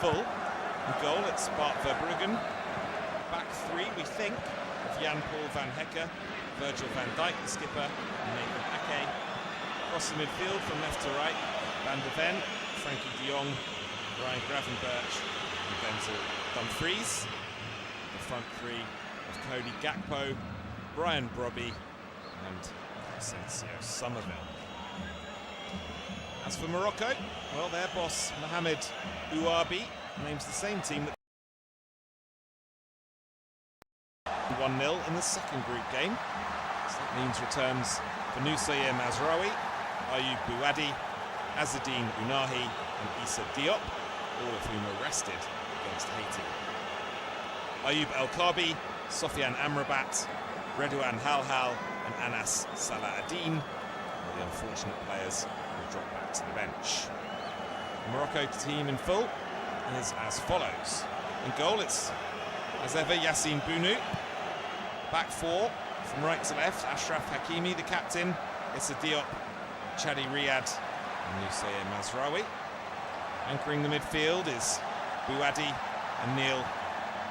full. In goal, it's Bart Verbruggen. Back three, we think, of Jan-Paul van Hecke, Virgil van Dijk, the skipper, and Nathan Ake. Across the midfield from left to right, Van de Ven, Frankie de Jong, Ryan Gravenberch, and Denzel Dumfries. The front three of Cody Gakpo, Brian Brobby, and Asensio Somerville. As for Morocco, well, their boss, Mohamed Ouabi, names the same team that 1-0 in the second group game. So that means returns for Noussair Mazraoui, Ayoub Bouadi, Azzedine Ounahi, and Issa Diop, all of whom are rested against Haiti. Ayoub El Kabi, Sofiane Amrabat, Redouane Halhal, and Anas Salah-Adine are the unfortunate players who drop back to the bench. The Morocco team in full is as follows. In goal, it's, as ever, Yassine Bounou. Back four, from right to left, Ashraf Hakimi, the captain, Issa Diop, Chadi Riyad, and Noussair Mazraoui. Anchoring the midfield is Bouadi and Neil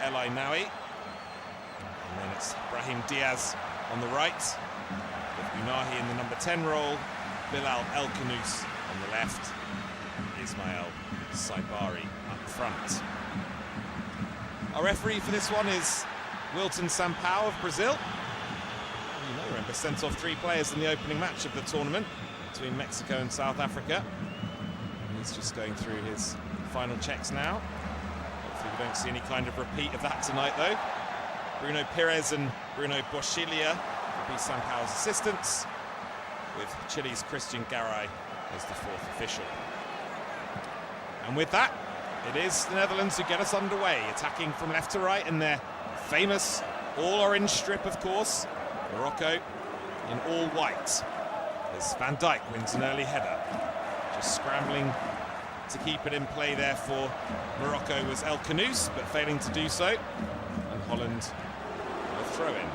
El Ainaoui. And then it's Brahim Diaz on the right, with Ounahi in the number 10 role, Bilal El Khanous on the left, and Ismail Saibari up front. Our referee for this one is Wilton Sampaio of Brazil. You may remember sent off 3 players in the opening match of the tournament between Mexico and South Africa. And he's just going through his final checks now. Hopefully we don't see any kind of repeat of that tonight though. Bruno Pires and Bruno Boschilia will be Sampaio's assistants, with Chile's Christian Garay as the 4th official. And with that, it is the Netherlands who get us underway, attacking from left to right in their famous all-orange strip, of course. Morocco in all white, as Van Dijk wins an early header. Just scrambling to keep it in play there for Morocco was El Khanous, but failing to do so. And Holland will throw in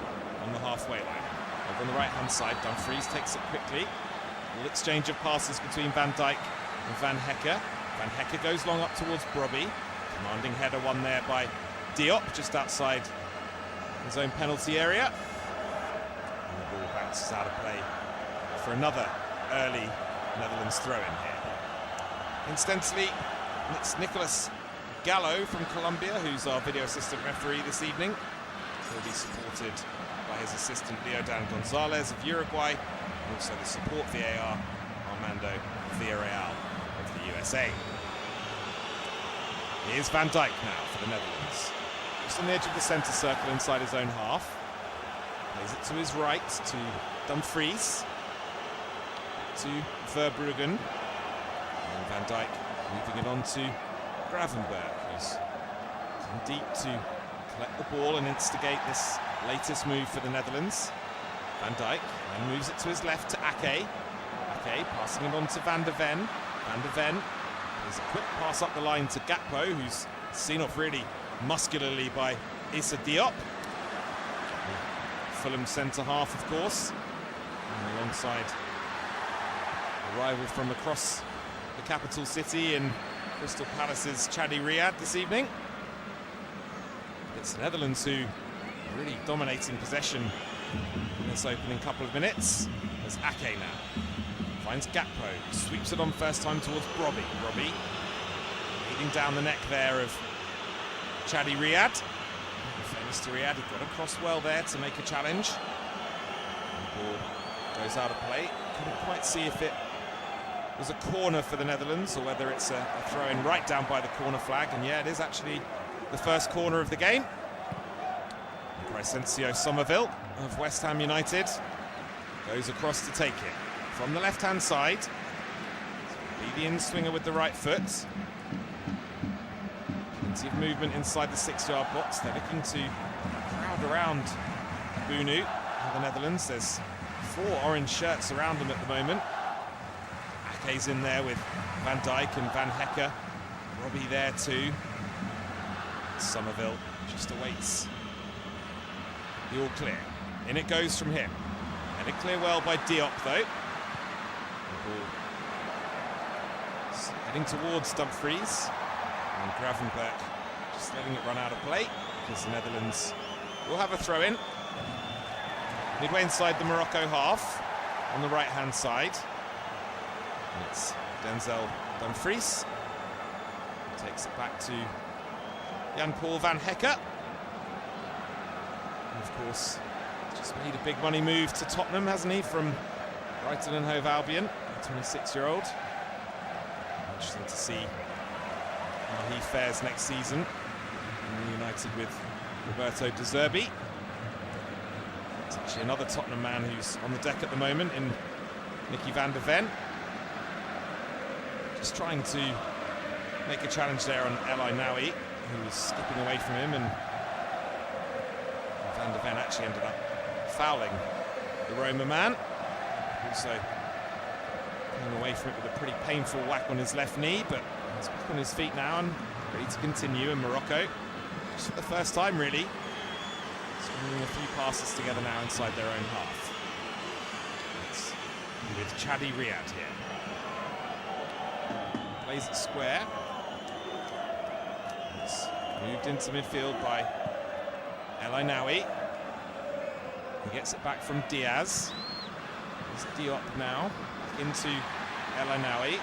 on the halfway line. Over on the right-hand side, Dumfries takes it quickly. A little exchange of passes between Van Dijk and Van Hecke. Van Hecke goes long up towards Brobby. Commanding header won there by Diop, just outside his own penalty area. And the ball bounces out of play for another early Netherlands throw-in here. Incidentally, it's Nicolas Gallo from Colombia, who's our video assistant referee this evening. He'll be supported by his assistant Leodan Gonzalez of Uruguay, and also the support VAR, Armando Villarreal of the USA. Here's Van Dijk now for the Netherlands. Just on the edge of the centre circle inside his own half. Plays it to his right to Dumfries, to Verbruggen, and Van Dijk moving it on to Gravenberch, who's come deep to collect the ball and instigate this latest move for the Netherlands. Van Dijk then moves it to his left to Ake. Ake passing it on to Van de Ven. Van de Ven plays a quick pass up the line to Gakpo, who's seen off really muscularly by Issa Diop. Fulham centre half, of course, and alongside a rival from across the capital city in Crystal Palace's Chadi Riyad this evening. It's the Netherlands who are really dominating possession in this opening couple of minutes. There's Ake now. Finds Gakpo, sweeps it on first time towards Brobby. Brobby leading down the neck there of Chadi Riyad. Fairness to Riyad, he got across well there to make a challenge. The ball goes out of play. Couldn't quite see if it was a corner for the Netherlands or whether it's a throw-in right down by the corner flag. And yeah, it is actually the first corner of the game. Asensio Somerville of West Ham United goes across to take it from the left-hand side. Be the in-swinger with the right foot. Plenty of movement inside the 6-yard box. They're looking to crowd around Bounou of the Netherlands. There's 4 orange shirts around them at the moment. Ake's in there with Van Dijk and Van Hecke. Robbie there too. Somerville just awaits the all clear. In it goes from him. And it clear well by Diop though. The ball heading towards Dumfries. And Gravenberch just letting it run out of play because the Netherlands will have a throw in. Midway inside the Morocco half on the right-hand side. And it's Denzel Dumfries. Takes it back to Jan-Paul van Hekke. And of course, just made a big money move to Tottenham, hasn't he, from Brighton and Hove Albion, a 26-year-old. Interesting to see how he fares next season, reunited with Roberto De Zerbi. It's actually another Tottenham man who's on the deck at the moment in Nicky van der Ven. Just trying to make a challenge there on El Ainaoui, who was skipping away from him, and van der Ven actually ended up fouling the Roma man. Also coming away from it with a pretty painful whack on his left knee, but he's back on his feet now and ready to continue. In Morocco, just for the first time really, stringing a few passes together now inside their own half. It's with Chadi Riyad here. Plays it square. It's moved into midfield by El Ainaoui. He gets it back from Diaz. It's Diop now, back into El Ainaoui.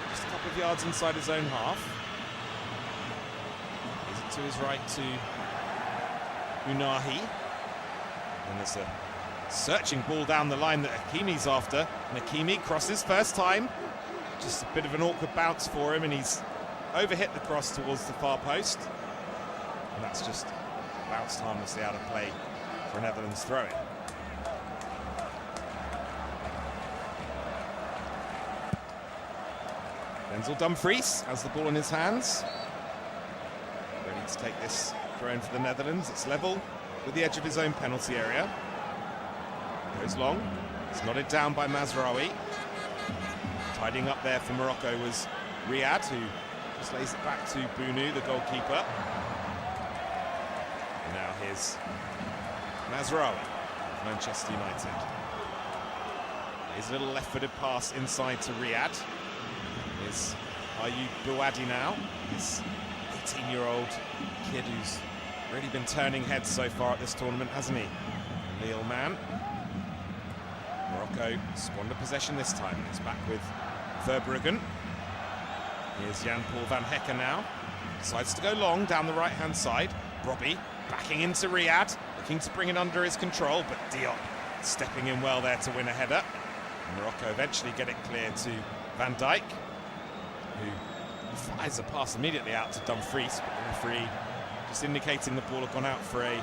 Just a couple of yards inside his own half. Gives it to his right to Unahi. And there's a searching ball down the line that Hakimi's after. And Hakimi crosses first time. Just a bit of an awkward bounce for him, and he's overhit the cross towards the far post. And that's just bounced harmlessly out of play for a Netherlands throw-in. Denzel Dumfries has the ball in his hands. Ready to take this throw-in for the Netherlands. It's level with the edge of his own penalty area. Goes long. It's nodded down by Mazraoui. Tidying up there for Morocco was Riyad, who just lays it back to Bounou, the goalkeeper. And now here's Mazraoui of Manchester United. Here's a little left-footed pass inside to Riyad. Here's Ayoub Bouadi now, this 18-year-old kid who's really been turning heads so far at this tournament, hasn't he? Lille man. Morocco squander possession this time. It's back with Verbruggen. Here's Jan-Paul van Hekke now. Decides to go long down the right-hand side. Robbie backing into Riyad, looking to bring it under his control, but Diop stepping in well there to win a header. Morocco eventually get it clear to Van Dijk, who fires a pass immediately out to Dumfries, but the referee just indicating the ball had gone out for a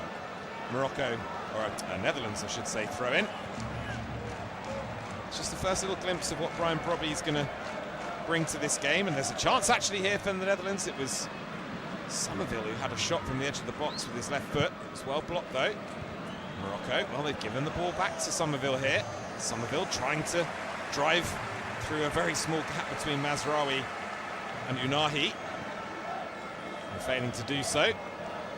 Morocco, or a Netherlands, I should say, throw-in. It's just the first little glimpse of what Brian Brobbey's going to bring to this game, and there's a chance actually here for the Netherlands. It was Somerville who had a shot from the edge of the box with his left foot. It was well blocked though. Morocco, well, they've given the ball back to Somerville here. Somerville trying to drive through a very small gap between Mazraoui and Unahi, and failing to do so.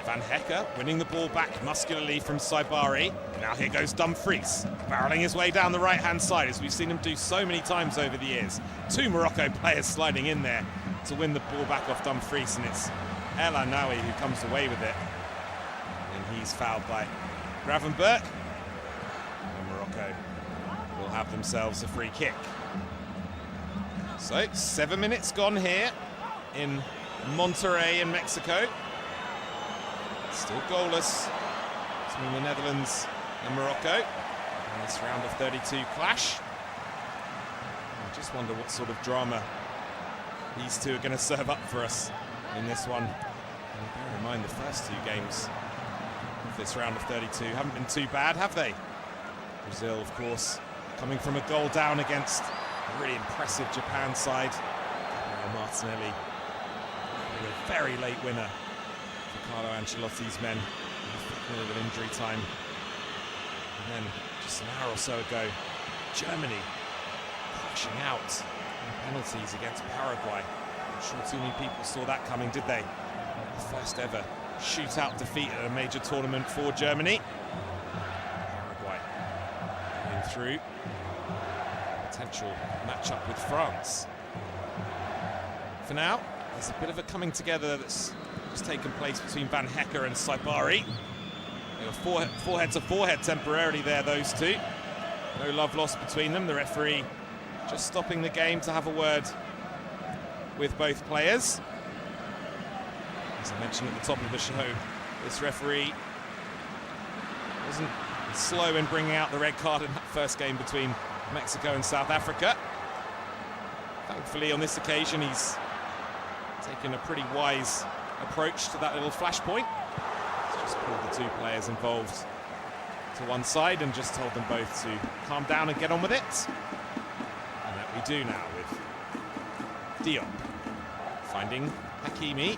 Van Hekke winning the ball back muscularly from Saibari. Now here goes Dumfries, barreling his way down the right-hand side, as we've seen him do so many times over the years. Two Morocco players sliding in there to win the ball back off Dumfries, and it's El Ainaoui who comes away with it. And he's fouled by Gravenberch. And Morocco will have themselves a free kick. So, 7 minutes gone here in Monterrey in Mexico. Still goalless between the Netherlands and Morocco in this round of 32 clash. I just wonder what sort of drama these two are going to serve up for us in this one. And bear in mind, the first two games of this round of 32 haven't been too bad, have they? Brazil, of course, coming from a goal down against a really impressive Japan side. Martinelli, a very late winner for Carlo Ancelotti's men in the 5th minute of injury time. And then just an hour or so ago, Germany crashing out in penalties against Paraguay. I'm sure too many people saw that coming, did they? The first ever shootout defeat at a major tournament for Germany. Paraguay going through. Potential matchup with France. For now, There's a bit of a coming together that's just taken place between Van Hecker and Saibari. They were forehead to forehead temporarily there, those two. No love lost between them. The referee just stopping the game to have a word with both players. As I mentioned at the top of the show, this referee wasn't slow in bringing out the red card in that first game between Mexico and South Africa. Thankfully, on this occasion, he's taken a pretty wise approach to that little flashpoint. He's just pulled the two players involved to one side and just told them both to calm down and get on with it. And that we do now with Diop finding Hakimi.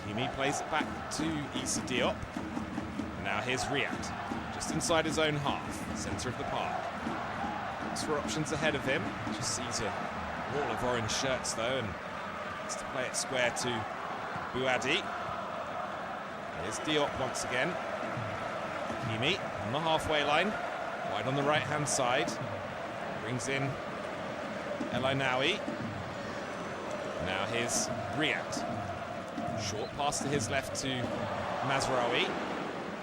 Hakimi plays it back to Issa Diop. And now here's Riyad, just inside his own half, centre of the park. Looks for options ahead of him. Just sees a wall of orange shirts though, and has to play it square to Bouadi. Here's Diop once again. Hakimi on the halfway line, wide on the right-hand side. Brings in El Ainaoui. Now here's Riyad. Short pass to his left to Mazraoui.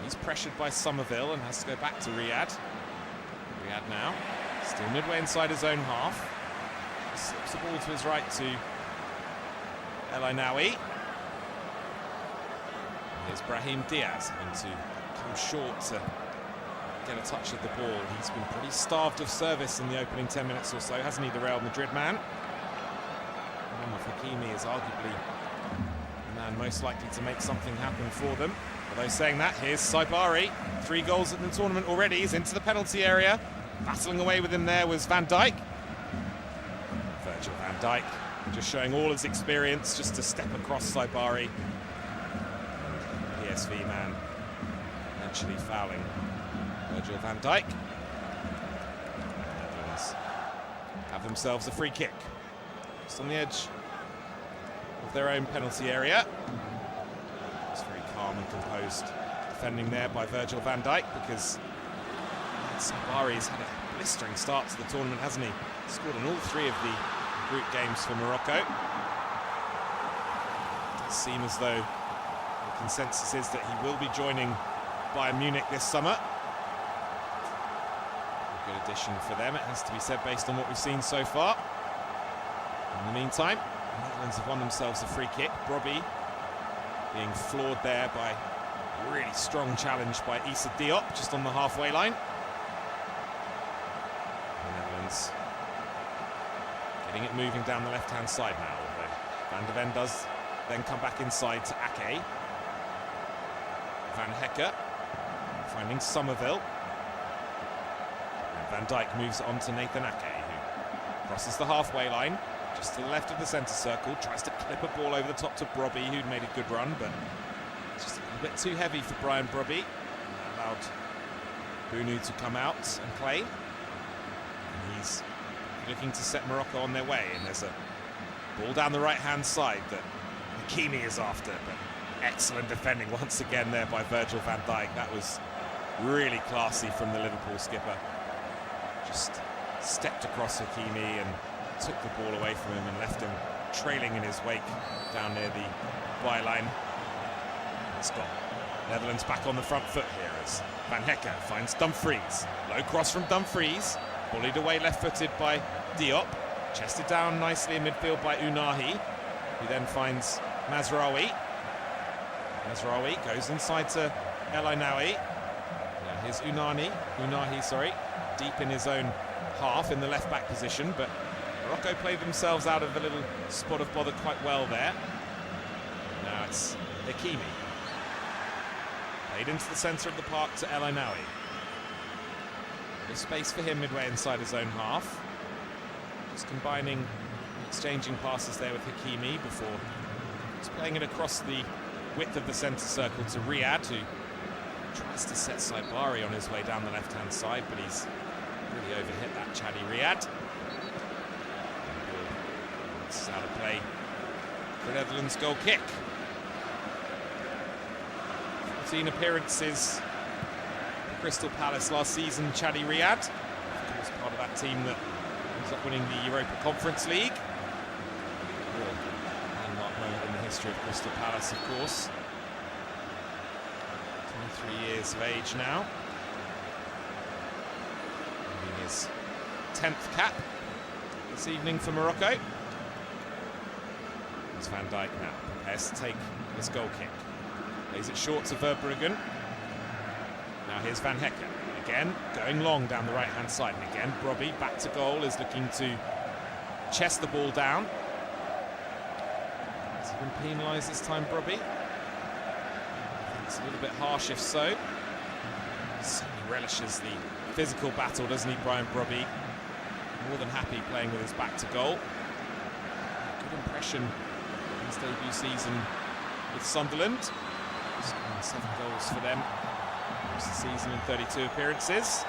He's pressured by Somerville and has to go back to Riyad. Riyad now, still midway inside his own half. Slips the ball to his right to El Ainaoui. Here's Brahim Diaz having to come short to get a touch of the ball. He's been pretty starved of service in the opening 10 minutes or so, hasn't he, the Real Madrid man? Hakimi is arguably the man most likely to make something happen for them. Although saying that, here's Saibari. 3 goals in the tournament already. He's into the penalty area. Battling away with him there was Van Dijk. Virgil van Dijk just showing all his experience just to step across Saibari. PSV man eventually fouling Virgil van Dijk. Netherlands have themselves a free kick. Just on the edge of their own penalty area. It's very calm and composed defending there by Virgil van Dijk, because Saibari's had a blistering start to the tournament, hasn't he? Scored in all 3 of the group games for Morocco. It does seem as though the consensus is that he will be joining Bayern Munich this summer. A good addition for them, it has to be said, based on what we've seen so far. In the meantime, the Netherlands have won themselves a free kick. Brobbey being floored there by a really strong challenge by Issa Diop just on the halfway line. The Netherlands getting it moving down the left-hand side now. Van der Ven does then come back inside to Ake. Van Hecker finding Somerville. And Van Dijk moves it on to Nathan Ake, who crosses the halfway line, just to the left of the centre circle, tries to clip a ball over the top to Brobbey, who'd made a good run, but just a little bit too heavy for Brian Brobbey. Allowed Bunu to come out and play. And he's looking to set Morocco on their way, and there's a ball down the right-hand side that Hakimi is after, but excellent defending once again there by Virgil van Dijk. That was really classy from the Liverpool skipper. Just stepped across Hakimi and took the ball away from him and left him trailing in his wake down near the byline. It's got Netherlands back on the front foot here as Van Hecker finds Dumfries. Low cross from Dumfries, bullied away left-footed by Diop. Chested down nicely in midfield by Unahi, who then finds Mazraoui. Mazraoui goes inside to El Ainaoui. Now here's Unahi, deep in his own half in the left-back position, but Morocco played themselves out of the little spot of bother quite well there. Now it's Hakimi. Played into the centre of the park to El Ainaoui. There's space for him midway inside his own half. Just exchanging passes there with Hakimi before just playing it across the width of the centre circle to Riyad, who tries to set Saibari on his way down the left-hand side, but he's really overhit that chatty Riyad. It's out of play for Netherlands' goal kick. 14 appearances for Crystal Palace last season, Chadi Riyad. Of course, part of that team that ends up winning the Europa Conference League. history of Crystal Palace, of course. 23 years of age now. Winning his 10th cap this evening for Morocco. It's Van Dijk now, prepares to take this goal kick. Lays it short to Verbruggen. Now here's Van Hecker. Again, going long down the right-hand side. And again, Brobbey, back to goal, is looking to chest the ball down. Has he been penalised this time, Brobbey? I think it's a little bit harsh if so. Certainly relishes the physical battle, doesn't he, Brian Brobbey? More than happy playing with his back to goal. Good impression in his debut season with Sunderland. 7 goals for them across the season in 32 appearances.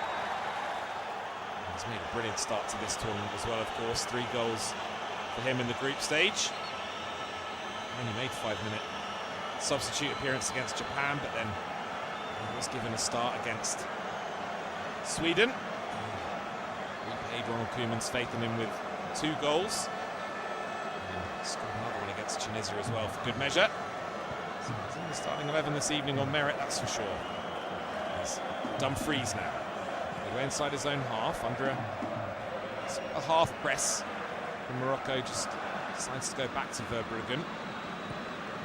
He's made a brilliant start to this tournament as well, of course. 3 goals for him in the group stage. Only made 5-minute substitute appearance against Japan, but then he was given a start against Sweden. Repaid Ronald Koeman's faith in him with 2 goals. And scored another one against Tunisia as well for good measure. So he's in the starting 11 this evening on merit, that's for sure. There's Dumfries now. Midway inside his own half, under a half press from Morocco, just decides to go back to Verbruggen,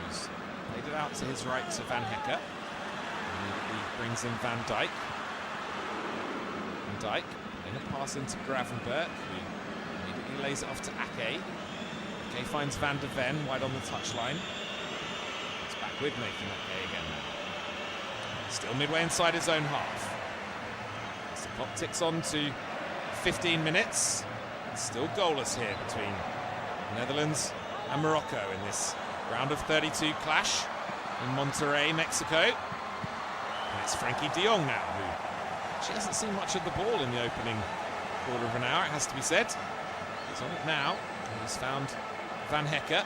who's played it out to his right to Van Hecker. Immediately brings in Van Dijk. Van Dijk in a pass into Gravenberch, who immediately lays it off to Ake. Ake finds Van de Ven wide on the touchline. It's back with Nathan Ake again. Still midway inside his own half. As the clock ticks on to 15 minutes. It's still goalless here between Netherlands and Morocco in this round of 32 clash in Monterrey, Mexico. And it's Frankie de Jong now, who she hasn't seen much of the ball in the opening quarter of an hour, it has to be said. He's on it now. He's found Van Hecker.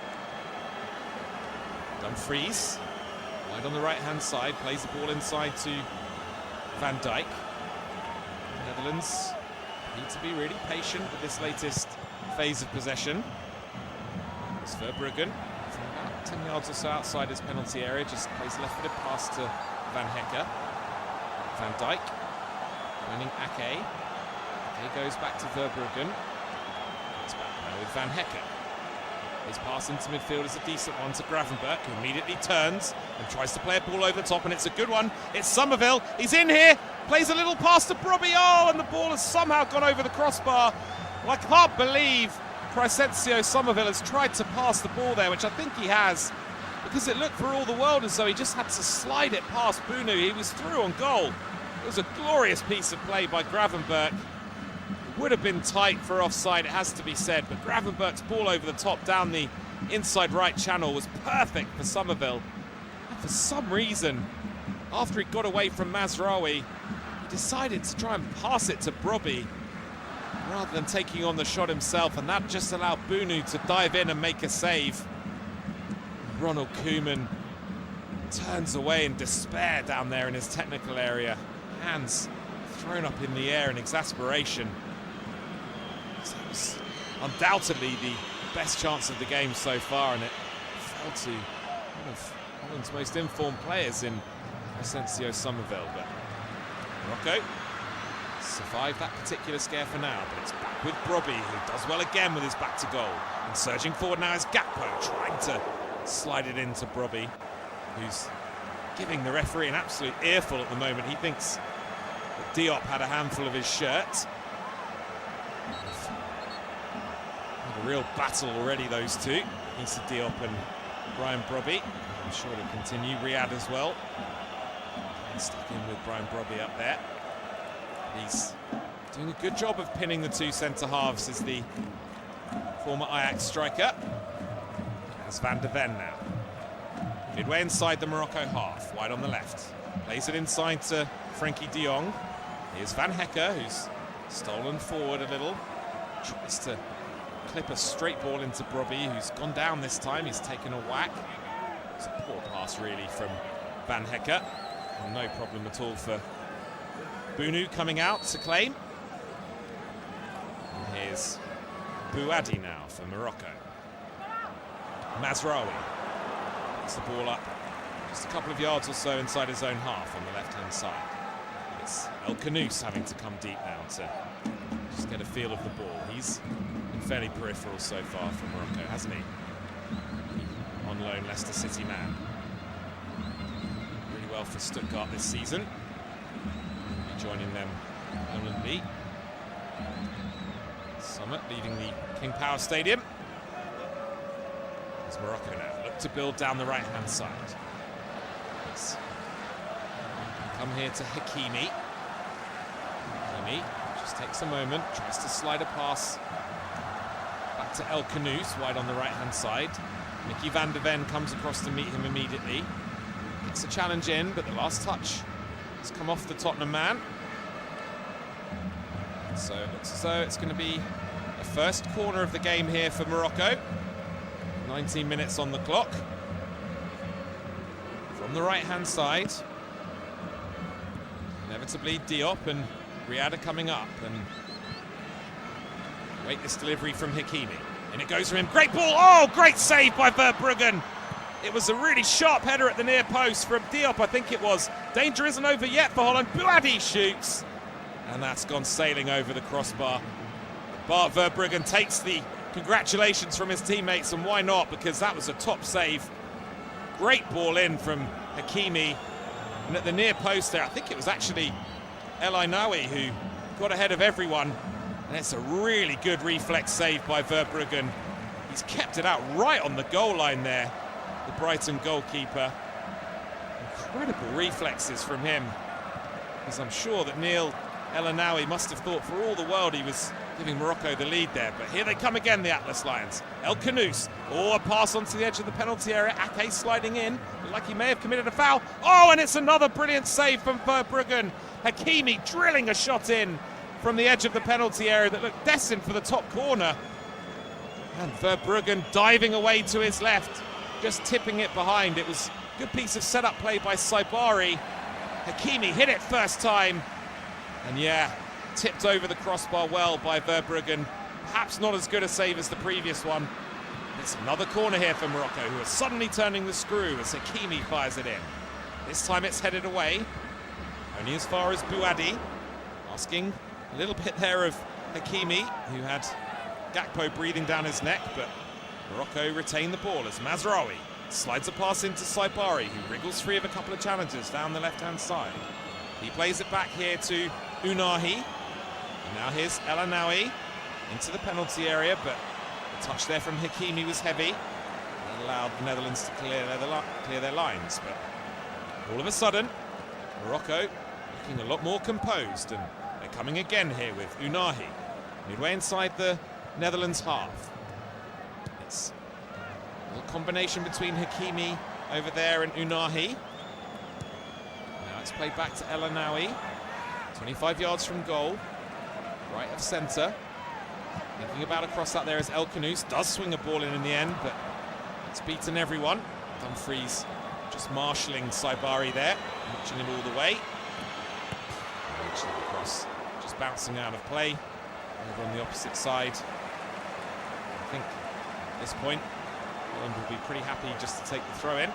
Dumfries, wide on the right-hand side, plays the ball inside to Van Dijk. The Netherlands need to be really patient with this latest phase of possession. It's Verbruggen from about 10 yards or so outside his penalty area, just plays left-footed pass to Van Hecker. Van Dijk winning Ake. Ake goes back to Verbruggen. It's back now with Van Hecker. His pass into midfield is a decent one to Gravenberch, who immediately turns and tries to play a ball over the top, and it's a good one. It's Somerville. He's in here. Plays a little pass to Brobbey. Oh, and the ball has somehow gone over the crossbar. Well, I can't believe Crescencio Somerville has tried to pass the ball there, which I think he has, because it looked for all the world as though he just had to slide it past Bunu. He was through on goal. It was a glorious piece of play by Gravenberch. Would have been tight for offside, it has to be said, but Gravenberch's ball over the top down the inside right channel was perfect for Somerville. And for some reason, after he got away from Mazraoui, he decided to try and pass it to Brobbey rather than taking on the shot himself, and that just allowed Bunu to dive in and make a save. Ronald Koeman turns away in despair down there in his technical area, hands thrown up in the air in exasperation. So it was undoubtedly the best chance of the game so far, and it fell to one of Holland's most informed players in Crescencio Somerville. But Morocco survived that particular scare for now, but it's back with Brobbey, who does well again with his back to goal. And surging forward now is Gakpo, trying to slide it into Brobbey, who's giving the referee an absolute earful at the moment. He thinks that Diop had a handful of his shirt. A real battle already, those two, Issa Diop and Brian Brobbey. I'm sure it'll continue. Riyad as well. And stuck in with Brian Brobbey up there. He's doing a good job of pinning the two centre-halves, as the former Ajax striker. As Van de Ven now. Midway inside the Morocco half, wide on the left. Plays it inside to Frankie de Jong. Here's Van Hecker, who's stolen forward a little. Tries to clip a straight ball into Brobbey, who's gone down this time. He's taken a whack. It's a poor pass, really, from Van Hecker. And no problem at all for Bunu coming out to claim. And here's Bouadi now for Morocco. Mazraoui puts the ball up just a couple of yards or so inside his own half on the left-hand side. It's El Canoes having to come deep now to just get a feel of the ball. He's been fairly peripheral so far from Morocco, hasn't he? On loan Leicester City man. Really well for Stuttgart this season. He'll be joining them permanently. Summit leaving the King Power Stadium. It's Morocco now. Look to build down the right-hand side. Let's come here to Hakimi. Hakimi just takes a moment, tries to slide a pass back to El Canoes, wide on the right-hand side. Mickey van der Ven comes across to meet him immediately. Gets a challenge in, but the last touch has come off the Tottenham man. So it looks as though it's going to be a first corner of the game here for Morocco. 19 minutes on the clock. From the right-hand side, inevitably Diop and Riyad are coming up, and wait this delivery from Hakimi. And it goes for him. Great ball. Oh, great save by Verbruggen. It was a really sharp header at the near post from Diop, I think it was. Danger isn't over yet for Holland. Bouhaddi shoots. And that's gone sailing over the crossbar. Bart Verbruggen takes the congratulations from his teammates, and why not? Because that was a top save. Great ball in from Hakimi. And at the near post there, I think it was actually El Ainaoui who got ahead of everyone. And it's a really good reflex save by Verbruggen. He's kept it out right on the goal line there, the Brighton goalkeeper. Incredible reflexes from him, because I'm sure that Neil El Ainaoui must have thought for all the world he was giving Morocco the lead there. But here they come again, the Atlas Lions. El Canoes. Oh, a pass onto the edge of the penalty area. Ake sliding in. Looked like he may have committed a foul. Oh, and it's another brilliant save from Verbruggen. Hakimi drilling a shot in from the edge of the penalty area that looked destined for the top corner. And Verbruggen diving away to his left, just tipping it behind. It was a good piece of setup play by Saibari. Hakimi hit it first time. And yeah, tipped over the crossbar well by Verbruggen. Perhaps not as good a save as the previous one. It's another corner here for Morocco, who are suddenly turning the screw as Hakimi fires it in. This time it's headed away, only as far as Bouhaddi. Asking a little bit there of Hakimi, who had Gakpo breathing down his neck, but Morocco retain the ball as Mazraoui slides a pass into Saibari, who wriggles free of a couple of challenges down the left-hand side. He plays it back here to Unahi. And now here's El Ainaoui into the penalty area, but the touch there from Hakimi was heavy. That allowed the Netherlands to clear their lines. But all of a sudden, Morocco looking a lot more composed, and they're coming again here with Unahi. Midway inside the Netherlands half. It's a little combination between Hakimi over there and Unahi. It's played back to El Ainaoui, 25 yards from goal, right of centre. Thinking about a cross out there as El Canoes does swing a ball in the end, but it's beaten everyone. Dumfries just marshalling Saibari there, watching him all the way. Eventually the cross just bouncing out of play over on the opposite side. I think at this point, Holland will be pretty happy just to take the throw in.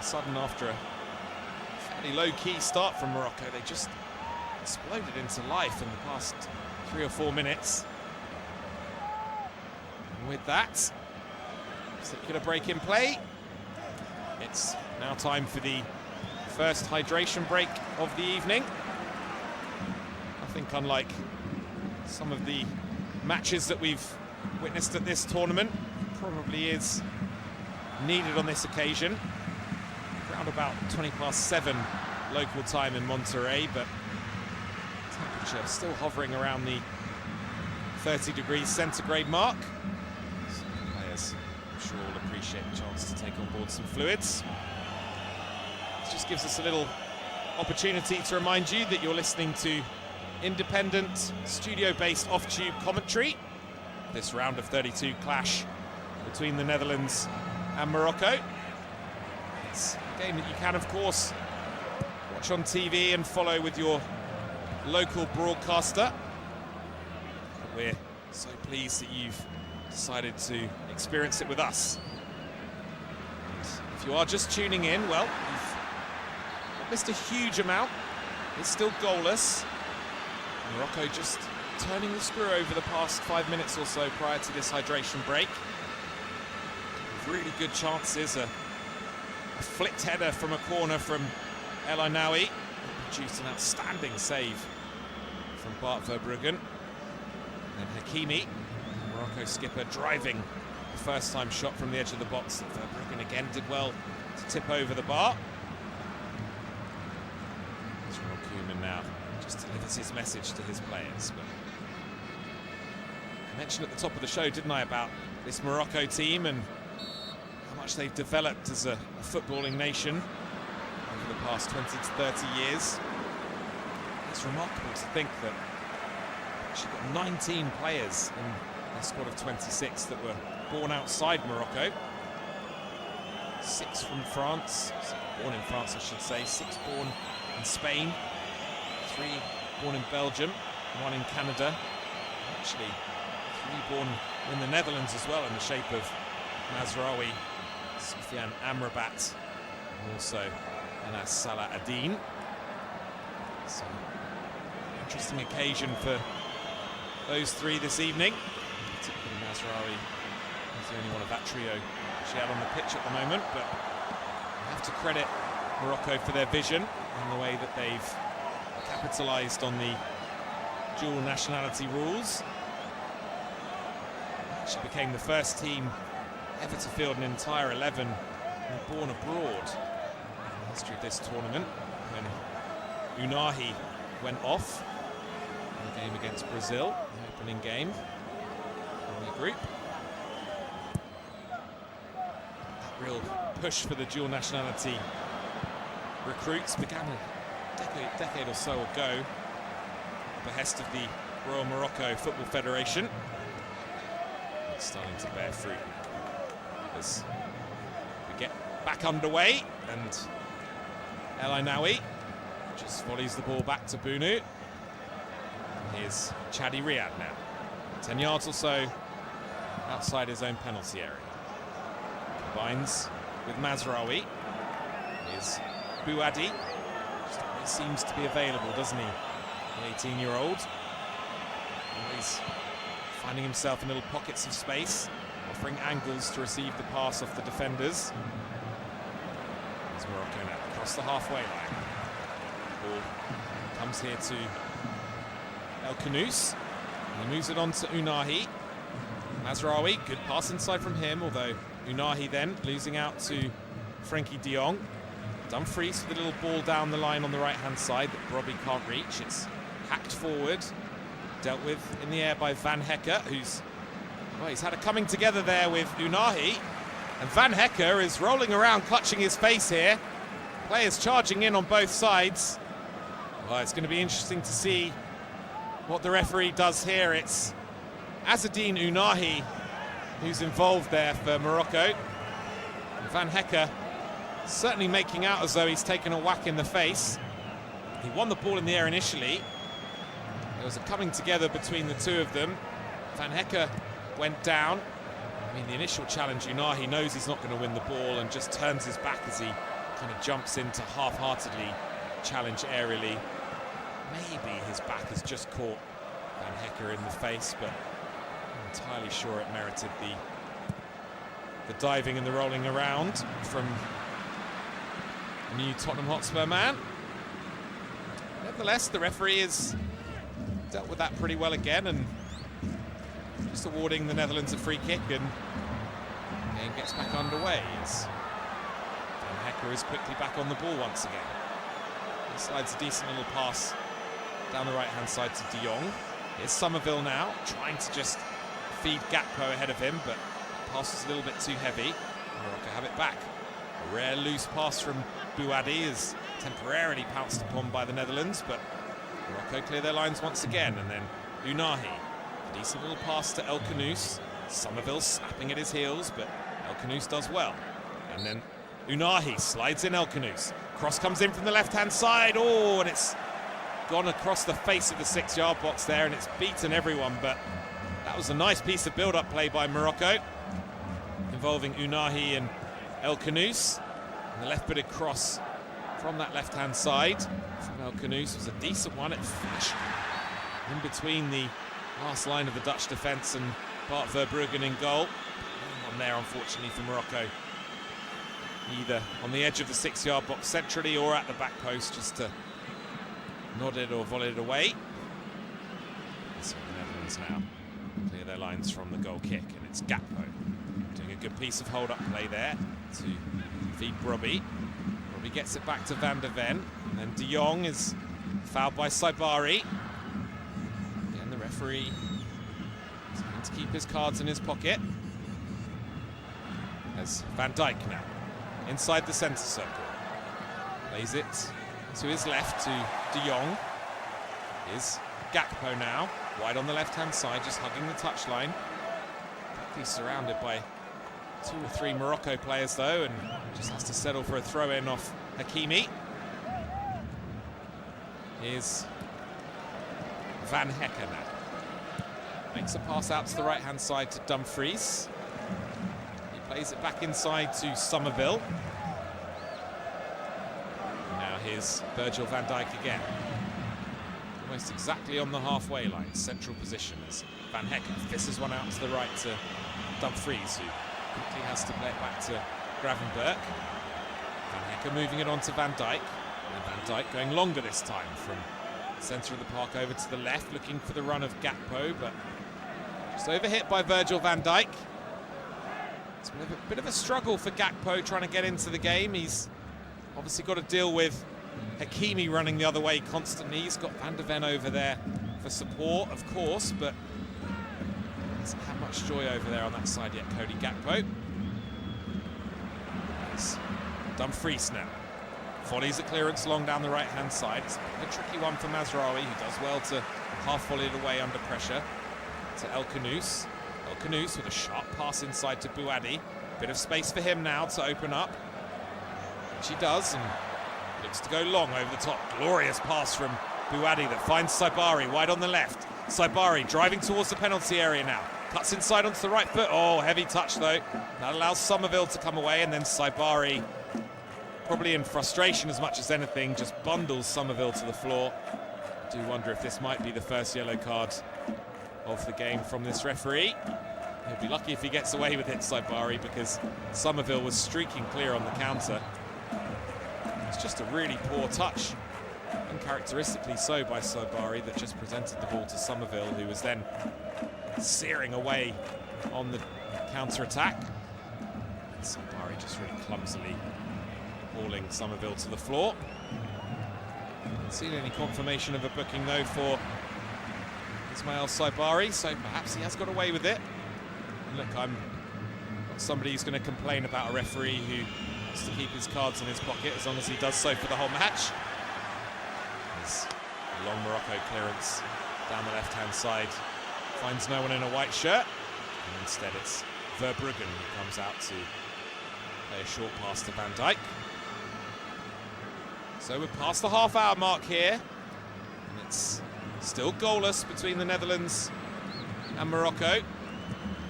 Sudden, after a fairly low-key start from Morocco, they just exploded into life in the past 3 or 4 minutes. And with that, particular break in play, it's now time for the first hydration break of the evening. I think unlike some of the matches that we've witnessed at this tournament, probably is needed on this occasion. Around about 7 local time in Monterrey, but temperature still hovering around the 30 degrees centigrade mark. So players, I'm sure, will appreciate the chance to take on board some fluids. This just gives us a little opportunity to remind you that you're listening to independent, studio-based off-tube commentary. This round of 32 clash between the Netherlands and Morocco. It's a game that you can, of course, watch on TV and follow with your local broadcaster. But we're so pleased that you've decided to experience it with us If you are just tuning in, well, you've not missed a huge amount. It's still goalless. Morocco just turning the screw over the past 5 minutes or so prior to this hydration break. Really good chances. A flicked header from a corner from El Ainaoui produced an outstanding save from Bart Verbruggen. And Hakimi, Morocco skipper, driving the first-time shot from the edge of the box. Verbruggen again did well to tip over the bar. It's Ronald Koeman now just delivers his message to his players. But I mentioned at the top of the show, didn't I, about this Morocco team and how much they've developed as a footballing nation over the past 20 to 30 years. It's remarkable to think that she's got 19 players in their squad of 26 that were born outside Morocco. 6 from France, born in France I should say, 6 born in Spain, 3 born in Belgium, 1 in Canada, actually 3 born in the Netherlands as well, in the shape of Mazraoui, Soufiane Amrabat, and also Anas Salah Adine. So, interesting occasion for those 3 this evening, particularly Mazraoui. He's the only one of that trio she had on the pitch at the moment, but I have to credit Morocco for their vision and the way that they've capitalised on the dual nationality rules. She became the first team ever to field an entire 11 born abroad in the history of this tournament, when Unahi went off in the game against Brazil, the opening game in the group. That real push for the dual nationality recruits began a decade or so ago at the behest of the Royal Morocco Football Federation. It's starting to bear fruit as we get back underway, and El Ainaoui just volleys the ball back to Bunu. Here's Chadi Riyad now, 10 yards or so outside his own penalty area. Combines with Mazraoui. Here's Bouadi. Just always seems to be available, doesn't he? The 18-year-old. Always finding himself in little pockets of space, offering angles to receive the pass off the defenders. There's Morocco now across the halfway line. Ball comes here to El Khanous. He moves it on to Unahi. Mazraoui, good pass inside from him, although Unahi then losing out to Frenkie de Jong. Dumfries with a little ball down the line on the right-hand side that Robbie can't reach. It's hacked forward, dealt with in the air by Van Hecker, who's, well, he's had a coming together there with Unahi, and Van Hecker is rolling around clutching his face here. Players charging in on both sides. Well, it's going to be interesting to see what the referee does here. It's Azzedine Unahi who's involved there for Morocco. And Van Hecker certainly making out as though he's taken a whack in the face. He won the ball in the air initially. There was a coming together between the two of them. Van Hecker went down. I mean, the initial challenge, Unahi knows he's not going to win the ball and just turns his back as he kind of jumps in to half-heartedly challenge aerially. Maybe his back has just caught Van Hecker in the face, but I'm entirely sure it merited the diving and the rolling around from the new Tottenham Hotspur man. Nevertheless, the referee has dealt with that pretty well again and just awarding the Netherlands a free kick, and game gets back underway as Van Hecker is quickly back on the ball once again. He slides a decent little pass down the right-hand side to de Jong. Here's Somerville now, trying to just feed Gakpo ahead of him, but the pass was a little bit too heavy. Morocco have it back. A rare loose pass from Bouadi is temporarily pounced upon by the Netherlands, but Morocco clear their lines once again, and then Unahi. A decent little pass to El Khanous. Somerville snapping at his heels, but El Khanous does well. And then Unahi slides in El Khanous. Cross comes in from the left-hand side. Oh, and it's gone across the face of the 6-yard box there, and it's beaten everyone, but that was a nice piece of build-up play by Morocco, involving Unahi and El Khanous. And the left-footed cross from that left-hand side from El Khanous was a decent one. It flashed in between the last line of the Dutch defence and Bart Verbruggen in goal. No one there, unfortunately, for Morocco. Either on the edge of the 6-yard box centrally or at the back post, just to nod it or volley it away. So the Netherlands now clear their lines from the goal kick, and it's Gakpo doing a good piece of hold-up play there to feed Brobbey. Brobbey gets it back to Van der Ven, and then De Jong is fouled by Saibari. Again, the referee is going to keep his cards in his pocket. As Van Dijk now inside the centre circle. Plays it to his left to De Jong. Here's Gakpo now, wide on the left-hand side, just hugging the touchline. Quickly surrounded by 2 or 3 Morocco players though, and just has to settle for a throw-in off Hakimi. Here's Van Hecker now. Makes a pass out to the right-hand side to Dumfries. Plays it back inside to Somerville. Now here's Virgil van Dijk again. Almost exactly on the halfway line, central position as Van Hecker fisses one out to the right to Dumfries, who quickly has to play it back to Gravenberch. Van Hecker moving it on to Van Dijk. And Van Dijk going longer this time from the centre of the park over to the left, looking for the run of Gakpo, but just overhit by Virgil van Dijk. It's been a bit of a struggle for Gakpo trying to get into the game. He's obviously got to deal with Hakimi running the other way constantly. He's got Van der Ven over there for support, of course, but hasn't had much joy over there on that side yet, Cody Gakpo. It's Dumfries now. Volleys a clearance long down the right-hand side. It's a tricky one for Mazraoui, who does well to half volley it away under pressure to El Khanous. El Khanous with a sharp pass inside to Bouhaddi. Bit of space for him now to open up, which he does, and looks to go long over the top. Glorious pass from Bouhaddi that finds Saibari wide on the left. Saibari driving towards the penalty area now. Cuts inside onto the right foot. Oh, heavy touch though. That allows Somerville to come away, and then Saibari, probably in frustration as much as anything, just bundles Somerville to the floor. I do wonder if this might be the first yellow card of the game from this referee. He'll be lucky if he gets away with it, Saibari, because Somerville was streaking clear on the counter. It's just a really poor touch, uncharacteristically so by Saibari, that just presented the ball to Somerville, who was then searing away on the counter-attack. Saibari just really clumsily hauling Somerville to the floor. Haven't seen any confirmation of a booking though for Ismail Saibari, so perhaps he has got away with it. And look, I'm not somebody who's going to complain about a referee who wants to keep his cards in his pocket, as long as he does so for the whole match. There's a long Morocco clearance down the left-hand side, finds no one in a white shirt, and instead it's Verbruggen who comes out to play a short pass to Van Dijk. So we're past the half-hour mark here, and it's still goalless between the Netherlands and Morocco.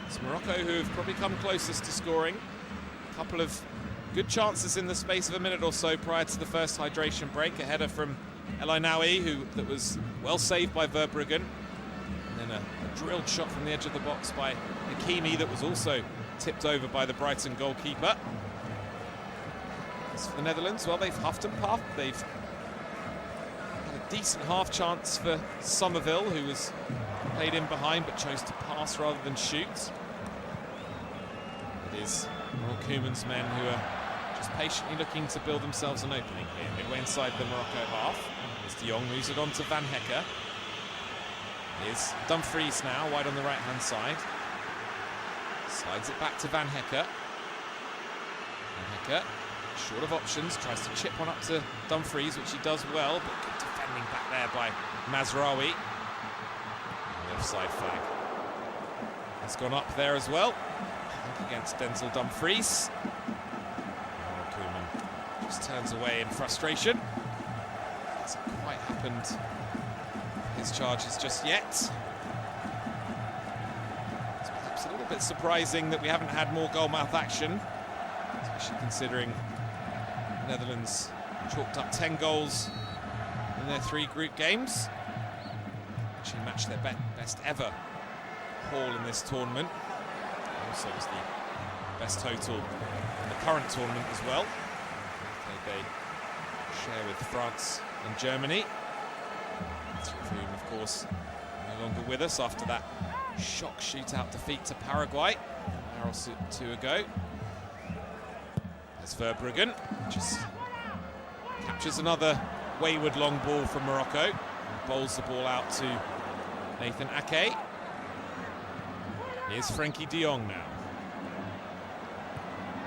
It's Morocco who have probably come closest to scoring. A couple of good chances in the space of a minute or so prior to the first hydration break. A header from El Ainaoui, that was well saved by Verbruggen. And then a drilled shot from the edge of the box by Hakimi that was also tipped over by the Brighton goalkeeper. As for the Netherlands, well, they've huffed and puffed. They've decent half chance for Somerville, who was played in behind but chose to pass rather than shoot. It is Ronald Koeman's men who are just patiently looking to build themselves an opening here. Midway inside the Morocco half. As De Jong moves it on to Van Hecker. Here's Dumfries now, wide on the right-hand side. Slides it back to Van Hecker. Van Hecker, short of options, tries to chip one up to Dumfries, which he does well, but good defending back there by Mazraoui. The offside flag has gone up there as well, against Denzel Dumfries. Koeman just turns away in frustration. Hasn't quite happened his charges just yet. It's perhaps a little bit surprising that we haven't had more goalmouth action, especially considering The Netherlands chalked up 10 goals in their 3 group games. Actually matched their best ever haul in this tournament. Also was the best total in the current tournament as well. They share with France and Germany. Whom, of course, no longer with us after that shock shootout defeat to Paraguay an hour or 2 ago. As Verbruggen just captures another wayward long ball from Morocco and bowls the ball out to Nathan Ake. Here's Frankie de Jong now.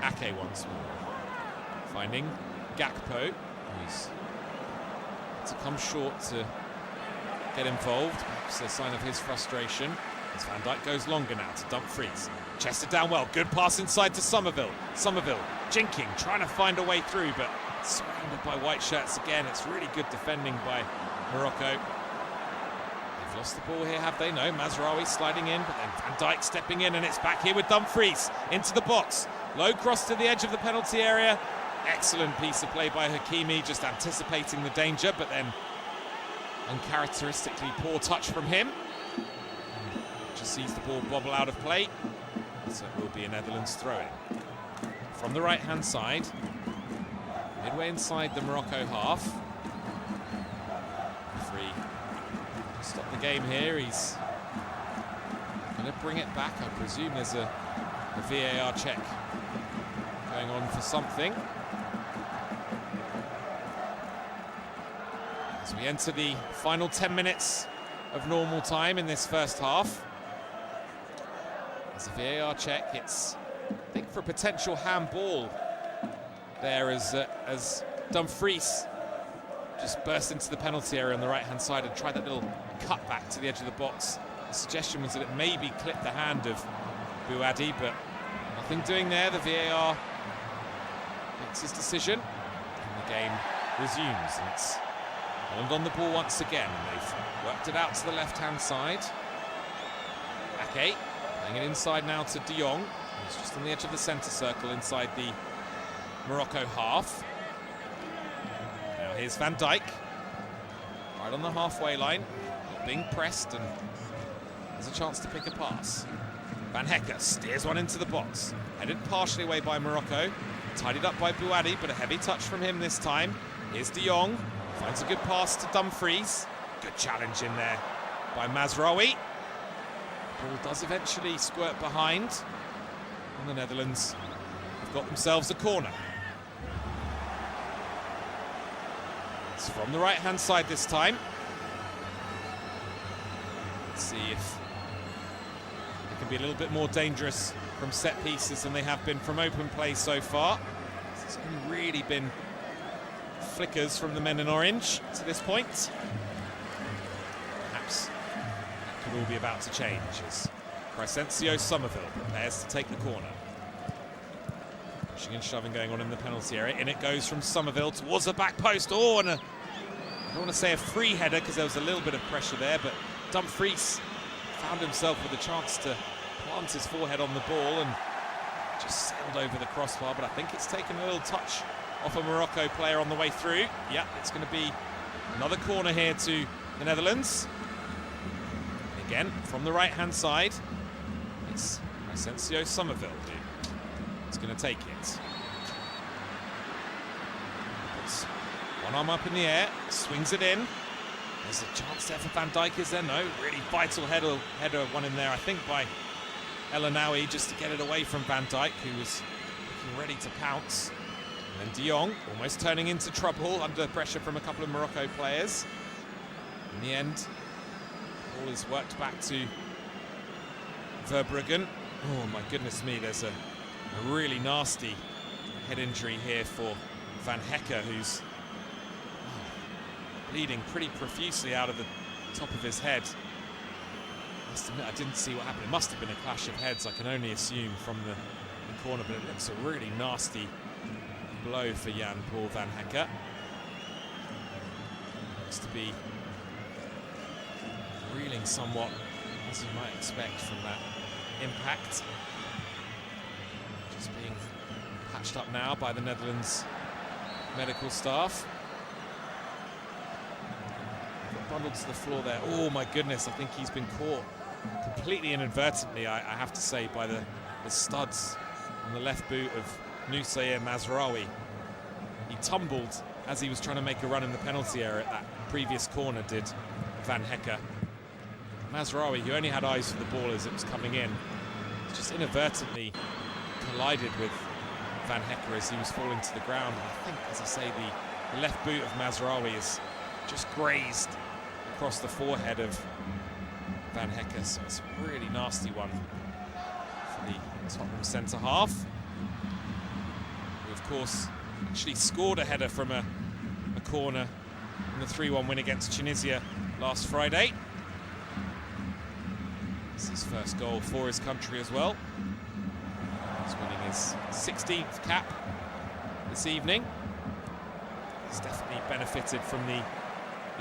Ake once more, finding Gakpo, who's to come short to get involved, perhaps a sign of his frustration. As Van Dijk goes longer now to Dumfries. Chested down well, good pass inside to Somerville. Somerville jinking, trying to find a way through, but surrounded by white shirts again. It's really good defending by Morocco. They've lost the ball here, have they? No, Mazraoui sliding in, but then Van Dijk stepping in, and it's back here with Dumfries into the box. Low cross to the edge of the penalty area. Excellent piece of play by Hakimi, just anticipating the danger, but then uncharacteristically poor touch from him. Just sees the ball bobble out of play. So it will be a Netherlands throw-in. From the right-hand side, midway inside the Morocco half. Referee stop the game here. He's going to bring it back. I presume there's a VAR check going on for something. As we enter the final 10 minutes of normal time in this first half. There's a VAR check. It's, I think, for a potential handball there as Dumfries just burst into the penalty area on the right-hand side and tried that little cut back to the edge of the box. The suggestion was that it maybe clipped the hand of Bouhaddi, but nothing doing there. The VAR makes his decision, and the game resumes. And it's Holland on the ball once again, and they've worked it out to the left-hand side. Ake playing it inside now to de Jong, who's just on the edge of the centre circle inside the Morocco half. Now here's Van Dijk, right on the halfway line, being pressed, and there's a chance to pick a pass. Van Hecke steers one into the box, headed partially away by Morocco, tidied up by Bouhaddi, but a heavy touch from him this time. Here's de Jong, finds a good pass to Dumfries. Good challenge in there by Mazraoui. Ball does eventually squirt behind, and the Netherlands have got themselves a corner. It's from the right-hand side this time. Let's see if they can be a little bit more dangerous from set pieces than they have been from open play so far. It's really been flickers from the men in orange to this point. Perhaps that could all be about to change as Crescencio Somerville prepares to take the corner. Pushing and shoving going on in the penalty area. In it goes from Somerville towards the back post. Oh, and I don't want to say a free header because there was a little bit of pressure there, but Dumfries found himself with a chance to plant his forehead on the ball and just sailed over the crossbar, but I think it's taken a little touch off a Morocco player on the way through. Yeah, it's going to be another corner here to the Netherlands. Again, from the right-hand side, it's Crescencio Somerville who is going to take it. Puts one arm up in the air, swings it in. There's a chance there for Van Dijk, is there? No, really vital header one in there, I think, by El Anaoui, just to get it away from Van Dijk, who was looking ready to pounce. And then de Jong almost turning into trouble under pressure from a couple of Morocco players. In the end, the ball is worked back to Verbruggen. Oh my goodness me, there's a really nasty head injury here for Van Hecke, who's bleeding pretty profusely out of the top of his head. I must admit, I didn't see what happened. It must have been a clash of heads, I can only assume, from the corner, but it looks a really nasty blow for Jan Paul Van Hecke. Looks to be reeling somewhat, as you might expect from that impact. Just being patched up now by the Netherlands medical staff. Got bundled to the floor there. Oh my goodness, I think he's been caught completely inadvertently, I have to say, by the studs on the left boot of Nusayr Mazraoui. He tumbled as he was trying to make a run in the penalty area at that previous corner, did Van Hekke. Mazraoui, who only had eyes for the ball as it was coming in, just inadvertently collided with Van Hekke as he was falling to the ground. And I think, as I say, the left boot of Mazraoui is just grazed across the forehead of Van Hekke, so it's a really nasty one for the Tottenham centre-half, who of course actually scored a header from a corner in the 3-1 win against Tunisia last Friday. It's his first goal for his country as well. He's winning his 16th cap this evening. He's definitely benefited from the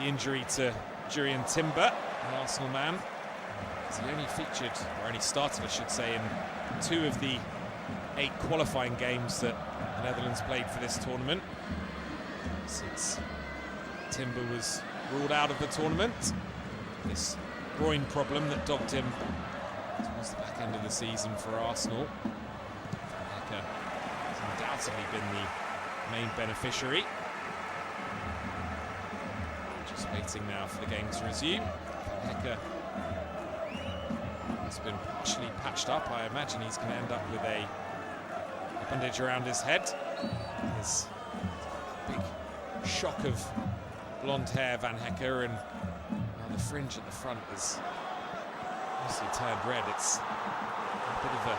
injury to Jurriën Timber, the Arsenal man. He only featured, or only started, I should say, in 2 of the 8 qualifying games that the Netherlands played for this tournament, since Timber was ruled out of the tournament. This groin problem that dogged him towards the back end of the season for Arsenal. Van Hekke has undoubtedly been the main beneficiary. Just waiting now for the game to resume. Van Hekke has been partially patched up. I imagine he's going to end up with a bandage around his head. His big shock of blonde hair, Van Hekke, and the fringe at the front is mostly turned red. It's a bit of a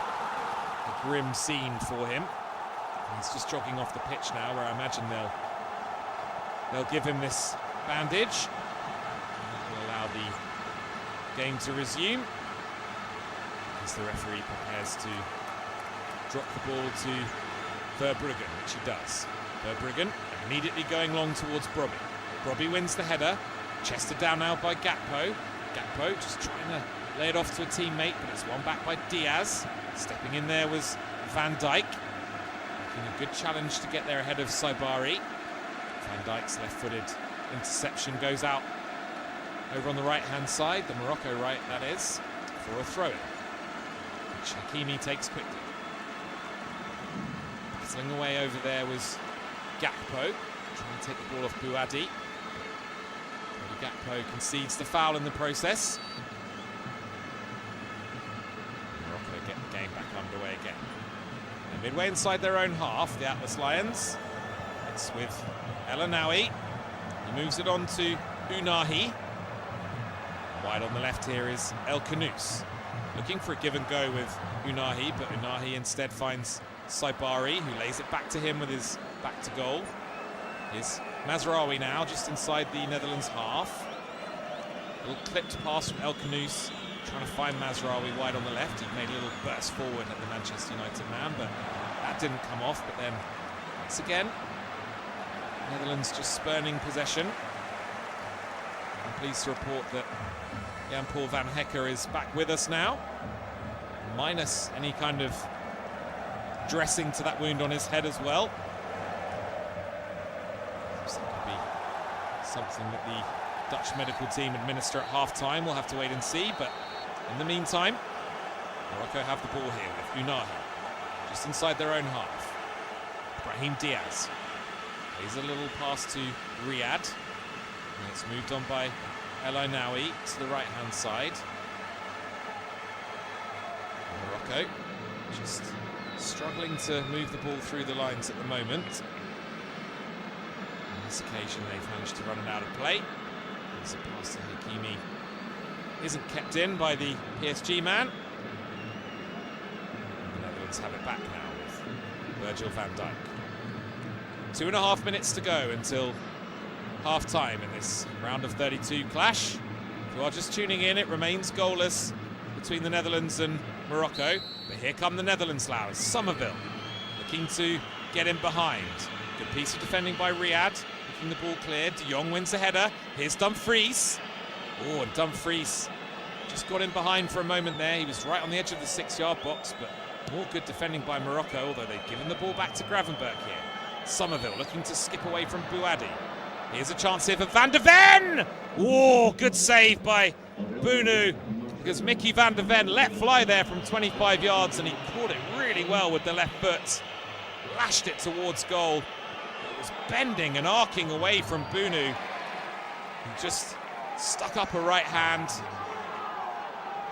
grim scene for him. He's just jogging off the pitch now, where I imagine they'll give him this bandage. And that will allow the game to resume, as the referee prepares to drop the ball to Verbruggen, which he does. Verbruggen immediately going long towards Brobby. Brobby wins the header, chested down now by Gakpo. Gakpo just trying to lay it off to a teammate, but it's won back by Diaz. Stepping in there was Van Dijk, making a good challenge to get there ahead of Saibari. Van Dijk's left-footed interception goes out over on the right-hand side, the Morocco right, that is, for a throw-in, which Hakimi takes quickly. Battling away over there was Gakpo, trying to take the ball off Bouadi. Gakpo concedes the foul in the process. Morocco get the game back underway again. And midway inside their own half, the Atlas Lions. It's with El Anaoui. He moves it on to Unahi. Wide on the left here is El Kanous. Looking for a give and go with Unahi, but Unahi instead finds Saibari, who lays it back to him with his back to goal. Here's Mazraoui now, just inside the Netherlands half. A little clipped pass from El Kanous, trying to find Mazraoui wide on the left. He made a little burst forward at the Manchester United man, but that didn't come off. But then, once again, Netherlands just spurning possession. I'm pleased to report that Jan-Paul Van Hekke is back with us now, minus any kind of dressing to that wound on his head as well. That could be something that the Dutch medical team administer at half-time. We'll have to wait and see, but in the meantime, Morocco have the ball here with Unahi, just inside their own half. Brahim Diaz plays a little pass to Riyad, and it's moved on by El Anaoui to the right-hand side. Morocco just struggling to move the ball through the lines at the moment. On this occasion, they've managed to run it out of play. As a pass to Hakimi isn't kept in by the PSG man. The Netherlands have it back now with Virgil van Dijk. 2.5 minutes to go until half-time in this round of 32 clash. If you are just tuning in, it remains goalless between the Netherlands and Morocco. But here come the Netherlands now. It's Somerville looking to get in behind. Good piece of defending by Riyad, making the ball clear. De Jong wins the header. Here's Dumfries. Oh, and Dumfries just got in behind for a moment there. He was right on the edge of the 6-yard box, but more good defending by Morocco, although they've given the ball back to Gravenberch here. Somerville looking to skip away from Bouadi. Here's a chance here for Van de Ven! Oh, good save by Bunu, because Mickey Van de Ven let fly there from 25 yards and he caught it really well with the left foot. Lashed it towards goal. It was bending and arcing away from Bunu. He just stuck up a right hand.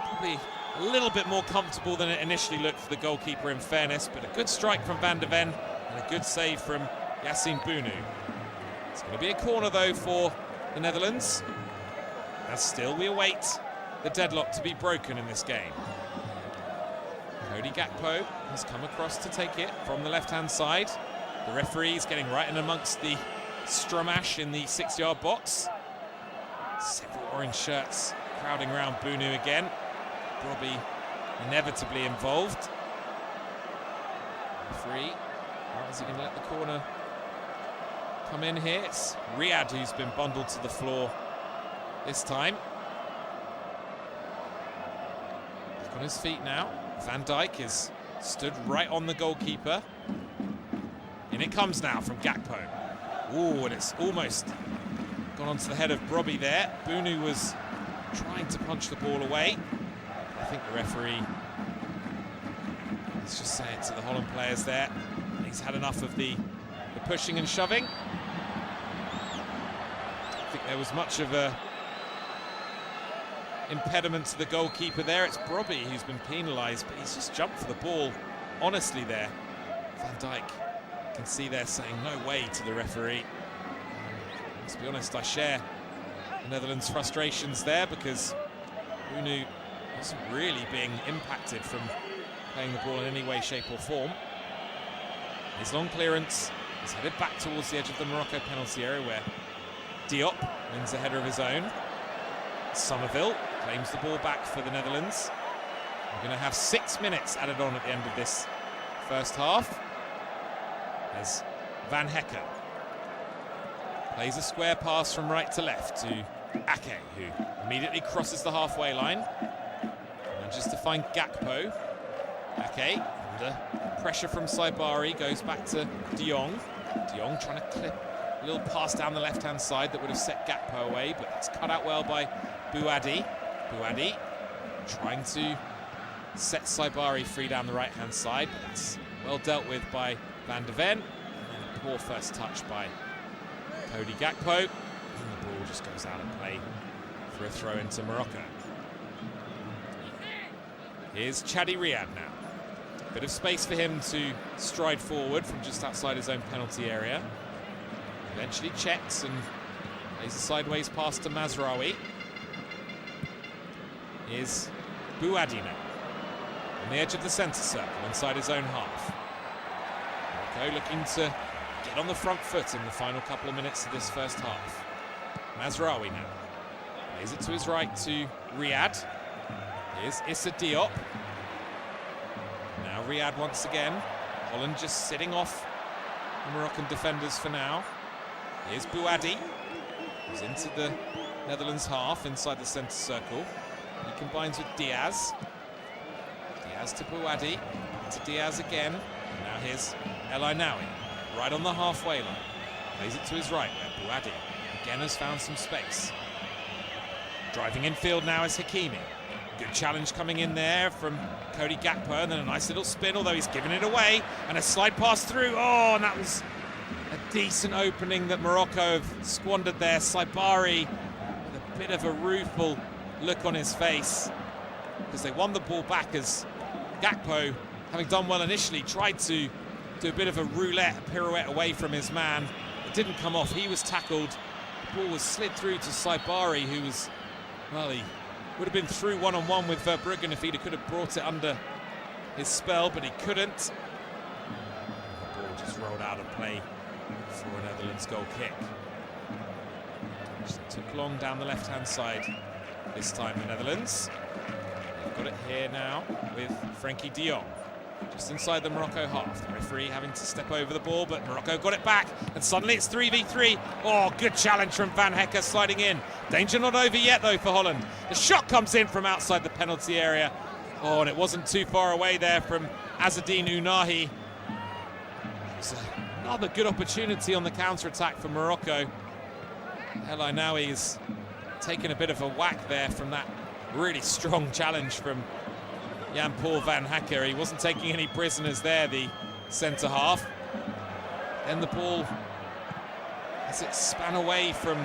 Probably a little bit more comfortable than it initially looked for the goalkeeper, in fairness, but a good strike from Van de Ven and a good save from Yassine Bunu. It's going to be a corner, though, for the Netherlands, as still we await the deadlock to be broken in this game. Cody Gakpo has come across to take it from the left-hand side. The referee is getting right in amongst the Strumash in the 6-yard box. Several orange shirts crowding around Bunu again. Robbie inevitably involved. Referee, how is he going to let the corner come in here? It's Riyad who's been bundled to the floor this time. Back on his feet now. Van Dijk is stood right on the goalkeeper. In it comes now from Gakpo. Ooh, and it's almost gone onto the head of Brobbey there. Bunu was trying to punch the ball away. I think the referee, let's just say it to the Holland players there, he's had enough of the pushing and shoving. I think there was much of a impediment to the goalkeeper there. It's Brobbey who's been penalised, but he's just jumped for the ball honestly there. Van Dijk can see there saying no way to the referee. Let's be honest, I share the Netherlands' frustrations there, because Bunu wasn't really being impacted from playing the ball in any way, shape or form. His long clearance is headed back towards the edge of the Morocco penalty area, where Diop wins a header of his own. Somerville claims the ball back for the Netherlands. We're going to have 6 minutes added on at the end of this first half, as Van Hekke plays a square pass from right to left to Ake, who immediately crosses the halfway line. Manages to find Gakpo. Ake, under pressure from Saibari, goes back to De Jong. De Jong trying to clip a little pass down the left-hand side that would have set Gakpo away, but that's cut out well by Bouadi. Bouadi trying to set Saibari free down the right-hand side, but that's well dealt with by Van de Ven. And then a poor first touch by Cody Gakpo. And the ball just goes out of play for a throw into Morocco. Here's Chadi Riyad now. Bit of space for him to stride forward from just outside his own penalty area. Eventually checks and plays a sideways pass to Mazraoui. Here's Bouadi now, on the edge of the centre circle, inside his own half. Morocco looking to get on the front foot in the final couple of minutes of this first half. Mazraoui now plays it to his right to Riyad. Here's Issa Diop. Now Riyad once again. Holland just sitting off the Moroccan defenders for now. Here's Bouadi, who's into the Netherlands half inside the centre circle. He combines with Diaz. Diaz to Bouadi, to Diaz again. And now here's El Ainaoui, right on the halfway line. Plays it to his right, where Bouadi again has found some space. Driving infield now is Hakimi. Good challenge coming in there from Cody Gakpo, and then a nice little spin, although he's given it away, and a slide pass through. Oh, and that was a decent opening that Morocco have squandered there. Saibari with a bit of a rueful look on his face, because they won the ball back, as Gakpo, having done well initially, tried to do a bit of a roulette, a pirouette away from his man. It didn't come off. He was tackled. The ball was slid through to Saibari, who was, well, he would have been through one-on-one with Verbruggen if he could have brought it under his spell, but he couldn't. The ball just rolled out of play for a Netherlands goal kick. Just took long down the left-hand side this time, the Netherlands. They've got it here now with Frenkie de Jong, just inside the Morocco half. The referee having to step over the ball, but Morocco got it back, and suddenly it's 3v3. Oh, good challenge from Van Hekke sliding in. Danger not over yet, though, for Holland. The shot comes in from outside the penalty area. Oh, and it wasn't too far away there from Azzedine Ounahi. It was Another good opportunity on the counter-attack for Morocco. El Ainaoui is taking a bit of a whack there from that really strong challenge from Jan-Paul van Hacker. He wasn't taking any prisoners there, the centre-half. Then the ball, as it span away from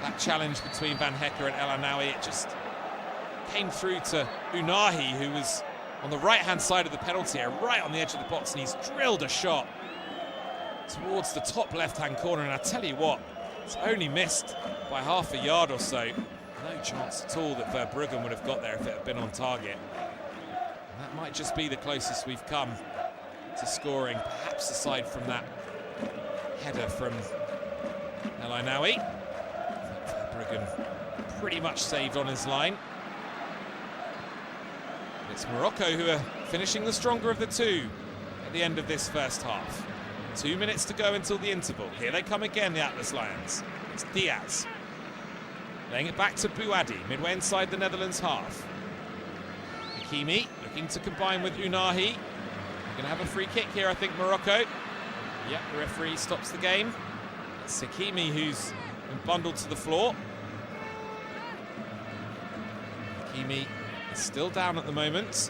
that challenge between Van Hacker and El Ainaoui, it just came through to Unahi, who was on the right-hand side of the penalty area, right on the edge of the box, and he's drilled a shot towards the top left-hand corner. And I tell you what, it's only missed by half a yard or so. No chance at all that Verbruggen would have got there if it had been on target. And that might just be the closest we've come to scoring, perhaps aside from that header from El Ainaoui. Verbruggen pretty much saved on his line. It's Morocco who are finishing the stronger of the two at the end of this first half. 2 minutes to go until the interval. Here they come again, the Atlas Lions. It's Diaz. Laying it back to Bouadi, midway inside the Netherlands half. Hakimi looking to combine with Unahi. Going to have a free kick here, I think, Morocco. Yep, the referee stops the game. It's Hakimi who's been bundled to the floor. Hakimi is still down at the moment.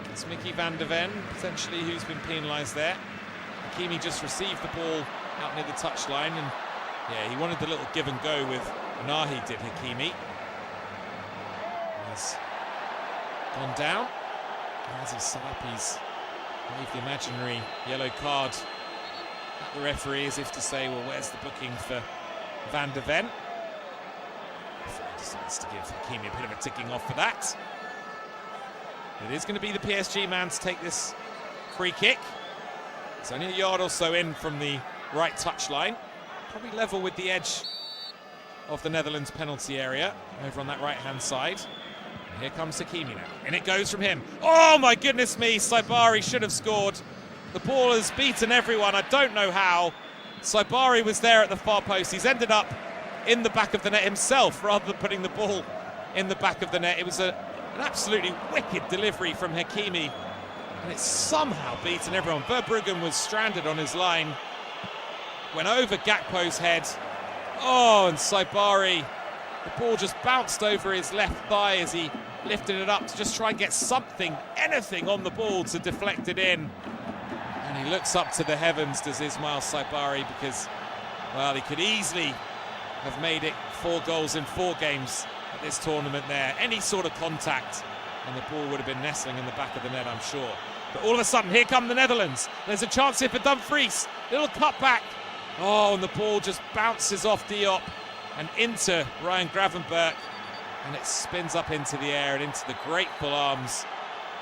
It's Mickey van der Ven, potentially, who's been penalised there. Hakimi just received the ball out near the touchline, and yeah, he wanted the little give and go with Unahi, did Hakimi. He's gone down. As he's set up, he's waved the imaginary yellow card at the referee as if to say, well, where's the booking for Van der Ven? The referee decides to give Hakimi a bit of a ticking off for that. It is going to be the PSG man to take this free kick. It's only a yard or so in from the right touchline. Probably level with the edge of the Netherlands penalty area over on that right-hand side. And here comes Hakimi now. And it goes from him. Oh my goodness me, Saibari should have scored. The ball has beaten everyone. I don't know how. Saibari was there at the far post. He's ended up in the back of the net himself rather than putting the ball in the back of the net. It was an absolutely wicked delivery from Hakimi. And it's somehow beaten everyone. Verbruggen was stranded on his line. Went over Gakpo's head. Oh, and Saibari, the ball just bounced over his left thigh as he lifted it up to just try and get something, anything on the ball to deflect it in. And he looks up to the heavens, does Ismail Saibari, because, well, he could easily have made it 4 goals in 4 games at this tournament there. Any sort of contact, and the ball would have been nestling in the back of the net, I'm sure. But all of a sudden, here come the Netherlands. There's a chance here for Dumfries. Little cutback. Oh, and the ball just bounces off Diop and into Ryan Gravenberch. And it spins up into the air and into the grateful arms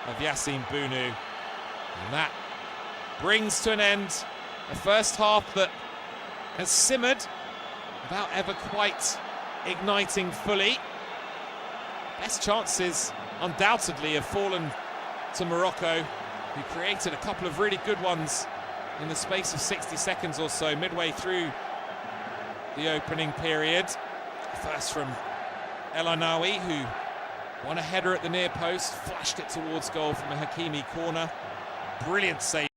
of Yassine Bounou. And that brings to an end a first half that has simmered without ever quite igniting fully. Best chances undoubtedly have fallen to Morocco, who created a couple of really good ones in the space of 60 seconds or so midway through the opening period. First from El Ainaoui, who won a header at the near post, flashed it towards goal from a Hakimi corner. Brilliant save.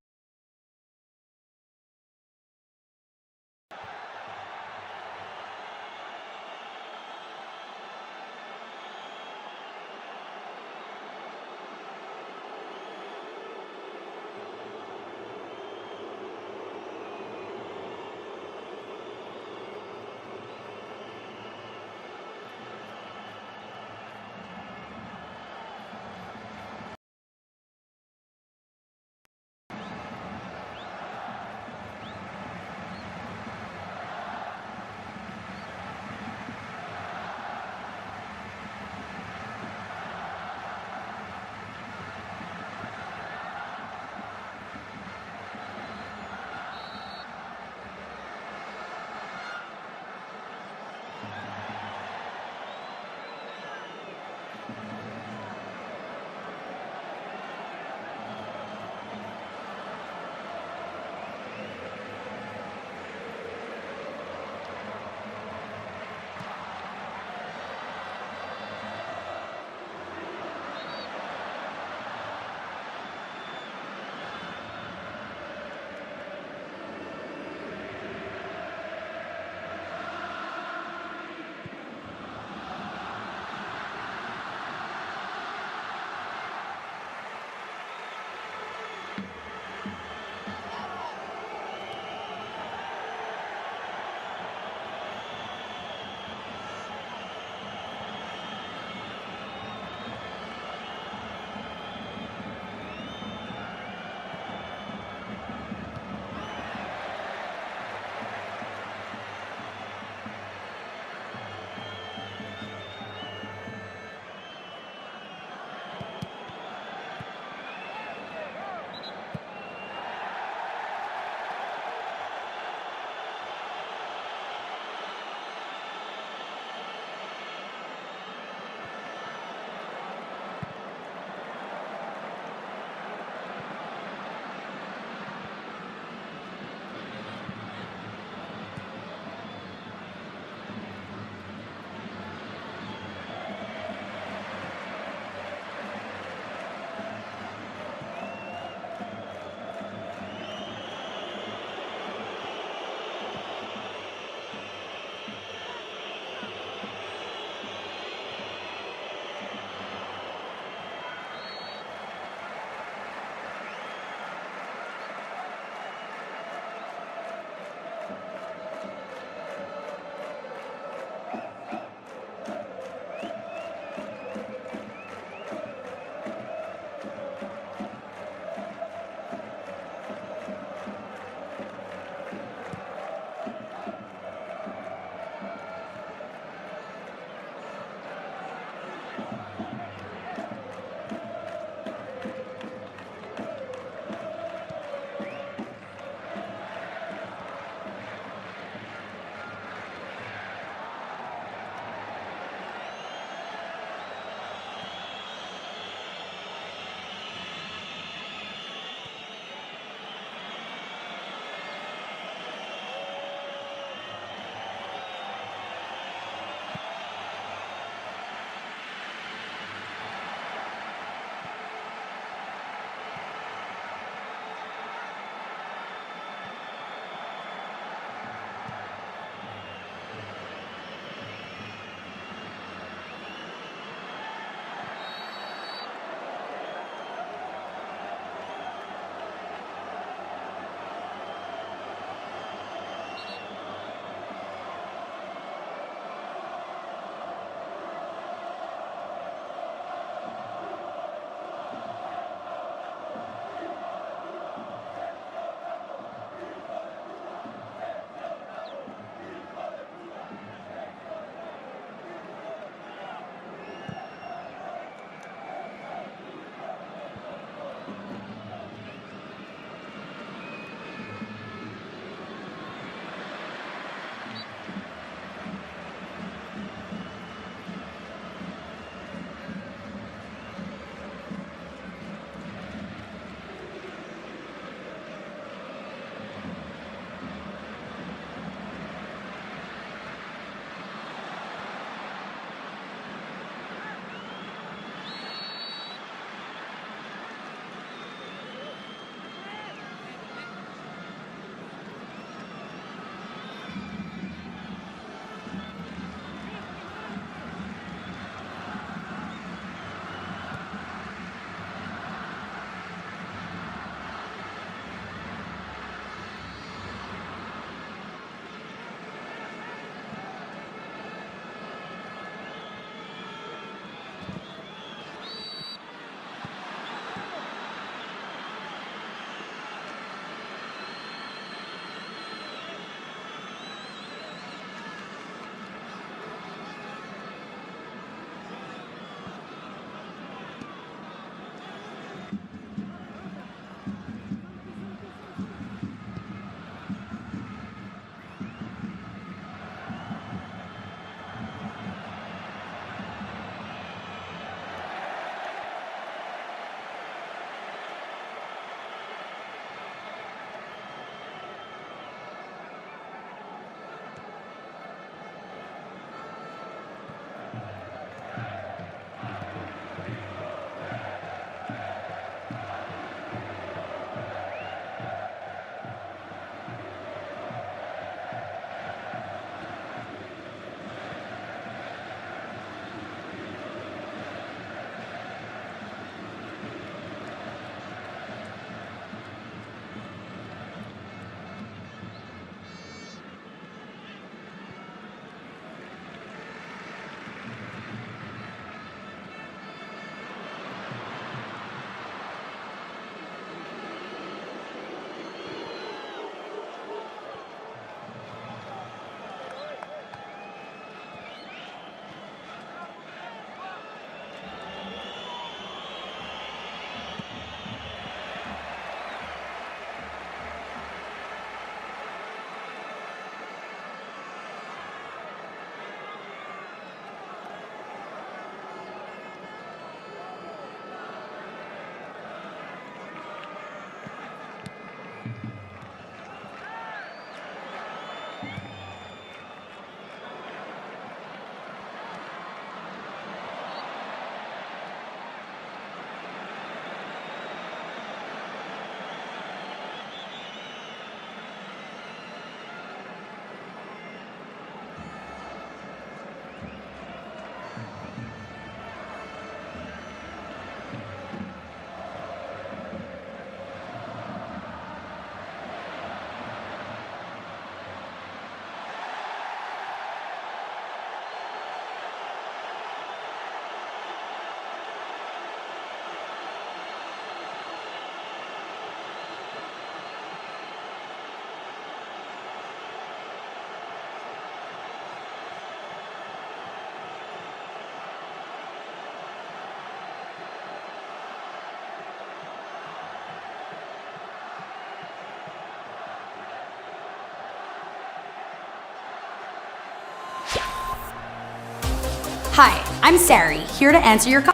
Hi, I'm Sari, here to answer your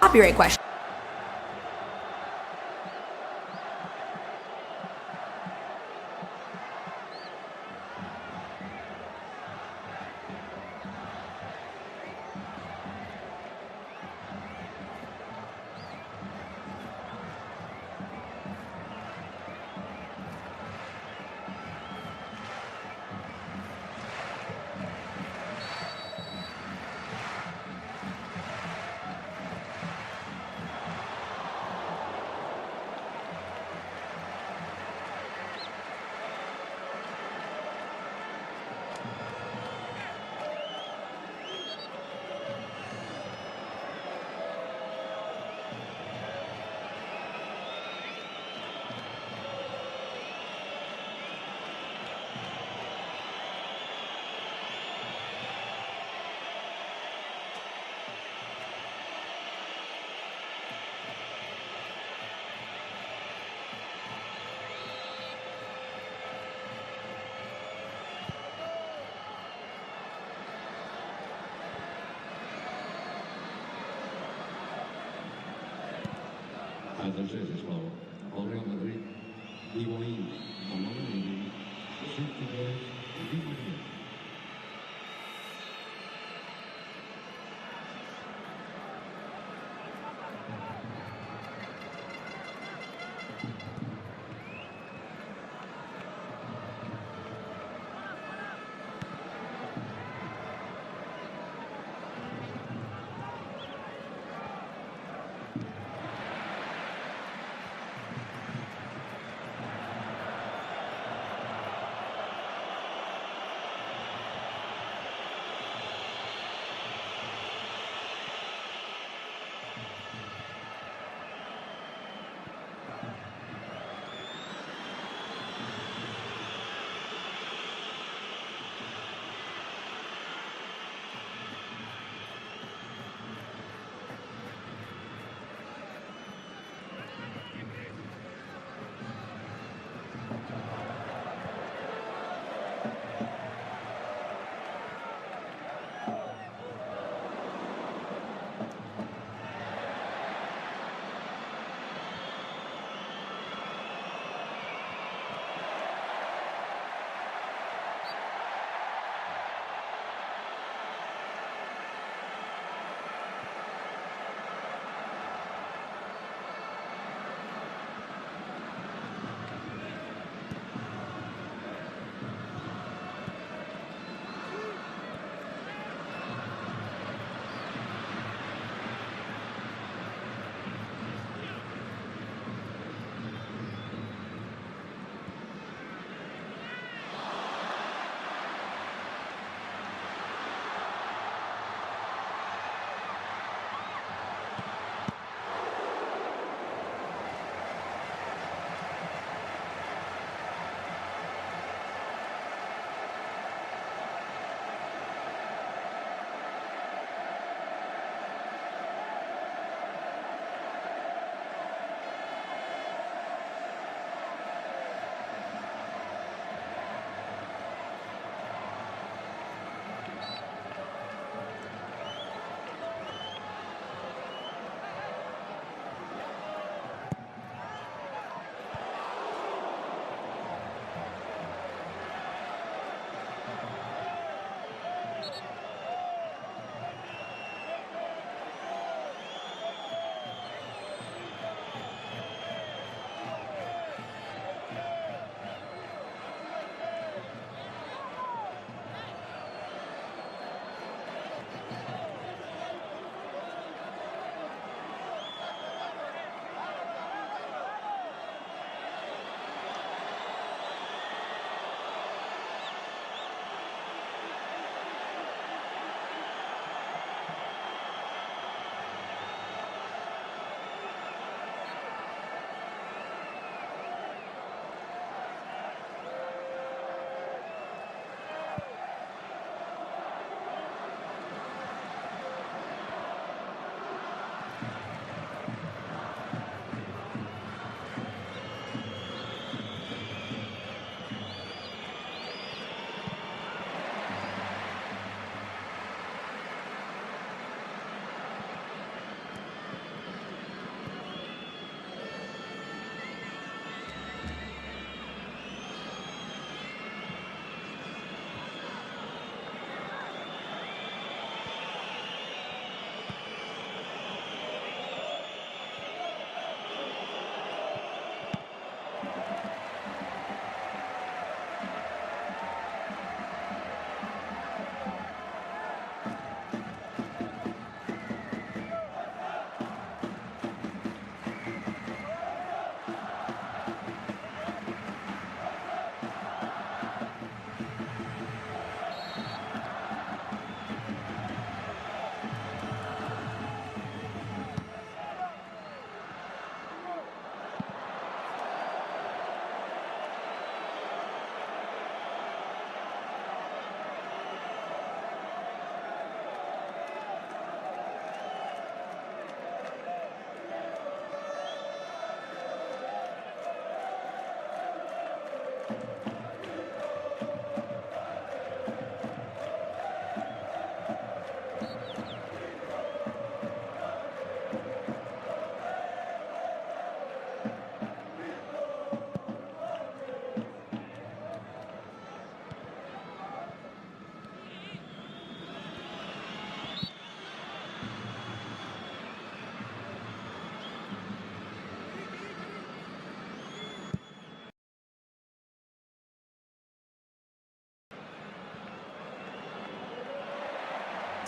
copyright question. Atenció, sisplau. El Real Madrid diu ahir amb el mínim 102 divisions.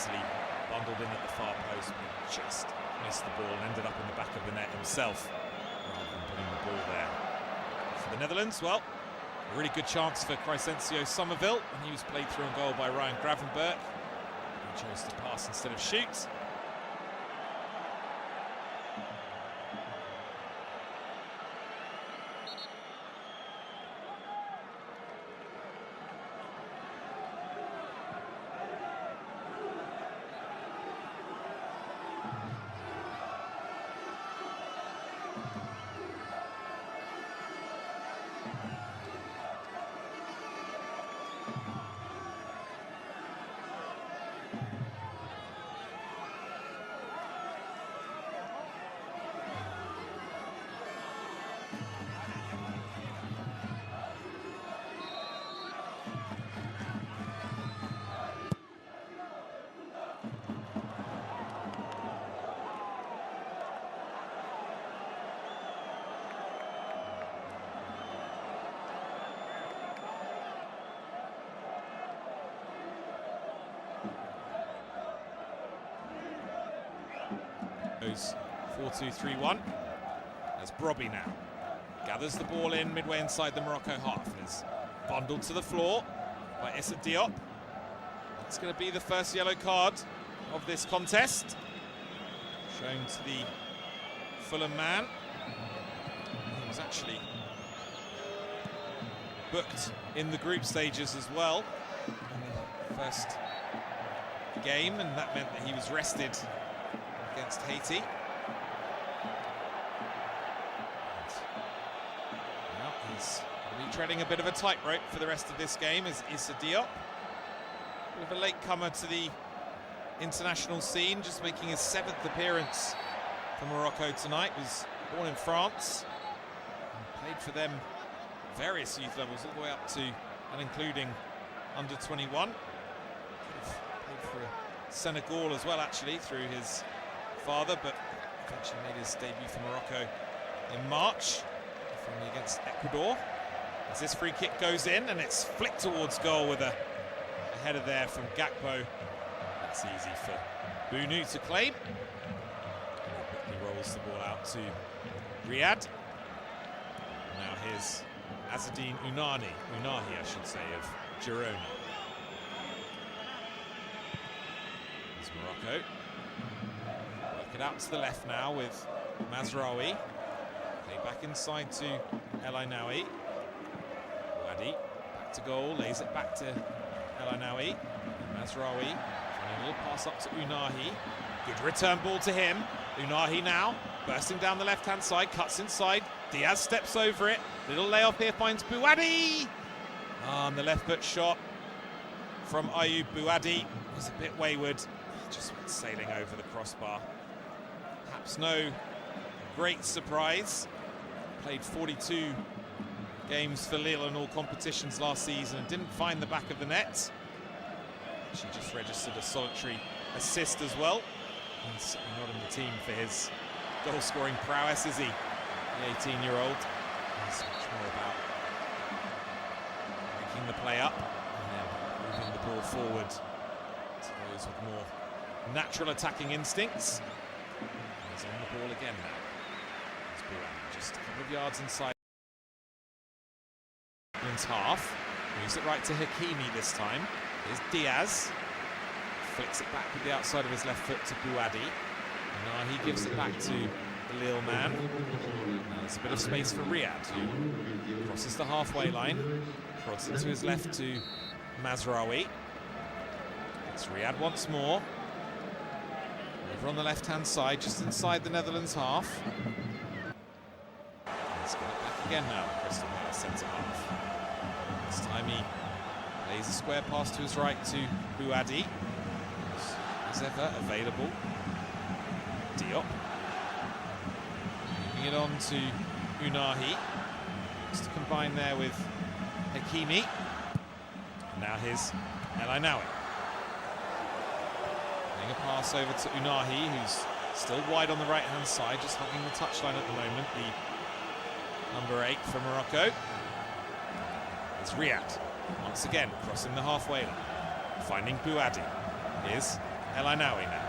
Easily bundled in at the far post, but just missed the ball and ended up in the back of the net himself, rather than putting the ball there. For the Netherlands, well, a really good chance for Crescencio Somerville, and he was played through on goal by Ryan Gravenberg. He chose to pass instead of shoot. Goes 4-2-3-1 as Brobby now gathers the ball in midway inside the Morocco half and is bundled to the floor by Issa Diop. It's going to be the first yellow card of this contest, shown to the Fulham man. He was actually booked in the group stages as well in the first game, and that meant that he was rested against Haiti. And now he's retreading a bit of a tightrope for the rest of this game as Issa Diop. Bit of a latecomer to the international scene, just making his 7th appearance for Morocco tonight. Was born in France and played for them various youth levels all the way up to and including under 21. Played for Senegal as well, actually, through his father, but eventually made his debut for Morocco in March, friendly against Ecuador. As this free kick goes in and it's flicked towards goal with a header there from Gakpo. That's easy for Bunu to claim. He rolls the ball out to Riyad. Now here's Azzedine Unahi, I should say, of Girona. There's Morocco. Work it out to the left now with Mazraoui. Play back inside to El Ainaoui. Wadi back to goal, lays it back to El Ainaoui. Mazraoui trying a little pass up to Unahi. Good return ball to him. Unahi now bursting down the left-hand side, cuts inside. Diaz steps over it. Little layoff here, finds Bouhaddi. And the left foot shot from Ayoub Bouhaddi was a bit wayward. Just went sailing over the crossbar. Perhaps no great surprise. Played 42 games for Lille in all competitions last season and didn't find the back of the net. She just registered a solitary assist as well. He's certainly not in the team for his goal-scoring prowess, is he? The 18-year-old. It's much more about breaking the play up and then moving the ball forward to those with more natural attacking instincts. He's on the ball again now. He's Bouhaddi just a couple of yards inside half. Moves it right to Hakimi this time. Here's Diaz. Flicks it back with the outside of his left foot to Bouhaddi. Now he gives it back to the Lille man. Now there's a bit of space for Riyad, who crosses the halfway line. Prods it to his left to Mazraoui. It's Riyad once more. Over on the left-hand side, just inside the Netherlands half. Let's get it back again now, Crystal Palace centre half. This time he plays a square pass to his right to Bouhaddi. As ever, available. Diop. Moving it on to Unahi. Just to combine there with Hakimi. Now here's El Ainaoui. Playing a pass over to Unahi, who's still wide on the right-hand side, just hugging the touchline at the moment, the number 8 for Morocco. It's Riyad, once again, crossing the halfway line, finding Bouhaddi. Here's El Ainaoui now.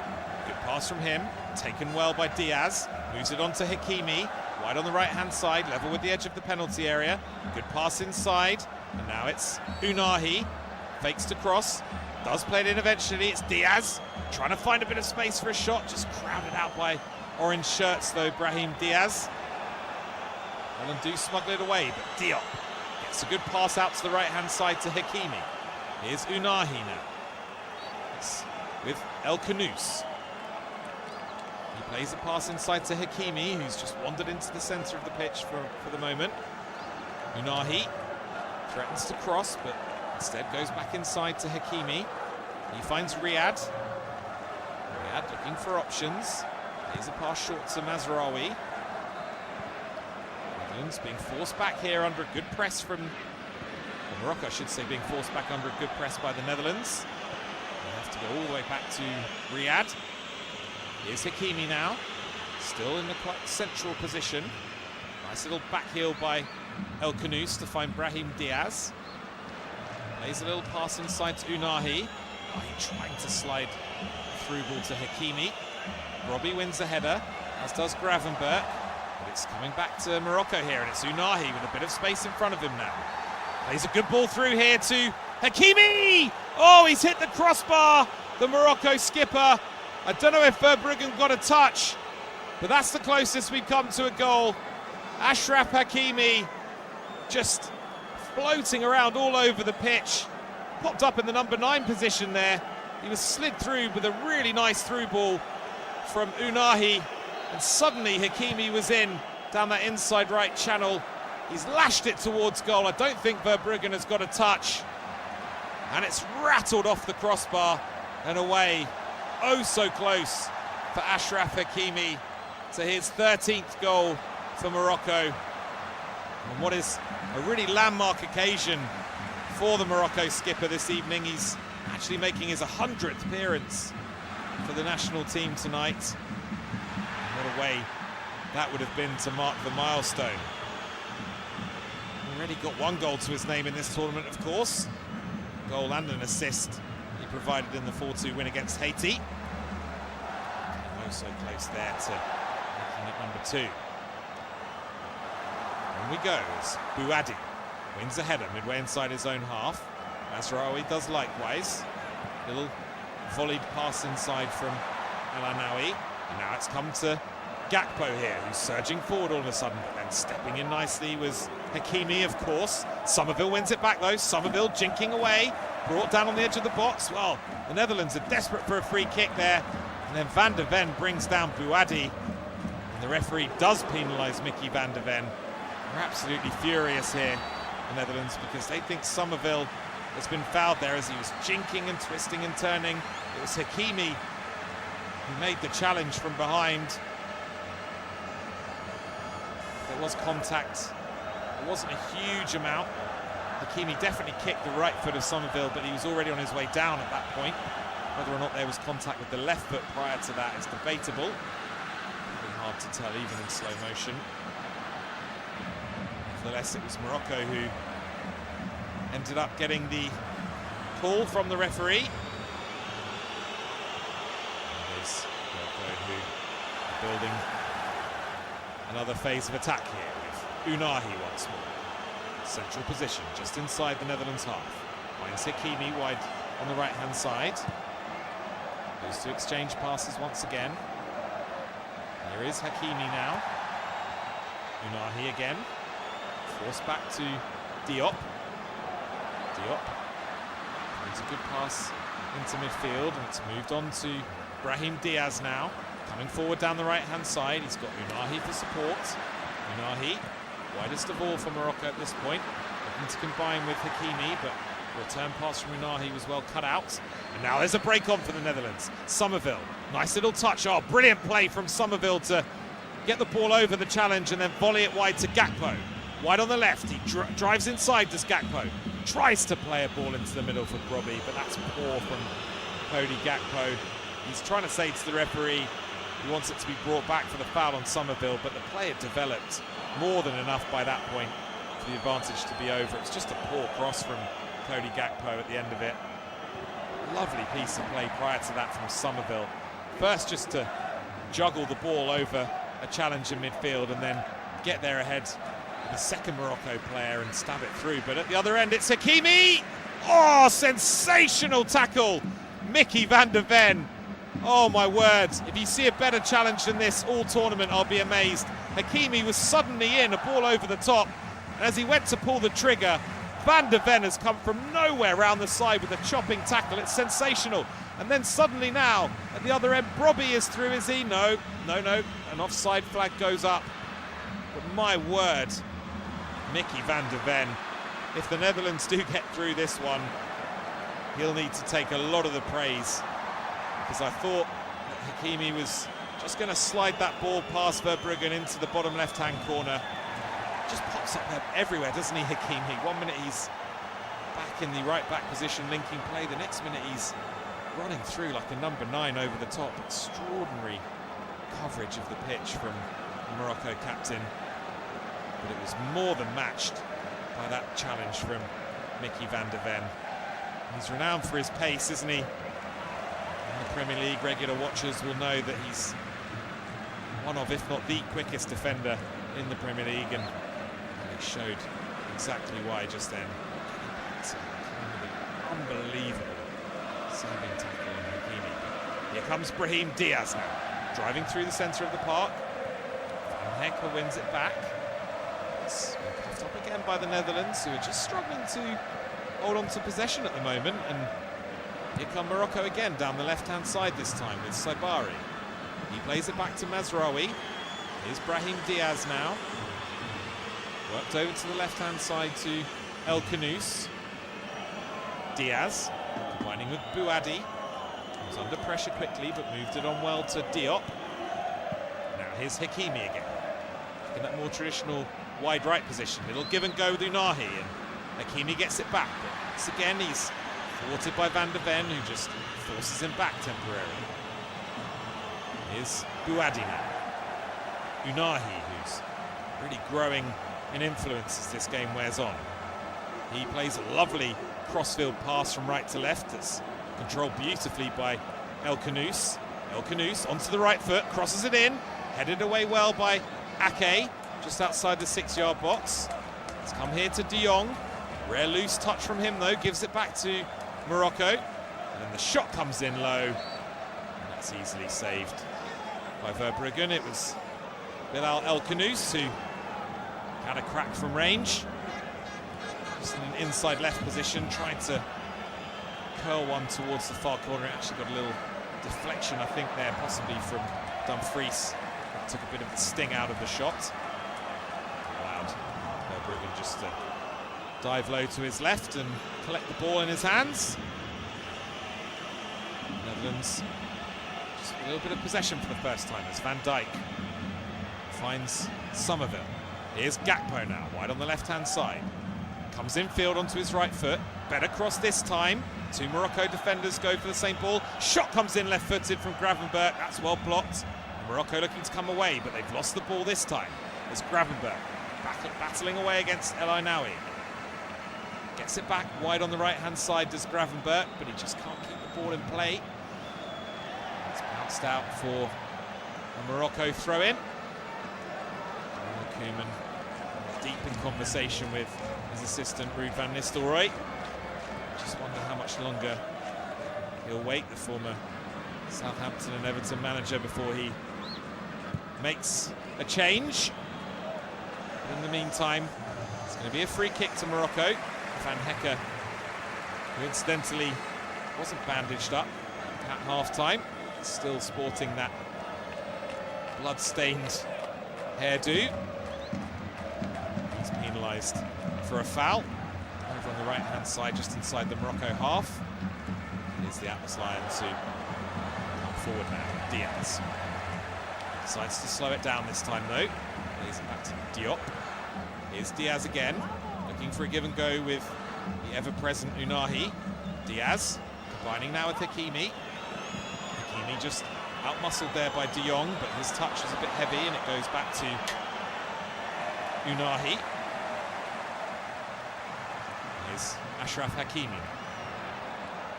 Good pass from him, taken well by Diaz. Moves it on to Hakimi, wide on the right-hand side, level with the edge of the penalty area. Good pass inside, and now it's Unahi. Fakes to cross, does play it in eventually. It's Diaz, trying to find a bit of space for a shot, just crowded out by orange shirts though, Brahim Diaz. Well, do smuggle it away, but Diop gets a good pass out to the right-hand side to Hakimi. Here's Unahi now. It's with El Kanous. He plays a pass inside to Hakimi, who's just wandered into the centre of the pitch for the moment. Unahi threatens to cross, but instead goes back inside to Hakimi. He finds Riyad. Riyad looking for options. Here's a pass short to Mazraoui. Netherlands being forced back here under a good press from Morocco, I should say, being forced back under a good press by the Netherlands. They have to go all the way back to Riyad. Here's Hakimi now, still in a quite central position. Nice little back heel by El Kanous to find Brahim Diaz. Plays a little pass inside to Unahi. Trying to slide through ball to Hakimi. Robbie wins a header, as does Gravenberch. But it's coming back to Morocco here, and it's Unahi with a bit of space in front of him now. Plays a good ball through here to Hakimi! Oh, he's hit the crossbar, the Morocco skipper. I don't know if Verbruggen got a touch, but that's the closest we've come to a goal. Achraf Hakimi just floating around all over the pitch. Popped up in the number 9 position there. He was slid through with a really nice through ball from Unahi, and suddenly Hakimi was in down that inside right channel. He's lashed it towards goal. I don't think Verbruggen has got a touch, and it's rattled off the crossbar and away. Oh, so close for Achraf Hakimi to his 13th goal for Morocco. And what is a really landmark occasion for the Morocco skipper this evening. He's actually making his 100th appearance for the national team tonight. What a way that would have been to mark the milestone. Already got 1 goal to his name in this tournament, of course. A goal and an assist he provided in the 4-2 win against Haiti. Oh, so close there to making it number 2. On we go as Bouadi wins a header midway inside his own half. Mazraoui does likewise. Little volleyed pass inside from El Ainaoui. And now it's come to Gakpo here, who's surging forward all of a sudden, but then stepping in nicely was Hakimi, of course. Somerville wins it back though. Somerville jinking away, brought down on the edge of the box. Well, the Netherlands are desperate for a free kick there. And then Van de Ven brings down Bouadi. And the referee does penalise Mickey Van de Ven. They're absolutely furious here, the Netherlands, because they think Somerville has been fouled there as he was jinking and twisting and turning. It was Hakimi who made the challenge from behind. There was contact. It wasn't a huge amount. Hakimi definitely kicked the right foot of Somerville, but he was already on his way down at that point. Whether or not there was contact with the left foot prior to that is debatable. Pretty hard to tell even in slow motion. Nevertheless, it was Morocco who ended up getting the call from the referee. There's Morocco who are building another phase of attack here with Unahi once more. Central position, just inside the Netherlands half. Finds Hakimi wide on the right-hand side. Goes to exchange passes once again. Here is Hakimi now. Unahi again. Forced back to Diop. Diop finds a good pass into midfield, and it's moved on to Brahim Diaz now. Coming forward down the right-hand side, he's got Unahi for support. Unahi, widest of all for Morocco at this point, looking to combine with Hakimi, but the return pass from Unahi was well cut out. And now there's a break on for the Netherlands. Somerville, nice little touch. Oh, brilliant play from Somerville to get the ball over the challenge and then volley it wide to Gakpo. Wide on the left, he drives inside, does Gakpo. Tries to play a ball into the middle for Robbie, but that's poor from Cody Gakpo. He's trying to say to the referee he wants it to be brought back for the foul on Somerville, but the play had developed more than enough by that point for the advantage to be over. It's just a poor cross from Cody Gakpo at the end of it. Lovely piece of play prior to that from Somerville. First just to juggle the ball over a challenge in midfield and then get there ahead of the second Morocco player and stab it through. But at the other end, it's Hakimi. Oh, sensational tackle. Mickey van der Ven. Oh my word, if you see a better challenge than this all tournament, I'll be amazed. Hakimi was suddenly in, a ball over the top, and as he went to pull the trigger, Van der Ven has come from nowhere round the side with a chopping tackle. It's sensational. And then suddenly now, at the other end, Brobby is through, is he? No, an offside flag goes up. But my word, Mickey van der Ven, if the Netherlands do get through this one, he'll need to take a lot of the praise, because I thought that Hakimi was just going to slide that ball past Verbruggen into the bottom left-hand corner. Just pops up there everywhere, doesn't he, Hakimi? 1 minute he's back in the right-back position, linking play. The next minute he's running through like a number 9 over the top. Extraordinary coverage of the pitch from the Morocco captain. But it was more than matched by that challenge from Mickey van der Ven. He's renowned for his pace, isn't he? In the Premier League, regular watchers will know that he's one of, if not the quickest defender in the Premier League, and it showed exactly why just then. It's unbelievable saving tackle on Hakimi. Here comes Brahim Diaz now, driving through the centre of the park. Van Hecke wins it back. It's been puffed up again by the Netherlands, who are just struggling to hold on to possession at the moment, and here come Morocco again down the left-hand side this time with Saibari. He plays it back to Mazraoui. Here's Brahim Diaz now. Worked over to the left-hand side to El Khanous. Diaz combining with Bouadi. Was under pressure quickly, but moved it on well to Diop. Now here's Hakimi again. In that more traditional wide right position. Little give and go with Unahi, and Hakimi gets it back. But once again, he's thwarted by Van der Ven, who just forces him back temporarily. Here's Bouadi now. Unahi, who's really growing in influence as this game wears on. He plays a lovely crossfield pass from right to left that's controlled beautifully by El Khanous. El Khanous onto the right foot, crosses it in, headed away well by Ake, just outside the 6-yard box. It's come here to De Jong. Rare loose touch from him though, gives it back to Morocco. And then the shot comes in low. And that's easily saved by Verbruggen. It was Bilal El Khanous who had a crack from range. Just in an inside left position, trying to curl one towards the far corner. It actually got a little deflection, I think, there, possibly from Dumfries. That took a bit of the sting out of the shot. Allowed Verbruggen just to dive low to his left and collect the ball in his hands. Netherlands just a little bit of possession for the first time as Van Dijk finds Somerville. Here's Gakpo now, wide on the left-hand side. Comes infield onto his right foot. Better cross this time. 2 Morocco defenders go for the same ball. Shot comes in left-footed from Gravenberch. That's well blocked. Morocco looking to come away, but they've lost the ball this time. There's Gravenberch battling away against El Ainaoui. Gets it back wide on the right-hand side, does Gravenberch, but he just can't keep the ball in play. It's bounced out for a Morocco throw-in. Koeman deep in conversation with his assistant Ruud van Nistelrooy. Just wonder how much longer he'll wait, the former Southampton and Everton manager, before he makes a change. But in the meantime, it's going to be a free kick to Morocco. Van Hecke, who incidentally wasn't bandaged up at half-time, still sporting that blood-stained hairdo. He's penalised for a foul over on the right-hand side, just inside the Morocco half. Here's the Atlas Lions who come forward now. Diaz decides to slow it down this time though. Plays it back to Diop. Here's Diaz again, looking for a give and go with the ever-present Unahi. Diaz combining now with Hakimi. Hakimi just out-muscled there by De Jong, but his touch is a bit heavy and it goes back to Unahi. Here's Achraf Hakimi.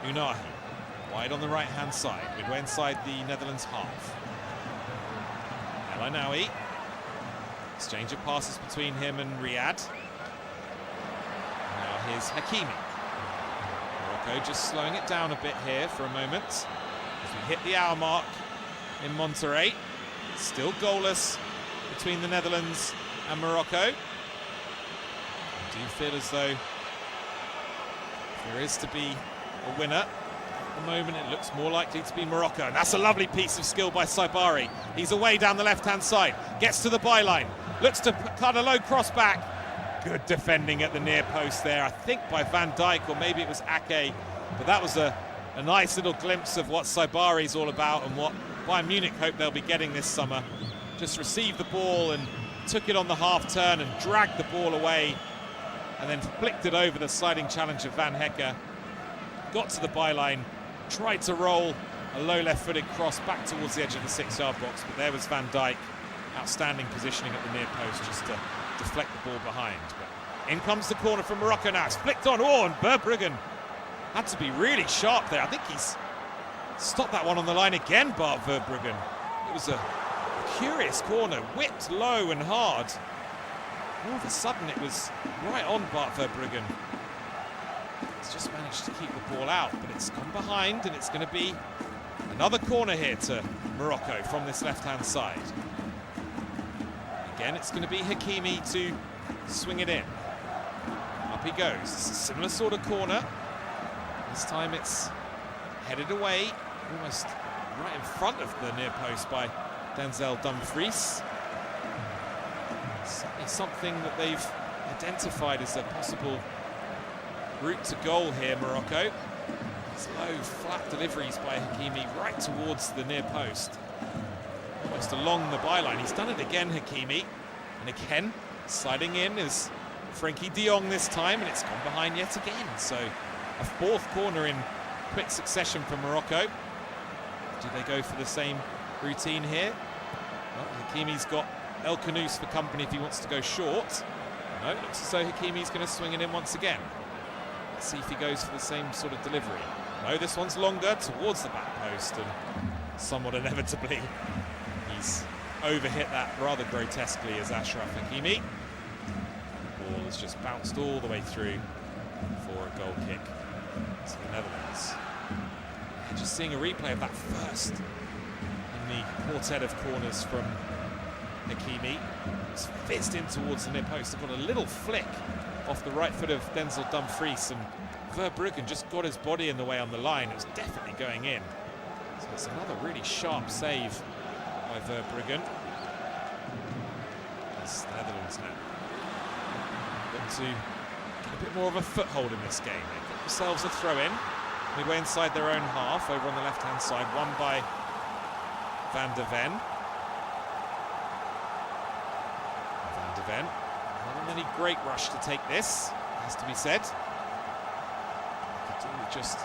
Unahi Wide on the right-hand side, midway inside the Netherlands half. El Ainaoui. Exchange of passes between him and Riyad. Now here's Hakimi. Morocco just slowing it down a bit here for a moment as we hit the hour mark in Monterrey. Still goalless between the Netherlands and Morocco. I do feel as though there is to be a winner. At the moment it looks more likely to be Morocco, and that's a lovely piece of skill by Saibari. He's away down the left-hand side, gets to the byline, looks to cut a low cross back. Good defending at the near post there, I think by Van Dijk, or maybe it was Ake, but that was a nice little glimpse of what Saibari's all about and what Bayern Munich hope they'll be getting this summer. Just received the ball and took it on the half turn and dragged the ball away and then flicked it over the sliding challenge of Van Hecke. Got to the byline, tried to roll a low left-footed cross back towards the edge of the 6-yard box, but there was Van Dijk. Outstanding positioning at the near post just to deflect the ball behind. But in comes the corner from Morocco now. It's flicked on. Oh, and Verbruggen had to be really sharp there. I think he's stopped that one on the line again, Bart Verbruggen. It was a curious corner, whipped low and hard. All of a sudden it was right on Bart Verbruggen. He's just managed to keep the ball out, but it's gone behind, and it's going to be another corner here to Morocco from this left-hand side. Again, it's going to be Hakimi to swing it in. Up he goes. It's a similar sort of corner. This time it's headed away, almost right in front of the near post by Denzel Dumfries. Certainly something that they've identified as a possible route to goal here, Morocco. These low, flat deliveries by Hakimi right towards the near post. Almost along the byline. He's done it again, Hakimi. And again, sliding in is Frankie de Jong this time, and it's gone behind yet again. So a fourth corner in quick succession for Morocco. Do they go for the same routine here? Well, Hakimi's got El Khanous for company if he wants to go short. No, it looks as though Hakimi's going to swing it in once again. Let's see if he goes for the same sort of delivery. No, this one's longer towards the back post, and somewhat inevitably he's overhit that rather grotesquely as Achraf Hakimi. The ball has just bounced all the way through for a goal kick to the Netherlands. Just seeing a replay of that first in the quartet of corners from Hakimi. It's fizzed in towards the near post. They've got a little flick off the right foot of Denzel Dumfries, and Verbruggen just got his body in the way on the line. It was definitely going in. So it's another really sharp save by Verbruggen. It's the Netherlands now. Got to get a bit more of a foothold in this game. They've got themselves a throw-in midway inside their own half, over on the left-hand side, won by Van de Ven. Van de Ven, not in any great rush to take this, has to be said. Could do with just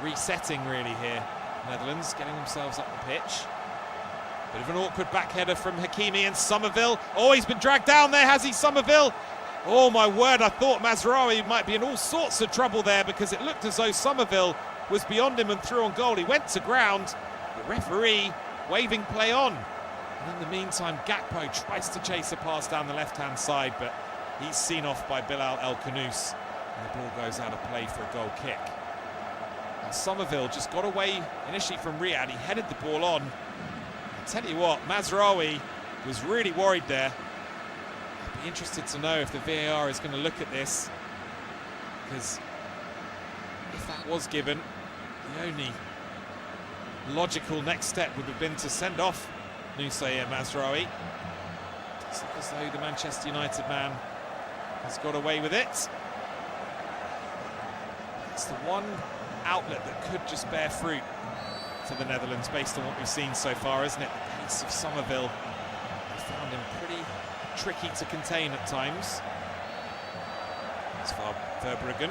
resetting really here. Netherlands getting themselves up the pitch. Bit of an awkward back header from Hakimi, and Somerville. Oh, he's been dragged down there, has he, Somerville? Oh my word, I thought Mazraoui might be in all sorts of trouble there, because it looked as though Somerville was beyond him and through on goal. He went to ground, the referee waving play on. And in the meantime, Gakpo tries to chase a pass down the left-hand side, but he's seen off by Bilal El Khanous, and the ball goes out of play for a goal kick. And Somerville just got away initially from Riyad. He headed the ball on. I tell you what, Mazraoui was really worried there. I'd be interested to know if the VAR is going to look at this, because if that was given, the only logical next step would have been to send off Noussair Mazraoui. It's like as though the Manchester United man has got away with it. It's the one outlet that could just bear fruit for the Netherlands based on what we've seen so far, isn't it? The pace of Somerville. They found him pretty tricky to contain at times. As far Verbruggen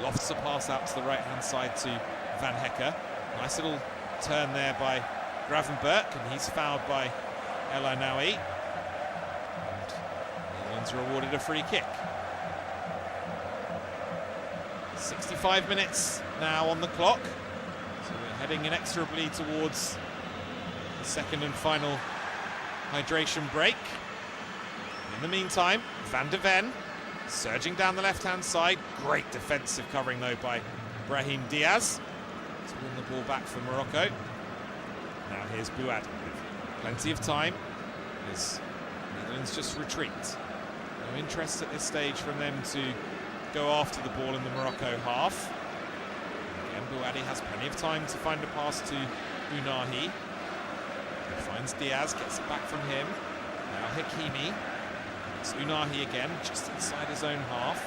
lofts a pass out to the right-hand side to Van Hecke. Nice little turn there by Gravenberch, and he's fouled by El Ainaoui. And the Netherlands are awarded a free kick. 65 minutes now on the clock. So heading inexorably towards the second and final hydration break. In the meantime, Van de Ven surging down the left-hand side. Great defensive covering, though, by Brahim Diaz to win the ball back for Morocco. Now here's Bouad with plenty of time as Netherlands just retreat. No interest at this stage from them to go after the ball in the Morocco half. Again, Bouadi has plenty of time to find a pass to Unahi. He finds Diaz, gets it back from him. Now Hakimi. It's Unahi again, just inside his own half.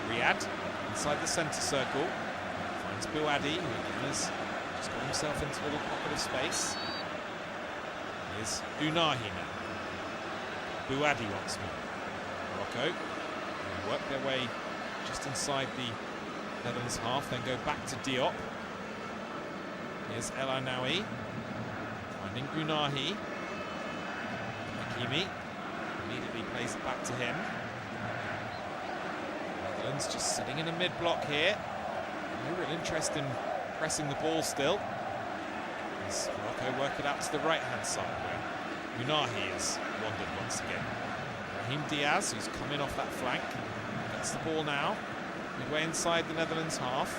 Riyad inside the centre circle. Finds Bouadi, who again has just got himself into a little pocket of space. Here's Unahi now. Bouadi once more. Morocco work their way just inside the Netherlands half, then go back to Diop. Here's El Ainaoui, finding Unahi. Hakimi immediately plays it back to him. Netherlands just sitting in a mid-block here. No real interest in pressing the ball still. As Morocco work it out to the right-hand side where Unahi has wandered once again. Brahim Diaz, who's come in off that flank, gets the ball now, midway inside the Netherlands half.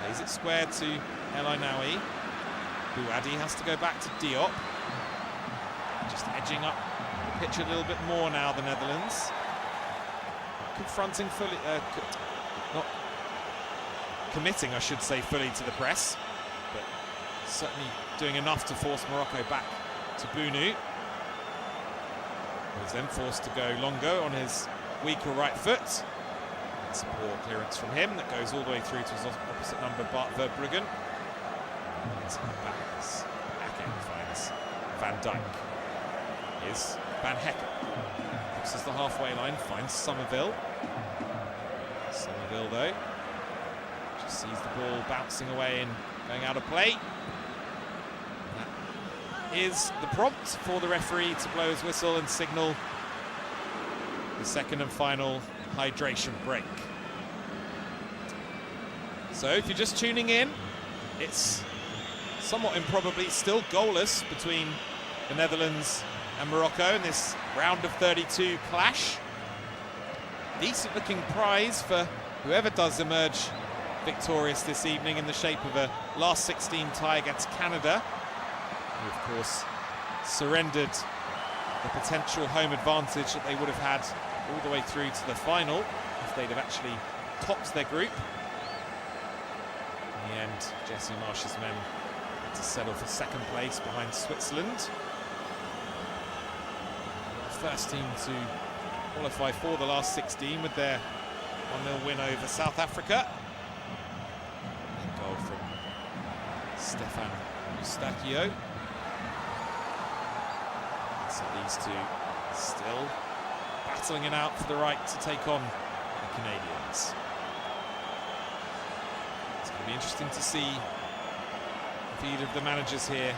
Plays it square to El Ainaoui. Bouadi has to go back to Diop. Just edging up the pitch a little bit more now, the Netherlands. Confronting fully, not committing, I should say, fully to the press, but certainly doing enough to force Morocco back to Bounou. He was then forced to go longer on his weaker right foot. It's a poor clearance from him that goes all the way through to his opposite number, Bart Verbruggen. Back end finds Van Dijk. Here's Van Hekken. Crosses the halfway line, finds Somerville. Somerville, though, just sees the ball bouncing away and going out of play. That is the prompt for the referee to blow his whistle and signal the second and final hydration break. So if you're just tuning in, it's somewhat improbably still goalless between the Netherlands and Morocco in this round of 32 clash. Decent looking prize for whoever does emerge victorious this evening in the shape of a last 16 tie against Canada, who of course surrendered the potential home advantage that they would have had all the way through to the final if they'd have actually topped their group. In the end, Jesse Marsh's men had to settle for second place behind Switzerland. The first team to qualify for the last 16 with their 1-0 win over South Africa. A goal from Stefan Eustachio. So these two still battling it out for the right to take on the Canadians. It's going to be interesting to see if either of the managers here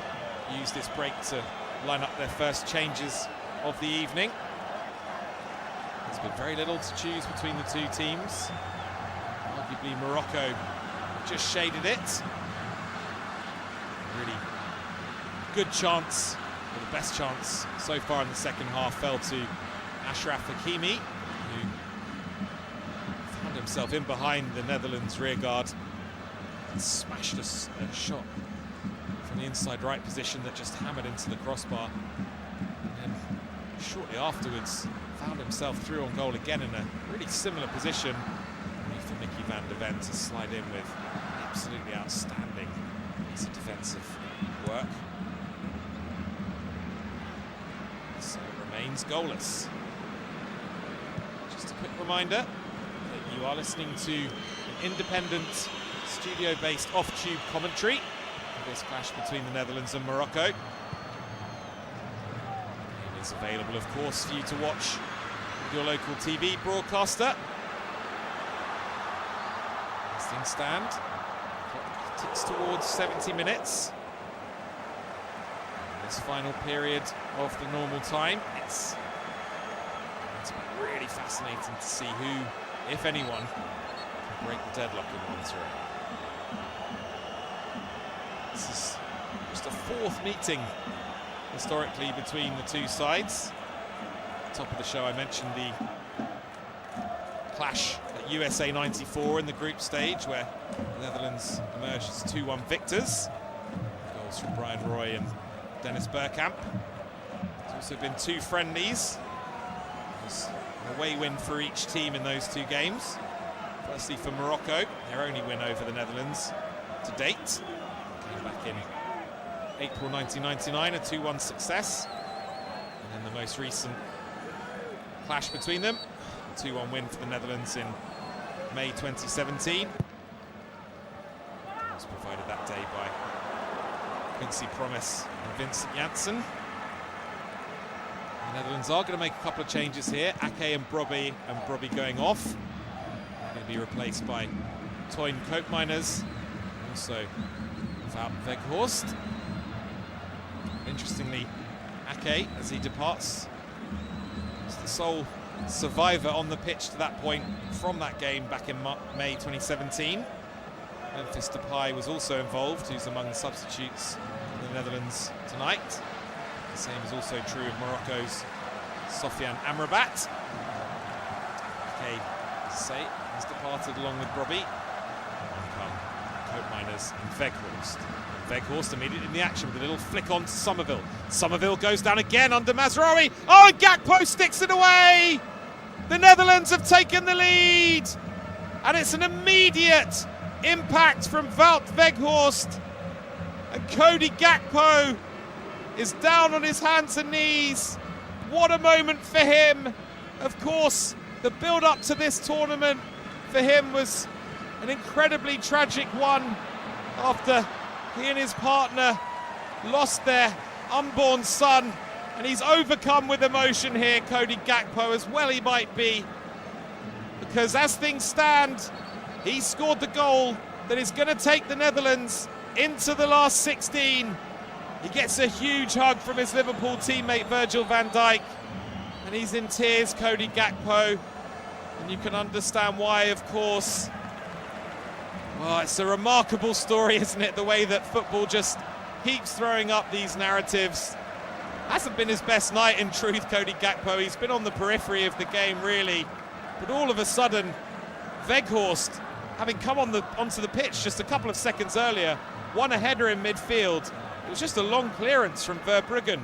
use this break to line up their first changes of the evening. There's been very little to choose between the two teams. Arguably Morocco just shaded it. Really good chance, or the best chance so far in the second half, fell to Achraf Hakimi, who found himself in behind the Netherlands rearguard and smashed a shot from the inside right position that just hammered into the crossbar. And shortly afterwards found himself through on goal again in a really similar position, only for Mickey van de Ven to slide in with absolutely outstanding piece of defensive work. So it remains goalless. Just a quick reminder that you are listening to an independent, studio-based off-tube commentary of this clash between the Netherlands and Morocco. It is available, of course, for you to watch with your local TV broadcaster. Resting stand. Clock ticks towards 70 minutes. In this final period of the normal time, it's going to be really fascinating to see who, if anyone, can break the deadlock in Monterrey. This is just a fourth meeting historically between the two sides. Top of the show, I mentioned the clash at USA 94 in the group stage, where the Netherlands emerged as 2-1 victors. Goals from Brian Roy and Dennis Bergkamp. There's also been two friendlies. There's an away win for each team in those two games. Firstly for Morocco, their only win over the Netherlands to date. Came back in April 1999, a 2-1 success. And then the most recent clash between them, a 2-1 win for the Netherlands in May 2017. It was provided that day by Quincy Promes and Vincent Janssen. The Netherlands are going to make a couple of changes here. Ake and Brobby going off. They're going to be replaced by Toyn Koopmeiners, also Wout Weghorst. Interestingly, Ake, as he departs, is the sole survivor on the pitch to that point from that game back in May 2017. Memphis Depay was also involved, who's among the substitutes for the Netherlands tonight. The same is also true of Morocco's Sofiane Amrabat. Okay, Say has departed along with Brobby. Koopmeiners and Weghorst. Weghorst immediately in the action with a little flick on to Somerville. Somerville goes down again under Mazraoui. Oh, and Gakpo sticks it away! The Netherlands have taken the lead! And it's an immediate impact from Wout Weghorst. And Cody Gakpo is down on his hands and knees. What a moment for him. Of course, the build-up to this tournament for him was an incredibly tragic one after he and his partner lost their unborn son, and he's overcome with emotion here, Cody Gakpo, as well he might be, because as things stand, he scored the goal that is going to take the Netherlands into the last 16. He gets a huge hug from his Liverpool teammate Virgil van Dijk, and he's in tears, Cody Gakpo, and you can understand why, of course. Well, it's a remarkable story, isn't it? The way that football just keeps throwing up these narratives. Hasn't been his best night, in truth, Cody Gakpo. He's been on the periphery of the game, really. But all of a sudden, Weghorst, having come onto the pitch just a couple of seconds earlier, won a header in midfield. It was just a long clearance from Verbruggen.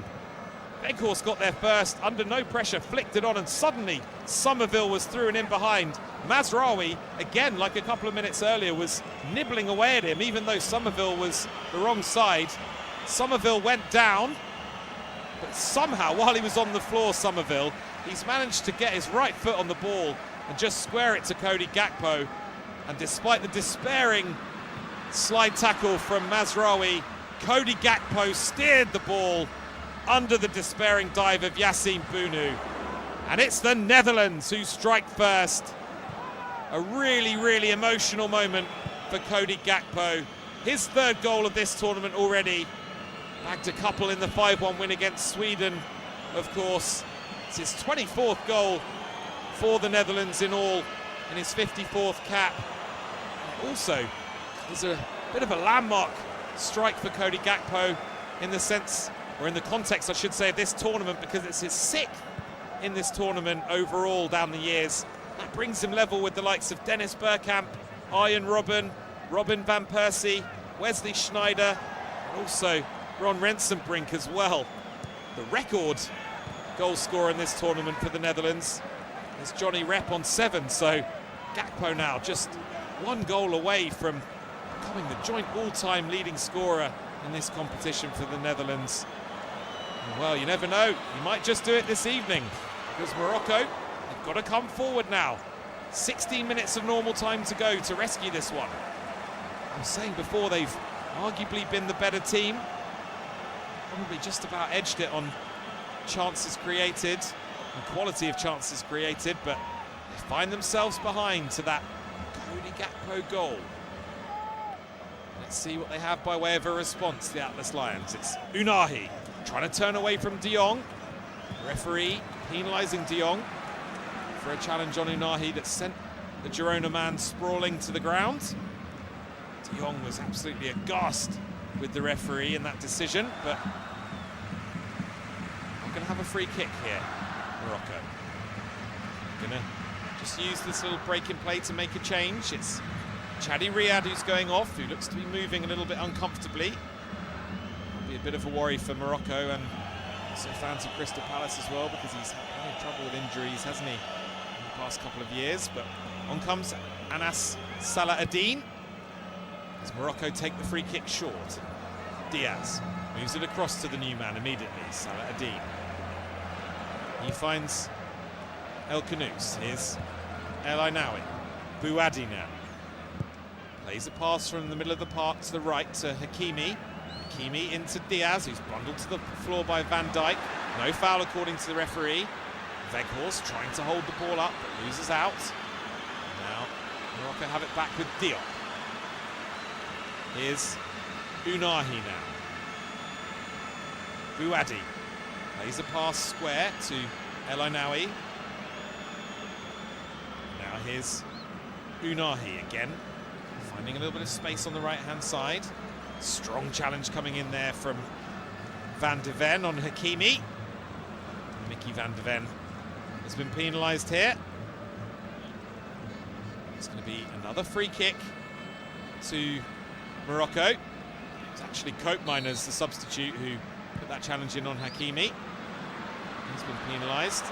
Weghorst got there first, under no pressure, flicked it on, and suddenly Somerville was through and in behind. Mazraoui, again, like a couple of minutes earlier, was nibbling away at him, even though Somerville was the wrong side. Somerville went down, but somehow, while he was on the floor, Somerville, he's managed to get his right foot on the ball and just square it to Cody Gakpo. And despite the despairing slide tackle from Mazraoui, Cody Gakpo steered the ball under the despairing dive of Yassine Bounou. And it's the Netherlands who strike first. A really, really emotional moment for Cody Gakpo. His third goal of this tournament already. Bagged a couple in the 5-1 win against Sweden, of course. It's his 24th goal for the Netherlands in all, in his 54th cap. Also, there's a bit of a landmark strike for Cody Gakpo in the sense, or in the context, I should say, of this tournament, because it's his 6th in this tournament overall down the years. That brings him level with the likes of Dennis Bergkamp, Arjen Robben, Robin van Persie, Wesley Sneijder, and also Ron Rensenbrink as well. The record goal scorer in this tournament for the Netherlands is Johnny Rep on 7, so Gakpo now just 1 goal away from becoming the joint all-time leading scorer in this competition for the Netherlands. And well, you never know, he might just do it this evening, because Morocco, they've got to come forward now. 16 minutes of normal time to go to rescue this one. I was saying before, they've arguably been the better team. Probably just about edged it on chances created and quality of chances created, but they find themselves behind to that Cody Gakpo goal. Let's see what they have by way of a response, the Atlas Lions. It's Unahi trying to turn away from De Jong. The referee penalising De Jong for a challenge on Unahi that sent the Girona man sprawling to the ground. De Jong was absolutely aghast with the referee in that decision, but I'm going to have a free kick here, Morocco. Going to just use this little break in play to make a change. It's Chadi Riyad who's going off, who looks to be moving a little bit uncomfortably. Be a bit of a worry for Morocco and also fans of Crystal Palace as well, because he's had plenty of trouble with injuries, hasn't he, in the past couple of years. But on comes Anas Salah Ad-Din as Morocco take the free kick short. Diaz moves it across to the new man immediately, Salah Ad-Din. He finds El Kanous. Here's El Ainaoui. Bouadi now. Plays a pass from the middle of the park to the right to Hakimi. Hakimi into Diaz, who's bundled to the floor by Van Dijk. No foul according to the referee. Weghorst trying to hold the ball up, but loses out. Now Morocco have it back with Diop. Here's Unahi now. Bouadi plays a pass square to El Ainaoui. Now here's Unahi again, finding a little bit of space on the right-hand side. Strong challenge coming in there from Van de Ven on Hakimi. Mickey Van de Ven has been penalised here. It's going to be another free kick to Morocco. It's actually Koeman as the substitute who put that challenge in on Hakimi. He's been penalised.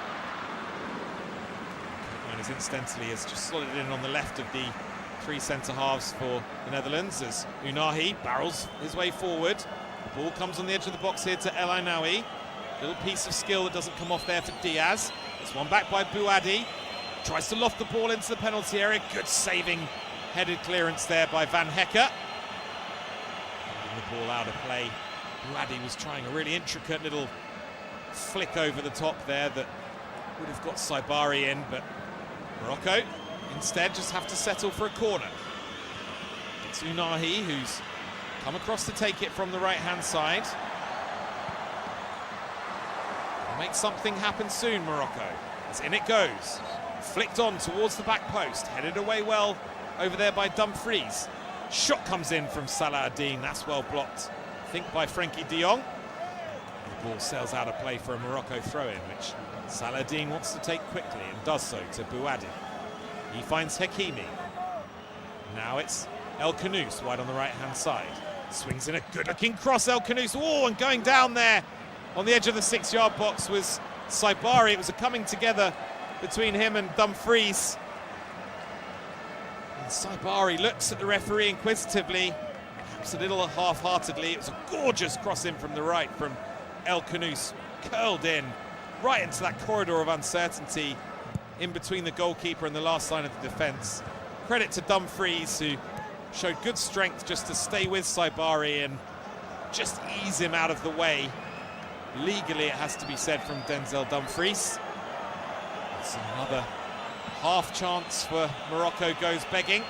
Koeman is incidentally has just slotted in on the left of the three centre-halves for the Netherlands as Unahi barrels his way forward. The ball comes on the edge of the box here to El Ainaoui. Little piece of skill that doesn't come off there for Diaz. It's one back by Bouadi. Tries to loft the ball into the penalty area. Good saving headed clearance there by Van Hecker. The ball out of play. Bouadi was trying a really intricate little flick over the top there that would have got Saibari in, but Morocco instead just have to settle for a corner. It's Unahi who's come across to take it from the right-hand side. Make something happen soon, Morocco. As in it goes. Flicked on towards the back post. Headed away well over there by Dumfries. Shot comes in from Salah Ad-Din. That's well blocked, I think, by Frenkie de Jong. The ball sails out of play for a Morocco throw-in, which Salah Ad-Din wants to take quickly and does so to Bouadi. He finds Hakimi. Now it's El Kanous wide on the right-hand side. Swings in a good-looking cross, El Kanous. Oh, and going down there on the edge of the 6-yard box was Saibari. It was a coming together between him and Dumfries. And Saibari looks at the referee inquisitively, perhaps a little half-heartedly. It was a gorgeous cross in from the right from El Kanous, curled in right into that corridor of uncertainty in between the goalkeeper and the last line of the defence. Credit to Dumfries, who showed good strength just to stay with Saibari and just ease him out of the way. Legally, it has to be said, from Denzel Dumfries. It's another half chance for Morocco goes begging.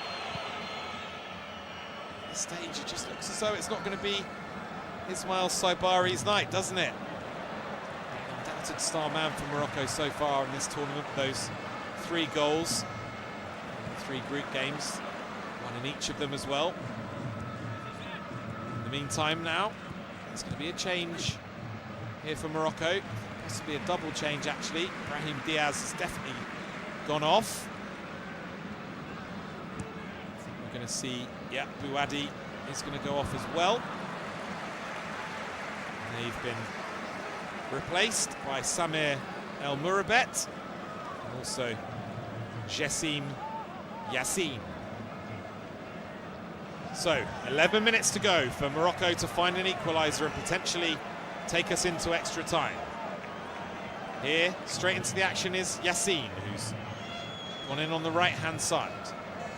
At this stage, it just looks as though it's not going to be Ismail Saibari's night, doesn't it? Undoubted star man for Morocco so far in this tournament. Those 3 goals, 3 group games, 1 in each of them as well. In the meantime now, there's going to be a change here for Morocco, possibly a double change actually. Brahim Diaz has definitely gone off. I think we're going to see, yeah, Bouadi is going to go off as well. And they've been replaced by Samir El Mourabet and also Jessim Yassin. So 11 minutes to go for Morocco to find an equaliser and potentially take us into extra time. Here, straight into the action is Yassin, who's gone in on the right-hand side.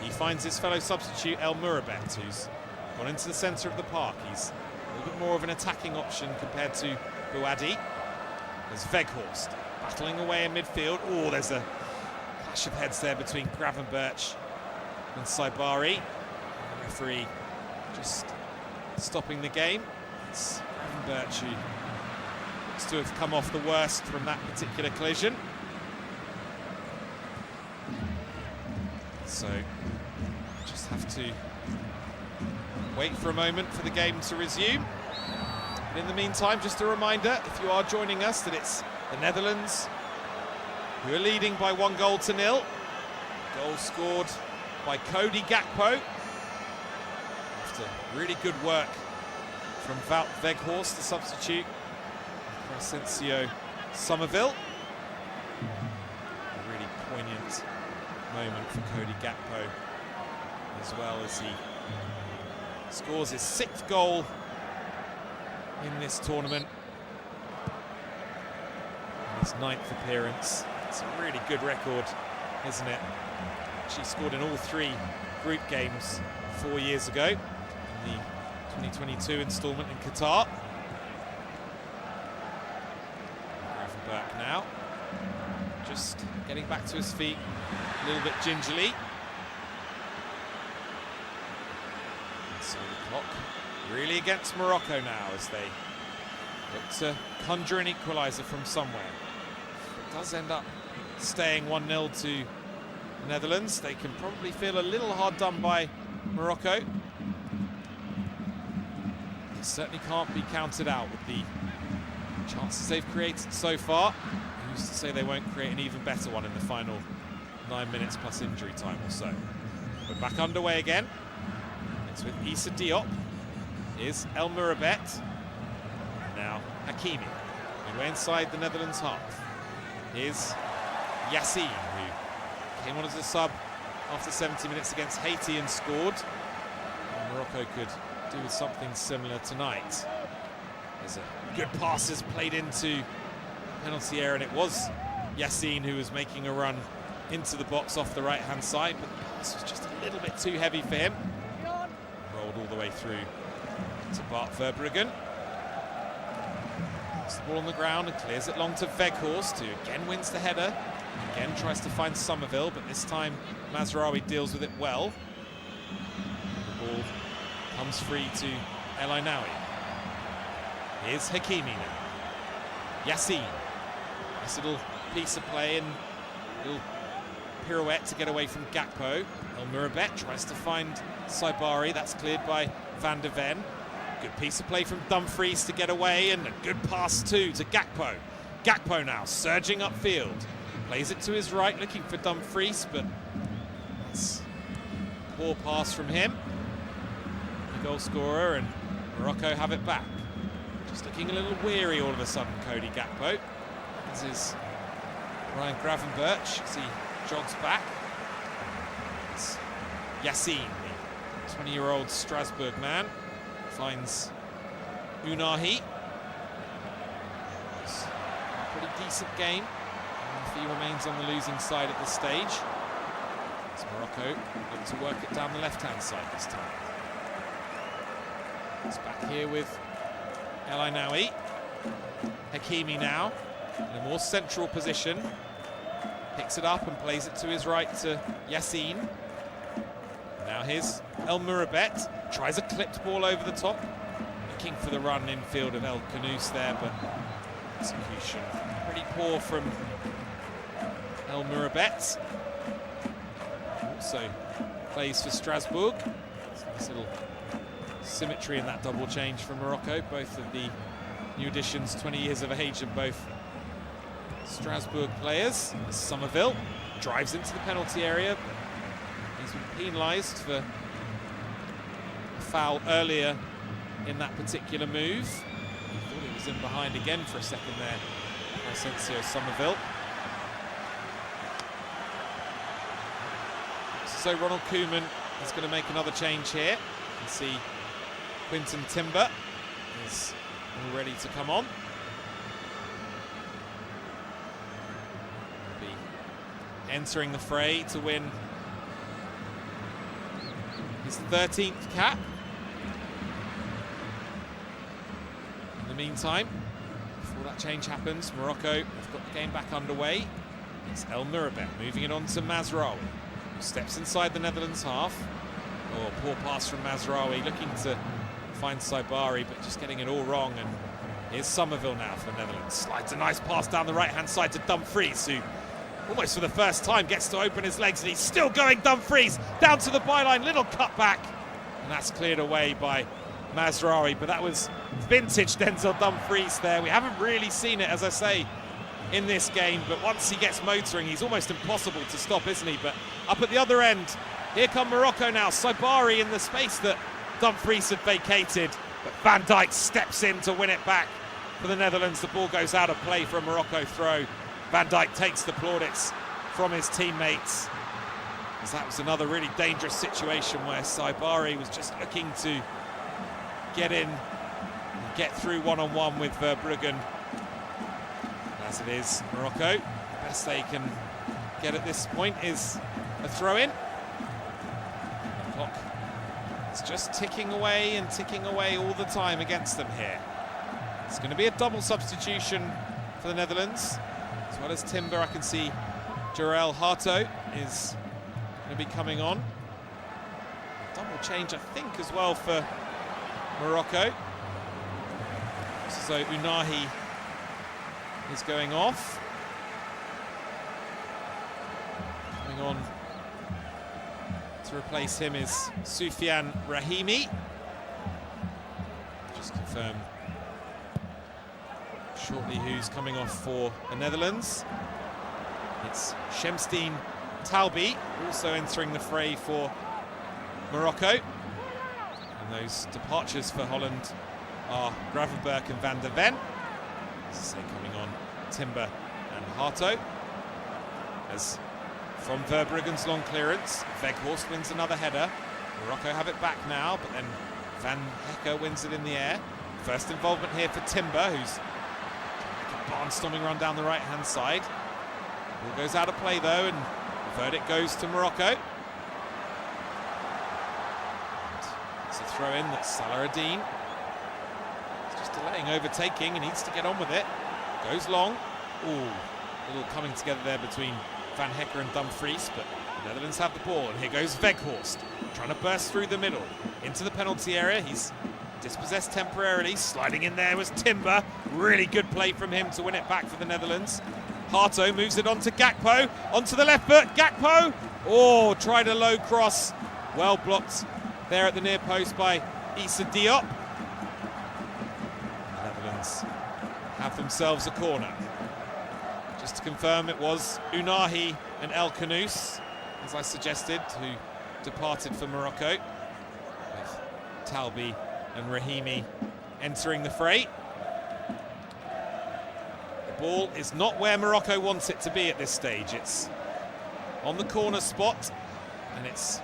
He finds his fellow substitute El Mourabet, who's gone into the centre of the park. He's a little bit more of an attacking option compared to Bouadi. There's Weghorst battling away in midfield. Oh, there's a clash of heads there between Gravenberch and Saibari. The referee just stopping the game. It's Gravenberch who looks to have come off the worst from that particular collision. So just have to wait for a moment for the game to resume. But in the meantime, just a reminder, if you are joining us, that it's the Netherlands who are leading by 1-0. Goal scored by Cody Gakpo. After really good work from Wout Weghorst, the substitute, Crescencio Somerville. A really poignant moment for Cody Gakpo, as well as he scores his 6th goal in this tournament. His 9th appearance. It's a really good record, isn't it? She scored in all 3 group games 4 years ago in the 2022 instalment in Qatar. Gravenberch now, just getting back to his feet a little bit gingerly. So the clock really against Morocco now as they look to conjure an equaliser from somewhere. It does end up staying 1-0 to the Netherlands. They can probably feel a little hard done by Morocco. It certainly can't be counted out with the chances they've created so far. Who's to say they won't create an even better one in the final 9 minutes plus injury time or so. We're back underway again. It's with Issa Diop. Here's El Mourabet. Now Hakimi, midway inside the Netherlands half. Here's Yassine, who came on as a sub after 70 minutes against Haiti and scored. And Morocco could do with something similar tonight. There's a good passes played into the penalty area, and it was Yassine who was making a run into the box off the right-hand side, but the pass was just a little bit too heavy for him. Rolled all the way through to Bart Verbruggen. Puts the ball on the ground and clears it long to Weghorst, who again wins the header. Again tries to find Somerville, but this time Mazraoui deals with it well. The ball comes free to El Ainaoui. Here's Hakimi now. Yassine. Nice little piece of play and little pirouette to get away from Gakpo. El Mourabet tries to find Saibari. That's cleared by Van de Ven. Good piece of play from Dumfries to get away, and a good pass too to Gakpo. Gakpo now surging upfield. Plays it to his right, looking for Dumfries, but that's a poor pass from him. The goal scorer, and Morocco have it back. Just looking a little weary all of a sudden, Cody Gakpo. This is Ryan Gravenberch as he jogs back. It's Yassine, the 20-year-old Strasbourg man, finds Unahi. It's a pretty decent game. He remains on the losing side at this stage. As Morocco look to work it down the left-hand side this time. It's back here with El Ainaoui. Hakimi now in a more central position. Picks it up and plays it to his right to Yassine. Now here's El Mourabet. Tries a clipped ball over the top. Looking for the run infield of El Khanous there, but execution pretty poor from El Mourabet. Also plays for Strasbourg. Nice little symmetry in that double change from Morocco. Both of the new additions, 20 years of age, and both Strasbourg players. Somerville drives into the penalty area. He's been penalised for a foul earlier in that particular move. He thought he was in behind again for a second there, Crescencio Somerville. So Ronald Koeman is going to make another change here. You can see Quinton Timber is all ready to come on. He'll be entering the fray to win his 13th cap. In the meantime, before that change happens, Morocco have got the game back underway. It's El Mourabet moving it on to Mazraoui. Steps inside the Netherlands half. Oh, poor pass from Mazraoui, looking to find Saibari, but just getting it all wrong. And here's Somerville now for the Netherlands. Slides a nice pass down the right-hand side to Dumfries, who almost for the first time gets to open his legs, and he's still going. Dumfries down to the byline, little cutback. And that's cleared away by Mazraoui, but that was vintage Denzel Dumfries there. We haven't really seen it, as I say, in this game, but once he gets motoring, he's almost impossible to stop, isn't he? But up at the other end, here come Morocco now. Saibari in the space that Dumfries had vacated, but Van Dijk steps in to win it back for the Netherlands. The ball goes out of play for a Morocco throw. Van Dijk takes the plaudits from his teammates, as that was another really dangerous situation where Saibari was just looking to get in and get through one-on-one with Verbruggen. As it is, Morocco, the best they can get at this point is a throw-in. The clock is just ticking away all the time against them here. It's going to be a double substitution for the Netherlands. As well as Timber, I can see Jarell Hato is going to be coming on. Double change, I think, as well for Morocco. So Unahi is going off. Coming on to replace him is Soufiane Rahimi. Just confirm shortly who's coming off for the Netherlands. It's Shemsteen Talbi also entering the fray for Morocco. And those departures for Holland are Gravenberch and Van der Ven. So coming on Timber and Hato. As from Verbruggen's long clearance, Weghorst wins another header. Morocco have it back now, but then Van Hecke wins it in the air. First involvement here for Timber, who's like a barnstorming run down the right-hand side. Ball goes out of play though, and the verdict goes to Morocco. It's a throw-in that's Salah Adine. Delaying overtaking, and needs to get on with it. Goes long. Ooh, a little coming together there between Van Hecke and Dumfries, but the Netherlands have the ball, and here goes Weghorst, trying to burst through the middle into the penalty area. He's dispossessed temporarily. Sliding in there was Timber. Really good play from him to win it back for the Netherlands. Hato moves it on to Gakpo, onto the left foot. Gakpo, oh, tried a low cross. Well blocked there at the near post by Issa Diop. Have themselves a corner. Just to confirm, it was Unahi and El Khanous, as I suggested, who departed for Morocco, with Talbi and Rahimi entering the fray. The ball is not where Morocco wants it to be at this stage. It's on the corner spot, and it's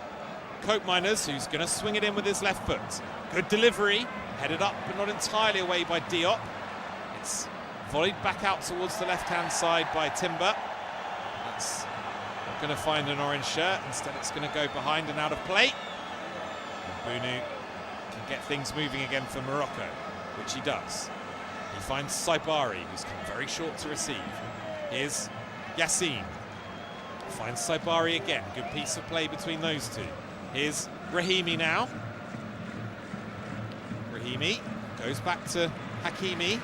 Koeman who's going to swing it in with his left foot. Good delivery, headed up but not entirely away by Diop. It's volleyed back out towards the left-hand side by Timber. That's not going to find an orange shirt. Instead, it's going to go behind and out of play. And Bunu can get things moving again for Morocco, which he does. He finds Saibari, who's come very short to receive. Here's Yassine. Finds Saibari again. Good piece of play between those two. Here's Rahimi now. Rahimi goes back to Hakimi.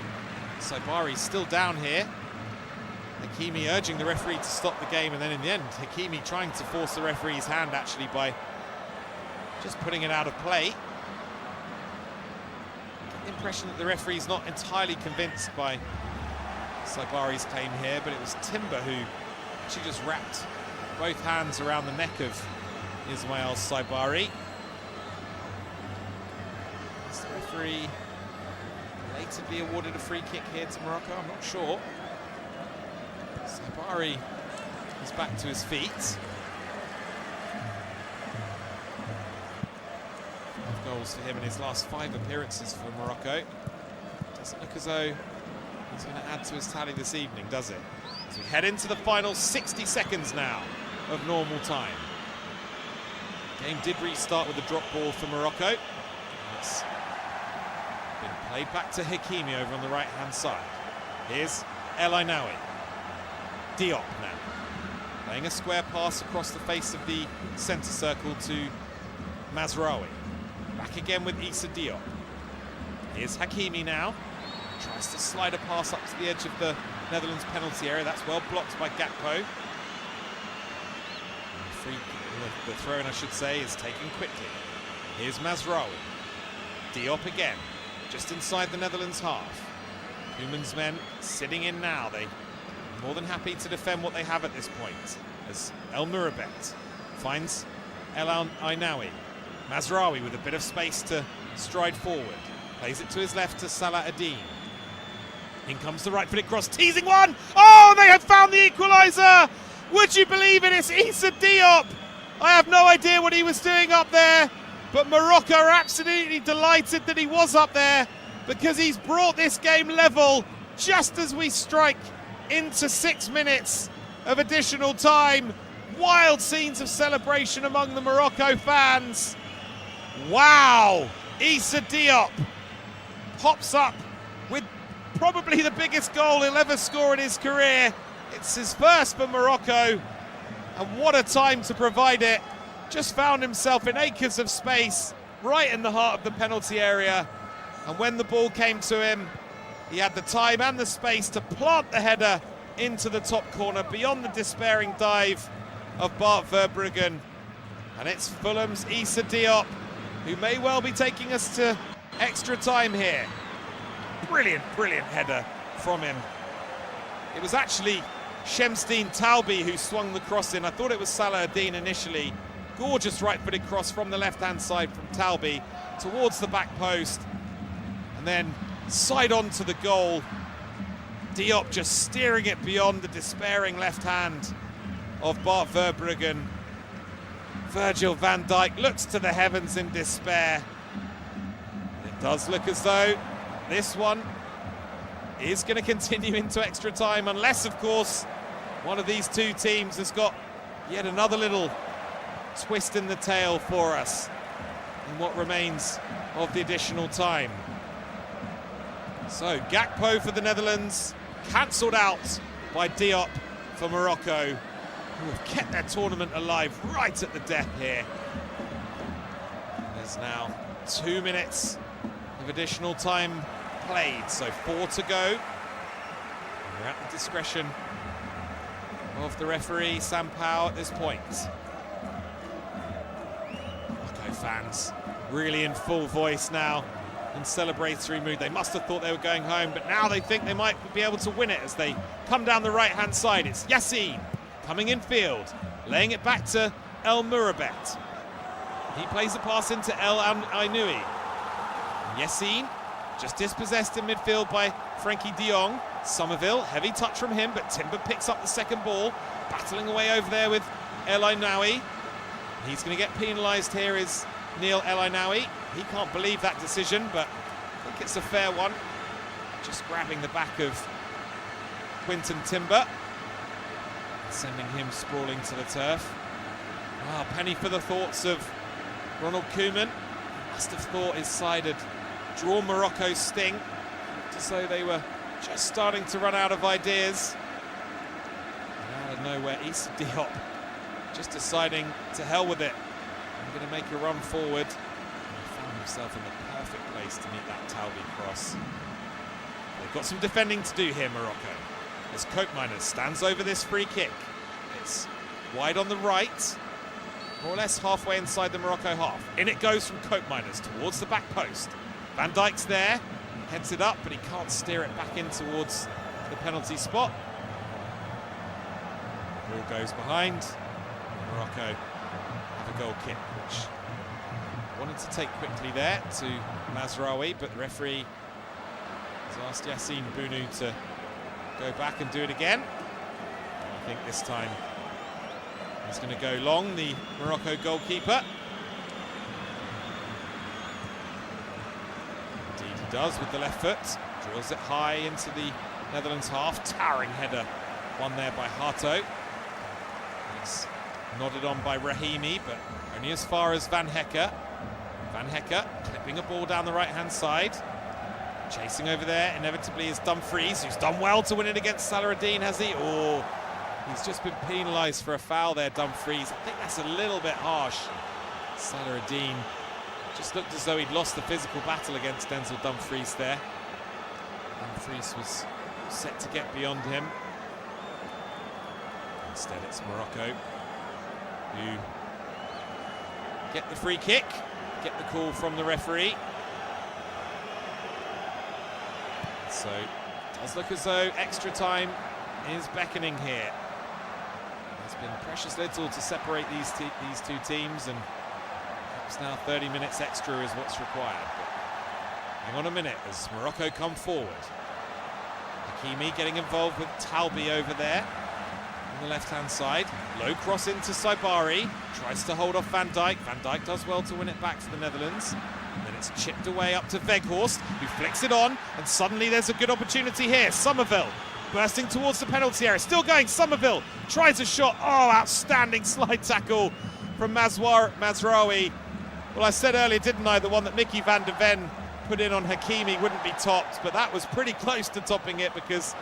Saibari's still down here. Hakimi urging the referee to stop the game, and then in the end, Hakimi trying to force the referee's hand actually by just putting it out of play. Get the impression that the referee's not entirely convinced by Saibari's claim here, but it was Timber who actually just wrapped both hands around the neck of Ismail Saibari. Is the referee belatedly awarded a free kick here to Morocco? I'm not sure. Saibari is back to his feet. 5 goals for him in his last 5 appearances for Morocco. Doesn't look as though he's going to add to his tally this evening, does it? As we head into the final 60 seconds now of normal time. Game did restart with a drop ball for Morocco. It's been played back to Hakimi over on the right-hand side. Here's El Ainaoui. Diop now. Playing a square pass across the face of the centre circle to Mazraoui. Back again with Issa Diop. Here's Hakimi now. Tries to slide a pass up to the edge of the Netherlands penalty area. That's well blocked by Gakpo. The throw-in, I should say, is taken quickly. Here's Mazraoui. Diop again, just inside the Netherlands half. Koeman's men sitting in now. They are more than happy to defend what they have at this point. As El Mourabet finds El Ainaoui. Mazraoui with a bit of space to stride forward. Plays it to his left to Salah Ad-Din. In comes the right-footed cross, teasing one! Oh, they have found the equaliser! Would you believe it? It's Issa Diop! I have no idea what he was doing up there, but Morocco are absolutely delighted that he was up there because he's brought this game level just as we strike into 6 minutes of additional time. Wild scenes of celebration among the Morocco fans. Wow! Issa Diop pops up with probably the biggest goal he'll ever score in his career. It's his first for Morocco, and what a time to provide it. Just found himself in acres of space right in the heart of the penalty area, and when the ball came to him, he had the time and the space to plant the header into the top corner beyond the despairing dive of Bart Verbruggen. And it's Fulham's Issa Diop, who may well be taking us to extra time here. Brilliant, brilliant header from him. It was actually Shemsteen Talbi who swung the cross in. I thought it was Salah Ad-Din initially. Gorgeous right-footed cross from the left-hand side from Talbi towards the back post. And then side on to the goal. Diop just steering it beyond the despairing left hand of Bart Verbruggen. Virgil van Dijk looks to the heavens in despair. It does look as though this one is going to continue into extra time, unless, of course, one of these two teams has got yet another little twist in the tail for us in what remains of the additional time. So Gakpo for the Netherlands, cancelled out by Diop for Morocco, who have kept their tournament alive right at the death here. There's now 2 minutes of additional time played, so 4 to go. We're at the discretion of the referee, Sampao, at this point. Morocco fans really in full voice now, in celebratory mood. They must have thought they were going home, but now they think they might be able to win it as they come down the right-hand side. It's Yassine coming in field, laying it back to El Mourabet. He plays the pass into El Ainaoui. Yassine just dispossessed in midfield by Frenkie de Jong. Somerville, heavy touch from him, but Timber picks up the second ball, battling away over there with El Ainaoui. He's going to get penalised here is Neil El Ainaoui. He can't believe that decision, but I think it's a fair one. Just grabbing the back of Quinton Timber, sending him sprawling to the turf. Wow, penny for the thoughts of Ronald Koeman. Must have thought his side had drawn Morocco's sting, as though they were just starting to run out of ideas. And out of nowhere, Issa Diop just deciding to hell with it. I'm going to make a run forward. He found himself in the perfect place to meet that Talbi cross. They've got some defending to do here, Morocco, as Koeman stands over this free kick. It's wide on the right, more or less halfway inside the Morocco half. In it goes from Koeman towards the back post. Van Dijk's there, heads it up, but he can't steer it back in towards the penalty spot. Ball goes behind. Morocco have a goal kick, which wanted to take quickly there to Mazraoui, but the referee has asked Yassine Bounou to go back and do it again. I think this time he's going to go long, the Morocco goalkeeper. Indeed he does with the left foot. Drills it high into the Netherlands half. Towering header, won there by Hato. It's nodded on by Rahimi, but only as far as Van Hecker. Van Hecker clipping a ball down the right-hand side. Chasing over there, inevitably, is Dumfries, who's done well to win it against Salah Ad-Din, has he? Oh, he's just been penalised for a foul there, Dumfries. I think that's a little bit harsh. Salah Ad-Din just looked as though he'd lost the physical battle against Denzel Dumfries there. Dumfries was set to get beyond him. Instead, it's Morocco who get the free kick. get the call from the referee. So it does look as though extra time is beckoning here. There's been precious little to separate these two teams, and perhaps now 30 minutes extra is what's required. But hang on a minute as Morocco come forward. Hakimi getting involved with Talbi over there on the left-hand side. Low cross into Saibari, tries to hold off Van Dijk. Van Dijk does well to win it back for the Netherlands. And then it's chipped away up to Weghorst, who flicks it on, and suddenly there's a good opportunity here. Somerville bursting towards the penalty area, still going. Somerville tries a shot. Oh, outstanding slide tackle from Mazraoui. Well, I said earlier, didn't I, the one that Mickey van der Ven put in on Hakimi wouldn't be topped, but that was pretty close to topping it, because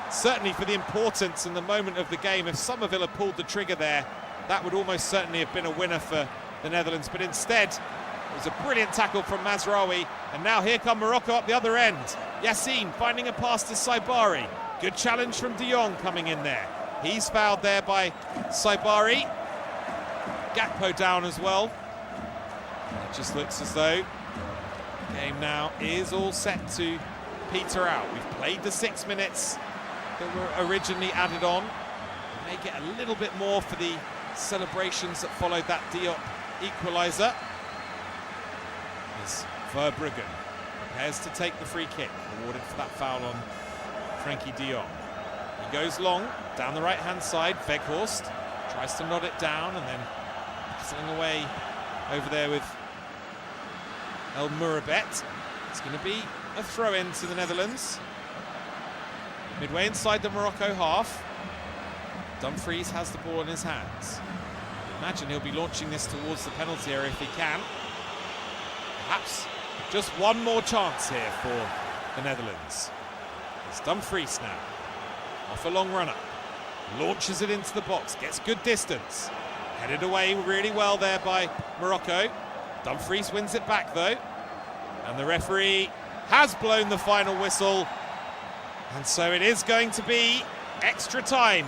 certainly for the importance and the moment of the game, if Somerville had pulled the trigger there, that would almost certainly have been a winner for the Netherlands. But instead, it was a brilliant tackle from Mazraoui, and now here come Morocco up the other end. Yassine finding a pass to Saibari. Good challenge from De Jong coming in there. He's fouled there by Saibari. Gakpo down as well. It just looks as though the game now is all set to peter out. We've played the 6 minutes that were originally added on. We may get a little bit more for the celebrations that followed that Diop equaliser. As Verbruggen prepares to take the free kick, awarded for that foul on Frenkie de Jong. He goes long, down the right-hand side. Weghorst tries to nod it down and then battling away over there with El Mourabet. It's going to be a throw-in to the Netherlands. Midway inside the Morocco half. Dumfries has the ball in his hands. Imagine he'll be launching this towards the penalty area if he can. Perhaps just one more chance here for the Netherlands. It's Dumfries now, off a long runner, launches it into the box, gets good distance, headed away really well there by Morocco. Dumfries wins it back though, and the referee has blown the final whistle, and so it is going to be extra time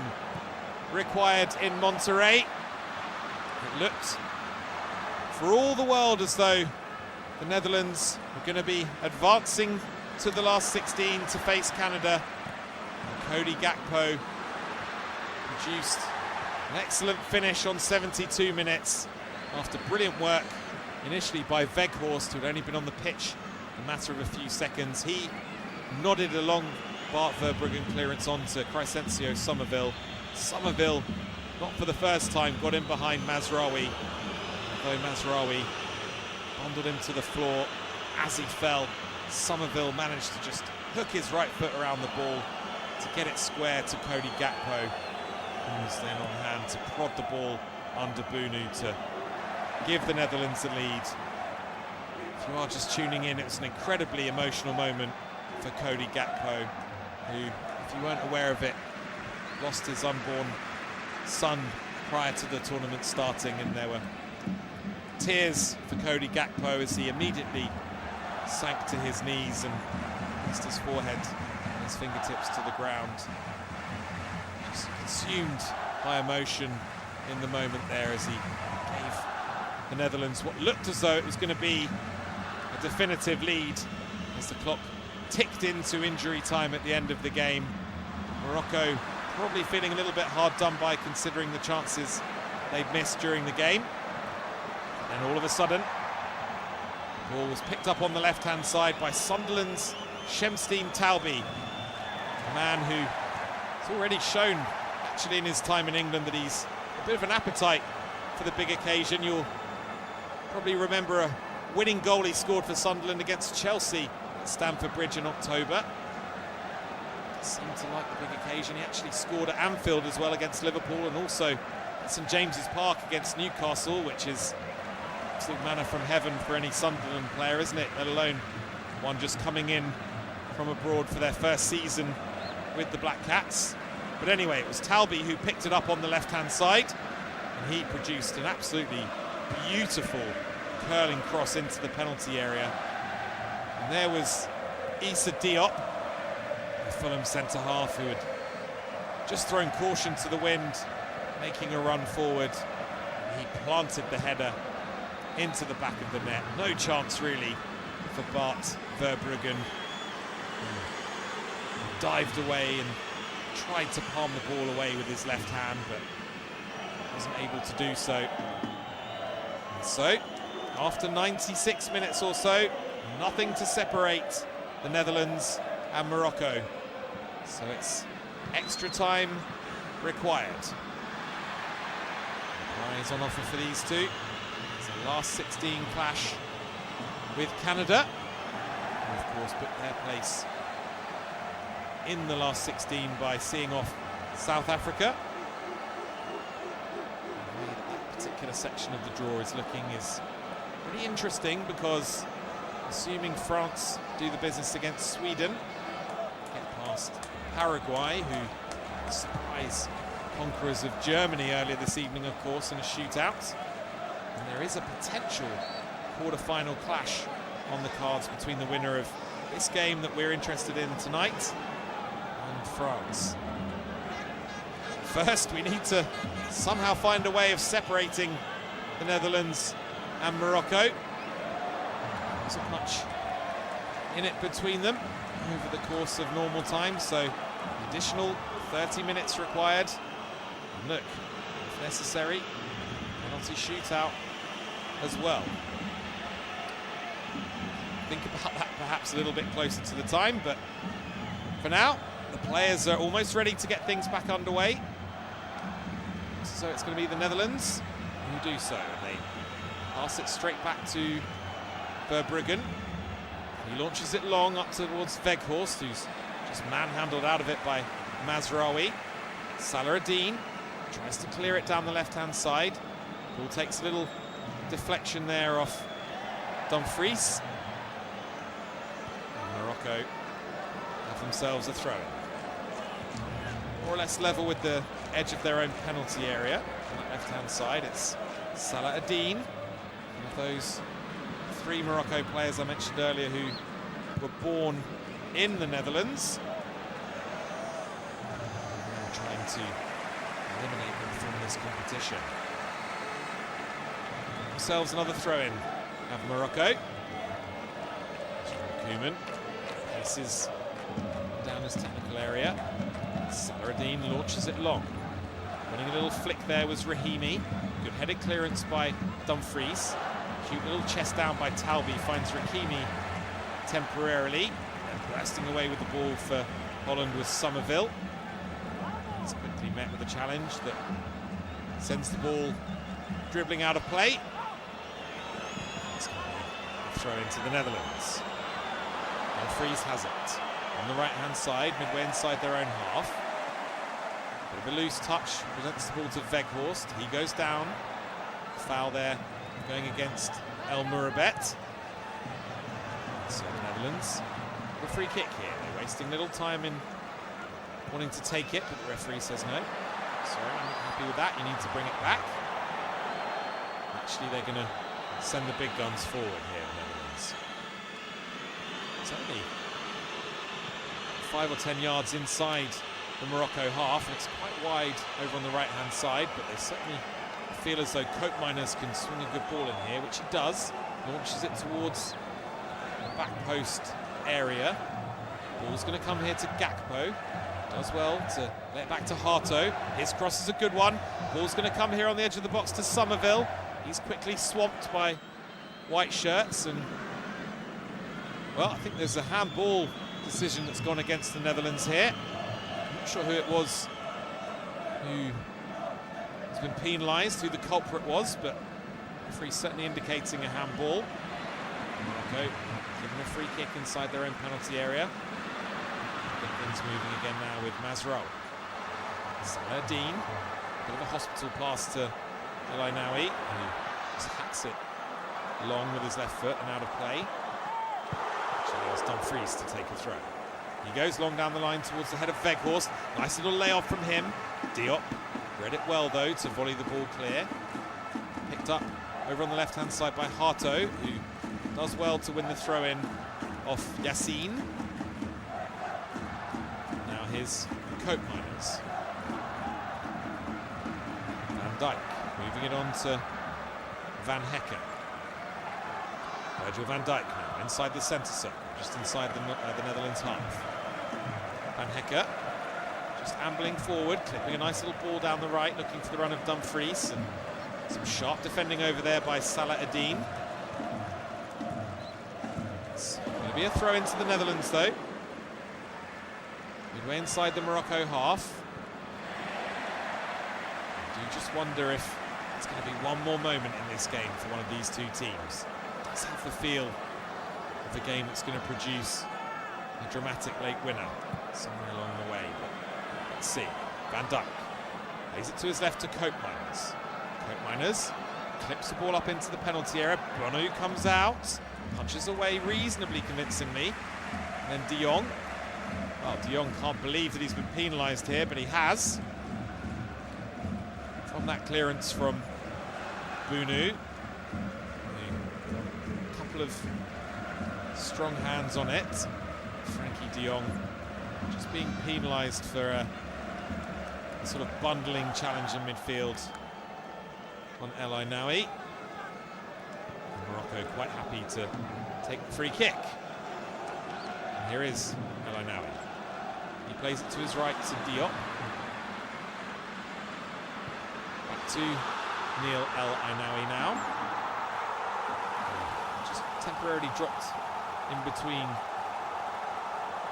required in Monterrey. It looked for all the world as though the Netherlands were going to be advancing to the last 16 to face Canada. And Cody Gakpo produced an excellent finish on 72 minutes after brilliant work initially by Weghorst, who had only been on the pitch a matter of a few seconds. He nodded along Bart Verbruggen clearance onto Crescencio Somerville. Somerville, not for the first time, got in behind Mazraoui, although Mazraoui bundled him to the floor as he fell. Somerville managed to just hook his right foot around the ball to get it square to Cody Gakpo, who was then on hand to prod the ball under Bunu to give the Netherlands the lead. If you are just tuning in, it was an incredibly emotional moment for Cody Gakpo, who, if you weren't aware of it, lost his unborn son prior to the tournament starting, and there were tears for Cody Gakpo as he immediately sank to his knees and pressed his forehead and his fingertips to the ground. Just consumed by emotion in the moment there as he gave the Netherlands what looked as though it was going to be a definitive lead as the clock ticked into injury time at the end of the game. Morocco probably feeling a little bit hard done by, considering the chances they'd missed during the game. And all of a sudden, the ball was picked up on the left-hand side by Sunderland's Shemstein Talbi, a man who has already shown, actually in his time in England, that he's a bit of an appetite for the big occasion. You'll probably remember a winning goal he scored for Sunderland against Chelsea at Stamford Bridge in October. Seemed to like the big occasion. He actually scored at Anfield as well against Liverpool, and also at St James's Park against Newcastle, which is absolute manna from heaven for any Sunderland player, isn't it? Let alone one just coming in from abroad for their first season with the Black Cats. But anyway, it was Talbi who picked it up on the left-hand side, and he produced an absolutely beautiful curling cross into the penalty area. And there was Issa Diop, the Fulham centre-half, who had just thrown caution to the wind, making a run forward. He planted the header into the back of the net. No chance really for Bart Verbruggen. Dived away and tried to palm the ball away with his left hand, but wasn't able to do so. And so, after 96 minutes or so, nothing to separate the Netherlands and Morocco. So it's extra time required. Prize on offer for these two. It's a last 16 clash with Canada, who of course put their place in the last 16 by seeing off South Africa. The way that particular section of the draw is looking is pretty interesting, because assuming France do the business against Sweden, get past Paraguay, who surprise conquerors of Germany earlier this evening, of course, in a shootout. And there is a potential quarter-final clash on the cards between the winner of this game that we're interested in tonight and France. First, we need to somehow find a way of separating the Netherlands and Morocco. Wasn't much in it between them over the course of normal time, so additional 30 minutes required. And look, if necessary, penalty shootout as well. Think about that perhaps a little bit closer to the time, but for now, the players are almost ready to get things back underway. So it's going to be the Netherlands who do so, and they pass it straight back to Verbruggen. He launches it long up towards Weghorst, who's just manhandled out of it by Mazraoui. Salah-Eddin tries to clear it down the left-hand side. Ball takes a little deflection there off Dumfries. And Morocco have themselves a throw-in. More or less level with the edge of their own penalty area. On that left-hand side, it's Salah-Eddin, one of those three Morocco players I mentioned earlier who were born in the Netherlands. We're trying to eliminate them from this competition. Themselves another throw-in of Morocco. Koeman places down his technical area. Salah-Eddin launches it long. Winning a little flick there was Rahimi. Good headed clearance by Dumfries. Cute little chest down by Talbi finds Rahimi temporarily. And blasting away with the ball for Holland was Somerville. It's quickly met with a challenge that sends the ball dribbling out of play. It's going to be a throw into the Netherlands. Dumfries has it. On the right-hand side, midway inside their own half. Bit of a loose touch, presents the ball to Weghorst. He goes down. Foul there, going against El Mourabet. So the Netherlands, a free kick here. They're wasting little time in wanting to take it, but the referee says no. Sorry, I'm not happy with that. You need to bring it back. Actually, they're going to send the big guns forward here, the Netherlands. It's only 5 or 10 yards inside the Morocco half, and it's quite wide over on the right-hand side, but they certainly feel as though Koeman can swing a good ball in here, which he does. Launches it towards the back post area. Ball's going to come here to Gakpo. Does well to let it back to Hato. His cross is a good one. Ball's going to come here on the edge of the box to Somerville. He's quickly swamped by white shirts, and well, I think there's a handball decision that's gone against the Netherlands here. I'm not sure who it was who has been penalised, who the culprit was, but the referee certainly indicating a handball. Morocco given a free kick inside their own penalty area. Get things moving again now with Mazraoui. Salah-Eddin, bit of a hospital pass to El Ainaoui, who just hacks it long with his left foot and out of play. Actually allows Dumfries to take a throw. He goes long down the line towards the head of Weghorst. Nice little layoff from him. Diop read it well though to volley the ball clear. Picked up over on the left-hand side by Hato, who does well to win the throw-in off Yassine. Now here's Koopmeiners. Van Dijk moving it on to Van Hekken. Virgil van Dijk now inside the centre circle, just inside the Netherlands half. Van Hekke just ambling forward, clipping a nice little ball down the right, looking for the run of Dumfries, and some sharp defending over there by Salah Ad-Din. It's going to be a throw into the Netherlands though. Midway inside the Morocco half. I do just wonder if it's going to be one more moment in this game for one of these two teams. It does have the feel of a game that's going to produce a dramatic late winner somewhere along the way. But let's see. Van Dijk plays it to his left to Koeman. Koeman clips the ball up into the penalty area. Bonu comes out, punches away reasonably convincingly. And then De Jong. Well, De Jong can't believe that he's been penalised here, but he has. From that clearance from Bunu. A couple of strong hands on it. Frankie De Jong just being penalised for a sort of bundling challenge in midfield on El Ainaoui. Morocco quite happy to take the free kick. And here is El Ainaoui. He plays it to his right to Diop. Back to Neil El Ainaoui now. Just temporarily dropped in between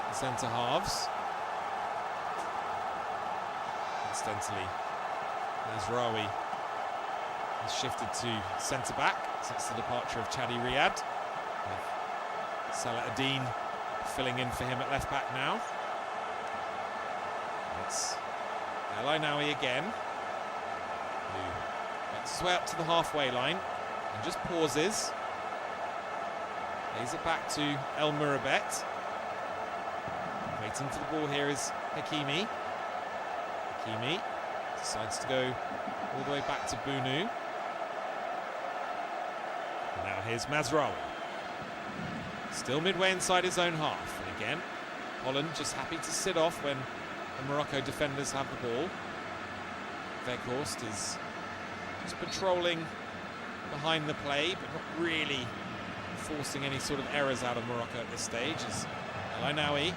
the centre halves. Incidentally, Mazraoui has shifted to centre back since the departure of Chadi Riyad. With Salah Ad-Din filling in for him at left back now. It's El Ainaoui again, who makes his way up to the halfway line and just pauses. Lays it back to El Mourabet. Waiting for the ball here is Hakimi. Hakimi decides to go all the way back to Bunu. And now here's Mazraoui. Still midway inside his own half. And again, Holland just happy to sit off when the Morocco defenders have the ball. Weghorst is just patrolling behind the play, but not really forcing any sort of errors out of Morocco at this stage, as El Ainaoui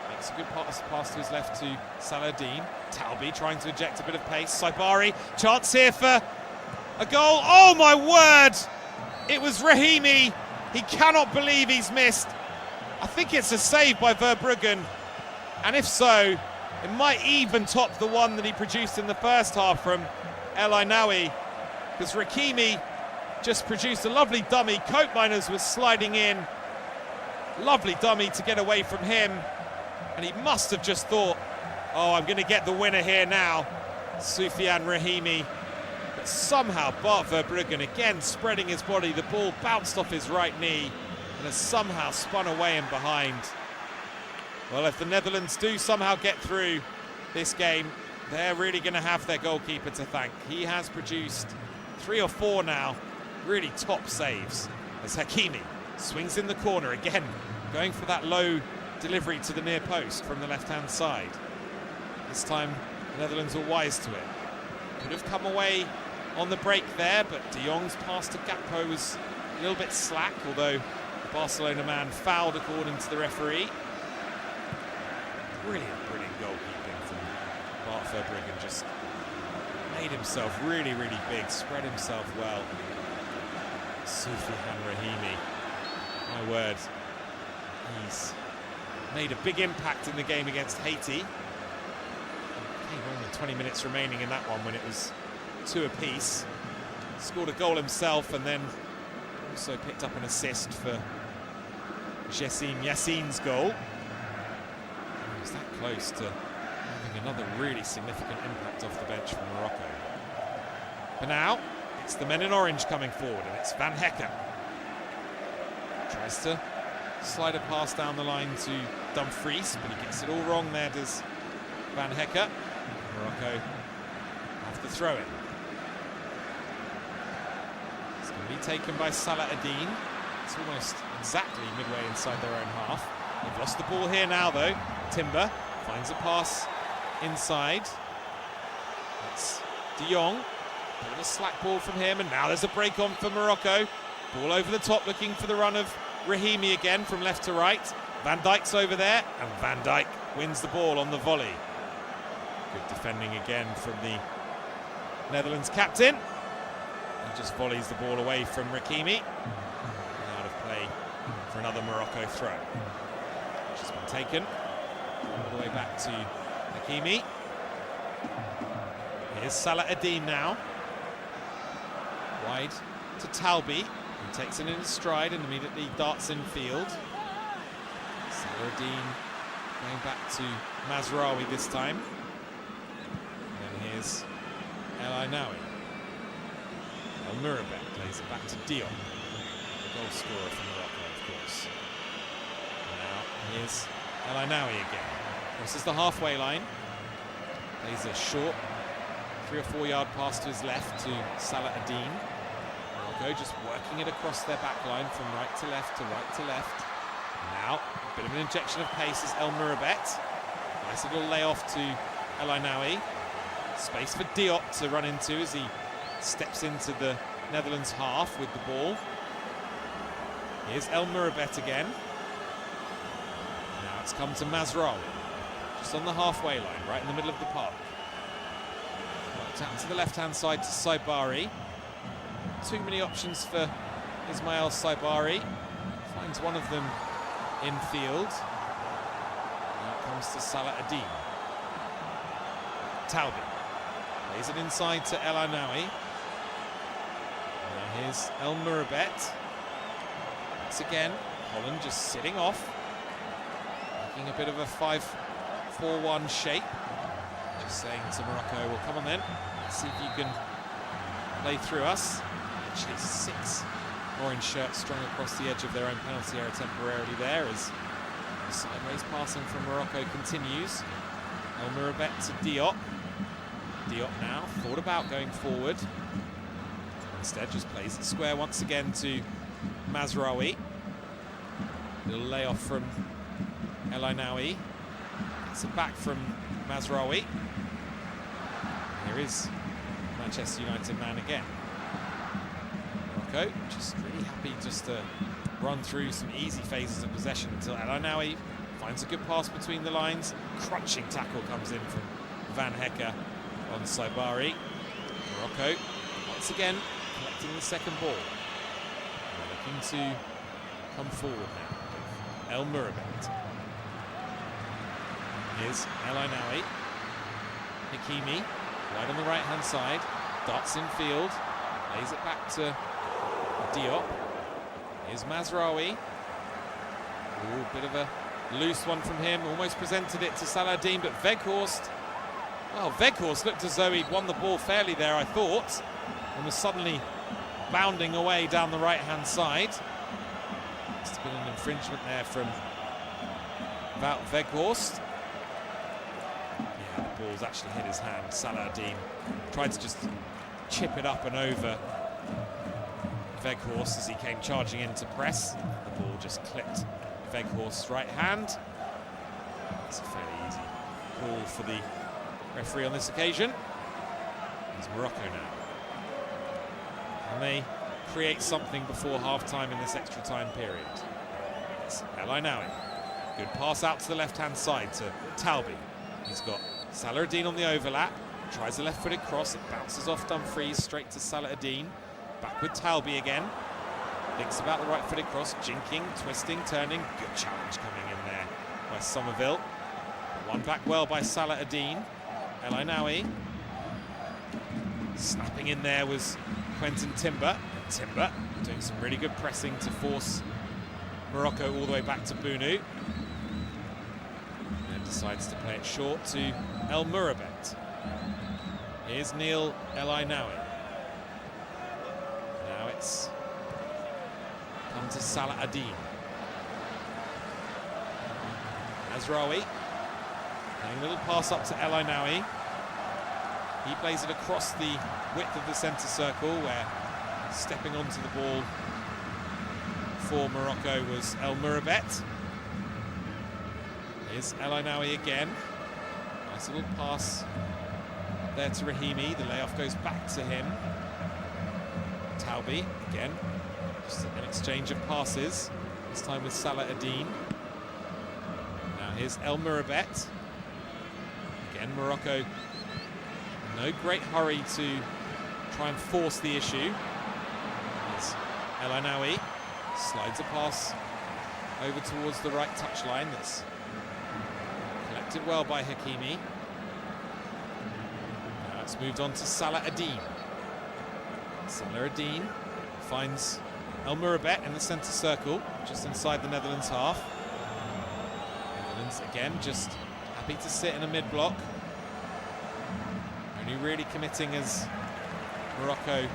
makes a good pass to his left to Salah Ad-Din. Talbi trying to inject a bit of pace. Saibari, chance here for a goal. Oh my word! It was Rahimi. He cannot believe he's missed. I think it's a save by Verbruggen, and if so, it might even top the one that he produced in the first half from El Ainaoui, because Hakimi just produced a lovely dummy. Koeman was sliding in. Lovely dummy to get away from him. And he must have just thought, oh, I'm going to get the winner here now, Soufiane Rahimi. But somehow Bart Verbruggen, again spreading his body, the ball bounced off his right knee and has somehow spun away and behind. Well, if the Netherlands do somehow get through this game, they're really going to have their goalkeeper to thank. He has produced 3 or 4 now, really top saves, as Hakimi swings in the corner again, going for that low delivery to the near post from the left-hand side. This time, the Netherlands were wise to it. Could have come away on the break there, but De Jong's pass to Gakpo was a little bit slack, although the Barcelona man fouled according to the referee. Brilliant goalkeeping from Bart Verbruggen. Just made himself really, really big, spread himself well. Soufiane Rahimi, my word, he's made a big impact in the game against Haiti. Only 20 minutes remaining in that one when it was 2 apiece. Scored a goal himself and then also picked up an assist for Jessim Yassin's goal. He was that close to having another really significant impact off the bench from Morocco. But now it's the men in orange coming forward, and it's Van Hekke. Tries to slide a pass down the line to Dumfries, but he gets it all wrong there, does Van Hekke. Morocco have the throw-in. It's going to be taken by Salah Ad-Din. It's almost exactly midway inside their own half. They've lost the ball here now, though. Timber finds a pass inside. It's De Jong. A bit of a slack ball from him, and now there's a break on for Morocco. Ball over the top, looking for the run of Rahimi again from left to right. Van Dijk's over there, and Van Dijk wins the ball on the volley. Good defending again from the Netherlands captain. He just volleys the ball away from Rahimi. Out of play for another Morocco throw, which has been taken all the way back to Rahimi. Here's Salah Ad-Din now. Wide to Talbi, who takes it in his stride and immediately darts in field. Salah Ad-Din going back to Mazraoui this time. And then here's El Ainaoui. El Mourabet plays it back to Diop, the goal scorer from Morocco, of course. Now here's El Ainaoui again. Crosses the halfway line. Plays a short 3 or 4 yard pass to his left to Salah Ad-Din. Morocco just working it across their back line from right to left to right to left. Now, a bit of an injection of pace is El Mourabet. Nice little layoff to El Ainaoui. Space for Diop to run into as he steps into the Netherlands half with the ball. Here's El Mourabet again. Now it's come to Mazraoui, just on the halfway line, right in the middle of the park. Worked out to the left-hand side to Saibari. Too many options for Ismail Saibari. Finds one of them in field. Now it comes to Salah Ad-Din. Talbi plays it inside to El Ainaoui. Now here's El Mourabet. Once again, Holland just sitting off, making a bit of a 5-4-1 shape. Just saying to Morocco, well, come on then, let's see if you can play through us. Actually 6 orange shirts strung across the edge of their own penalty area temporarily there as the sideways passing from Morocco continues. El Mourabet to Diop. Diop now thought about going forward. Instead just plays it square once again to Mazraoui. Little layoff from El Ainaoui. Gets it back from Mazraoui. Here is Manchester United man again. Morocco just really happy just to run through some easy phases of possession until El Ainaoui finds a good pass between the lines. Crunching tackle comes in from Van Hecke on Saibari. Morocco once again collecting the second ball. They're looking to come forward now. El Mourabet. Here's El Ainaoui. Hakimi, wide on the right-hand side, darts in field, plays it back to Diop. Here's Mazraoui. Ooh, bit of a loose one from him, almost presented it to Salah Ad-Din, but Weghorst, well, Weghorst looked as though he'd won the ball fairly there, I thought, and was suddenly bounding away down the right-hand side. Must have been an infringement there from Wout Weghorst. Yeah, the ball's actually hit his hand. Salah Ad-Din tried to just chip it up and over Weghorst as he came charging in to press. The ball just clipped Weghorst's right hand. It's a fairly easy call for the referee on this occasion. It's Morocco now. And they create something before half-time in this extra time period. It's El Ainaoui. Good pass out to the left-hand side to Talbi. He's got Salah Ad-Din on the overlap. Tries a left-footed cross. It bounces off Dumfries straight to Salah Ad-Din. Back with Talbi again. Thinks about the right-footed cross. Jinking, twisting, turning. Good challenge coming in there by Somerville. One back well by Salah Ad-Din. El Ainaoui. Snapping in there was Quentin Timber. And Timber doing some really good pressing to force Morocco all the way back to Bounou. And decides to play it short to El Mourabet. Here's Neil El Ainaoui. Now it's come to Salah Ad-Din. Mazraoui. Playing a little pass up to El Ainaoui. He plays it across the width of the centre circle where stepping onto the ball for Morocco was El Mourabet. Here's El Ainaoui again. Nice little pass there to Rahimi. The layoff goes back to him. Talbi again. Just an exchange of passes, this time with Salah Adine. Now here's El Mirabet. Again, Morocco in no great hurry to try and force the issue. As El Ainaoui slides a pass over towards the right touchline. That's collected well by Hakimi. Now it's moved on to Salah Adine. Salah Adine finds El Mirabet in the centre circle, just inside the Netherlands half. Netherlands again just happy to sit in a mid-block. Only really committing as Morocco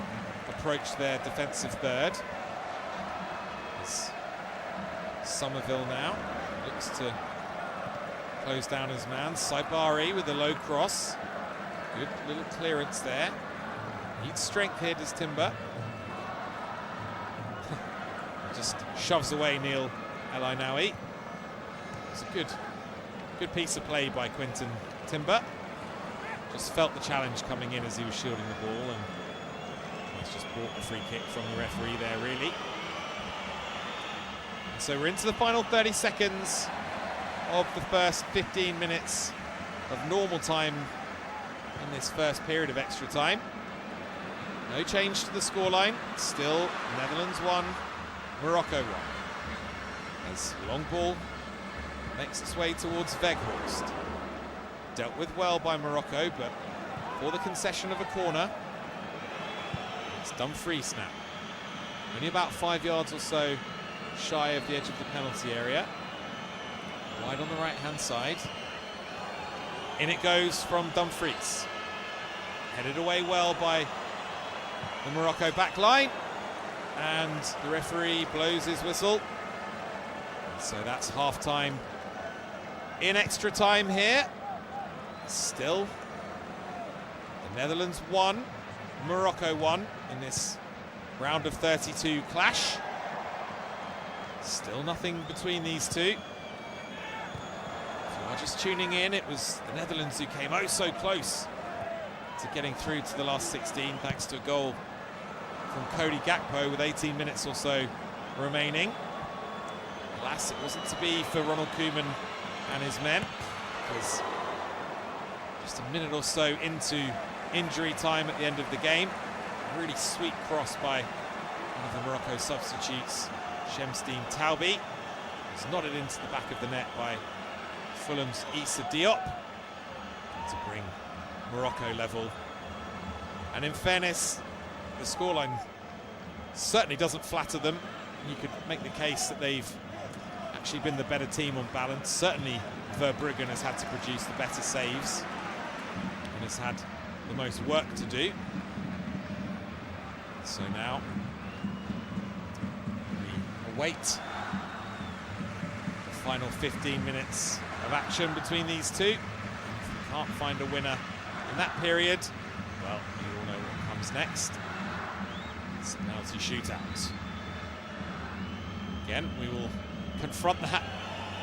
approach their defensive third. As Somerville now looks to close down his man. Saibari with a low cross. Good little clearance there. Needs strength here, does Timber. Just shoves away Neil El Ainaoui. It's a good piece of play by Quinton Timber. Just felt the challenge coming in as he was shielding the ball, and he's just bought the free kick from the referee there, really. And so we're into the final 30 seconds of the first 15 minutes of normal time in this first period of extra time. No change to the scoreline. Still Netherlands 1, Morocco 1. As long ball makes its way towards Weghorst. Dealt with well by Morocco, but for the concession of a corner, it's Dumfries now. Only about 5 yards or so shy of the edge of the penalty area. Wide on the right-hand side. In it goes from Dumfries. Headed away well by the Morocco back line, and the referee blows his whistle. So that's half-time in extra time here. Still the Netherlands 1, Morocco 1 in this round of 32 clash. Still nothing between these two. If you are just tuning in, it was the Netherlands who came oh so close to getting through to the last 16 thanks to a goal from Cody Gakpo with 18 minutes or so remaining. Alas, it wasn't to be for Ronald Koeman and his men, because just a minute or so into injury time at the end of the game, a really sweet cross by one of the Morocco substitutes, Shemsteen Taubi. It's nodded into the back of the net by Fulham's Issa Diop to bring Morocco level. And in fairness, the scoreline certainly doesn't flatter them. You could make the case that they've actually been the better team on balance. Certainly Verbruggen has had to produce the better saves and has had the most work to do. So now we await the final 15 minutes of action between these two. If we can't find a winner in that period, well, you all know what comes next. It's a penalty shootout. Again, we will confront that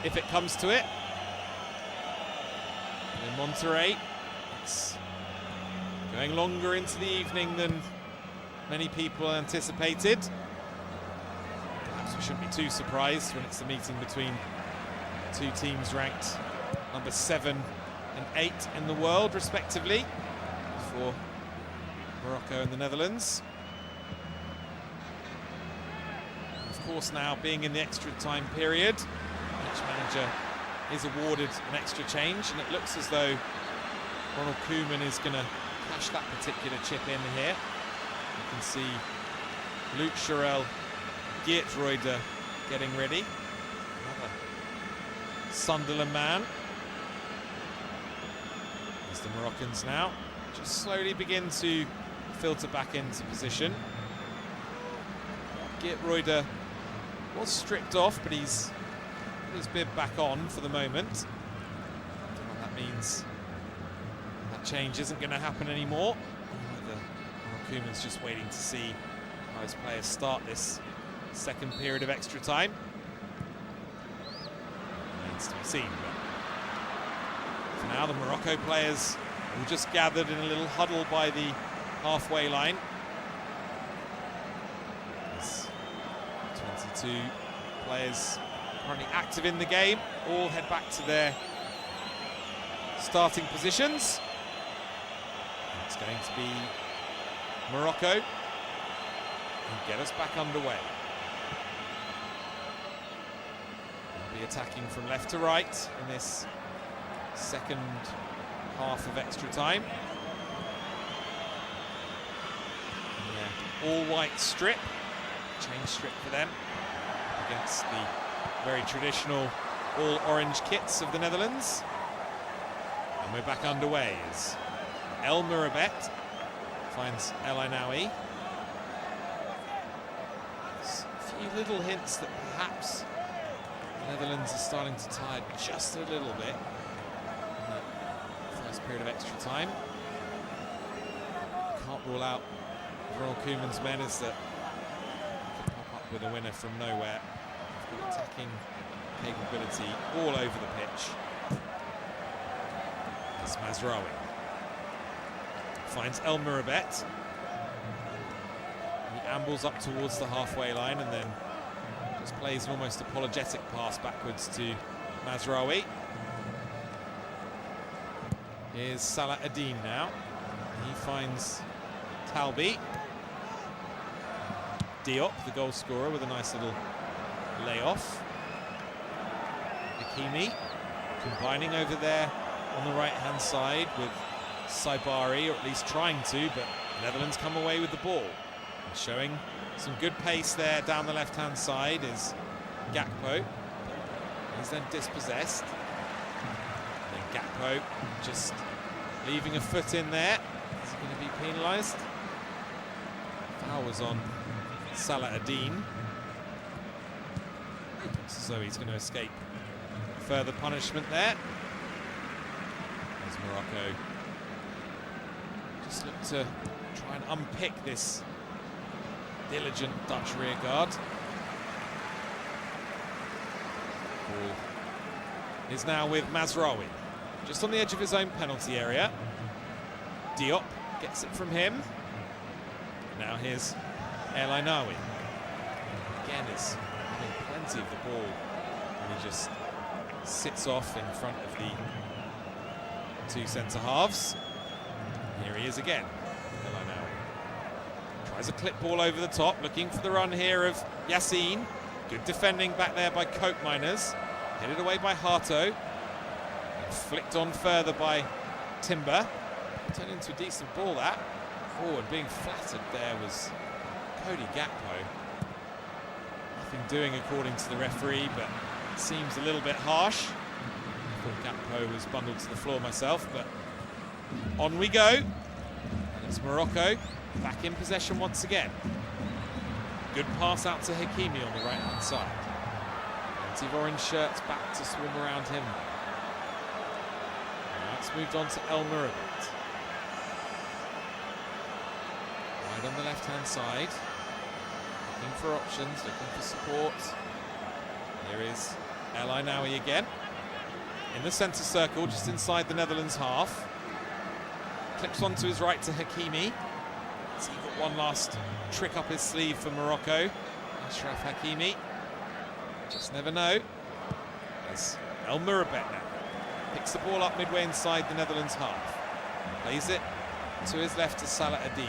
if it comes to it. And in Monterrey, it's going longer into the evening than many people anticipated. Perhaps we shouldn't be too surprised when it's the meeting between two teams ranked number 7 and 8 in the world, respectively, for Morocco and the Netherlands. Of course, now being in the extra time period, each manager is awarded an extra change, and it looks as though Ronald Koeman is going to cash that particular chip in here. You can see Luc Chorel, Geert Reuter getting ready. Another Sunderland man. As the Moroccans now just slowly begin to filter back into position. Geert Reuter was stripped off, but he's put his bib back on for the moment. I don't know what that means. That change isn't going to happen anymore. Koeman's just waiting to see how his players start this second period of extra time. Remains to be seen. But for now, the Morocco players were just gathered in a little huddle by the halfway line. As 22 players currently active in the game, all head back to their starting positions. It's going to be Morocco who get us back underway. They'll be attacking from left to right in this second half of extra time. Yeah, all white strip, change strip for them against the very traditional all orange kits of the Netherlands. And we're back underway as El Mourabet finds El Ainaoui. There's a few little hints that perhaps the Netherlands are starting to tire just a little bit in the first period of extra time. Can't rule out Ronald Koeman's men as that could pop up with a winner from nowhere. They've got attacking capability all over the pitch. It's Mazraoui. Finds El Mourabet. He ambles up towards the halfway line and then just plays an almost apologetic pass backwards to Mazraoui. Here's Salah Ad-Din now. He finds Talbi. Diop, the goal scorer, with a nice little layoff. Hakimi combining over there on the right-hand side with Saibari, or at least trying to, but the Netherlands come away with the ball. And showing some good pace there down the left-hand side is Gakpo. He's then dispossessed. And then Gakpo just leaving a foot in there. Is he going to be penalised? Foul was on Salah Ad-Din. So he's going to escape further punishment there. As Morocco just look to try and unpick this diligent Dutch rearguard. Ball is now with Mazraoui, just on the edge of his own penalty area. Diop gets it from him. Now here's El Ainaoui. Again, is having plenty of the ball, and he just sits off in front of the two centre-halves. Here he is again, El Ainaoui. Tries a clip ball over the top, looking for the run here of Yassine. Good defending back there by Koopmeiners. Headed away by Hato. And flicked on further by Timber. Turned into a decent ball, that. Oh, and being flattered there was Cody Gakpo. Nothing doing according to the referee, but it seems a little bit harsh. I thought Gakpo was bundled to the floor myself, but on we go. And it's Morocco back in possession once again. Good pass out to Hakimi on the right-hand side. Plenty of orange shirts back to swarm around him. Now it's moved on to El Mourabet. Wide on the left-hand side. Looking for options, looking for support. Here is El Ainaoui again. In the centre circle, just inside the Netherlands half. Clips onto his right to Hakimi. Has he got one last trick up his sleeve for Morocco? Achraf Hakimi. Just never know. There's El Mourabet now. Picks the ball up midway inside the Netherlands half. Plays it to his left to Salah Ad-Din.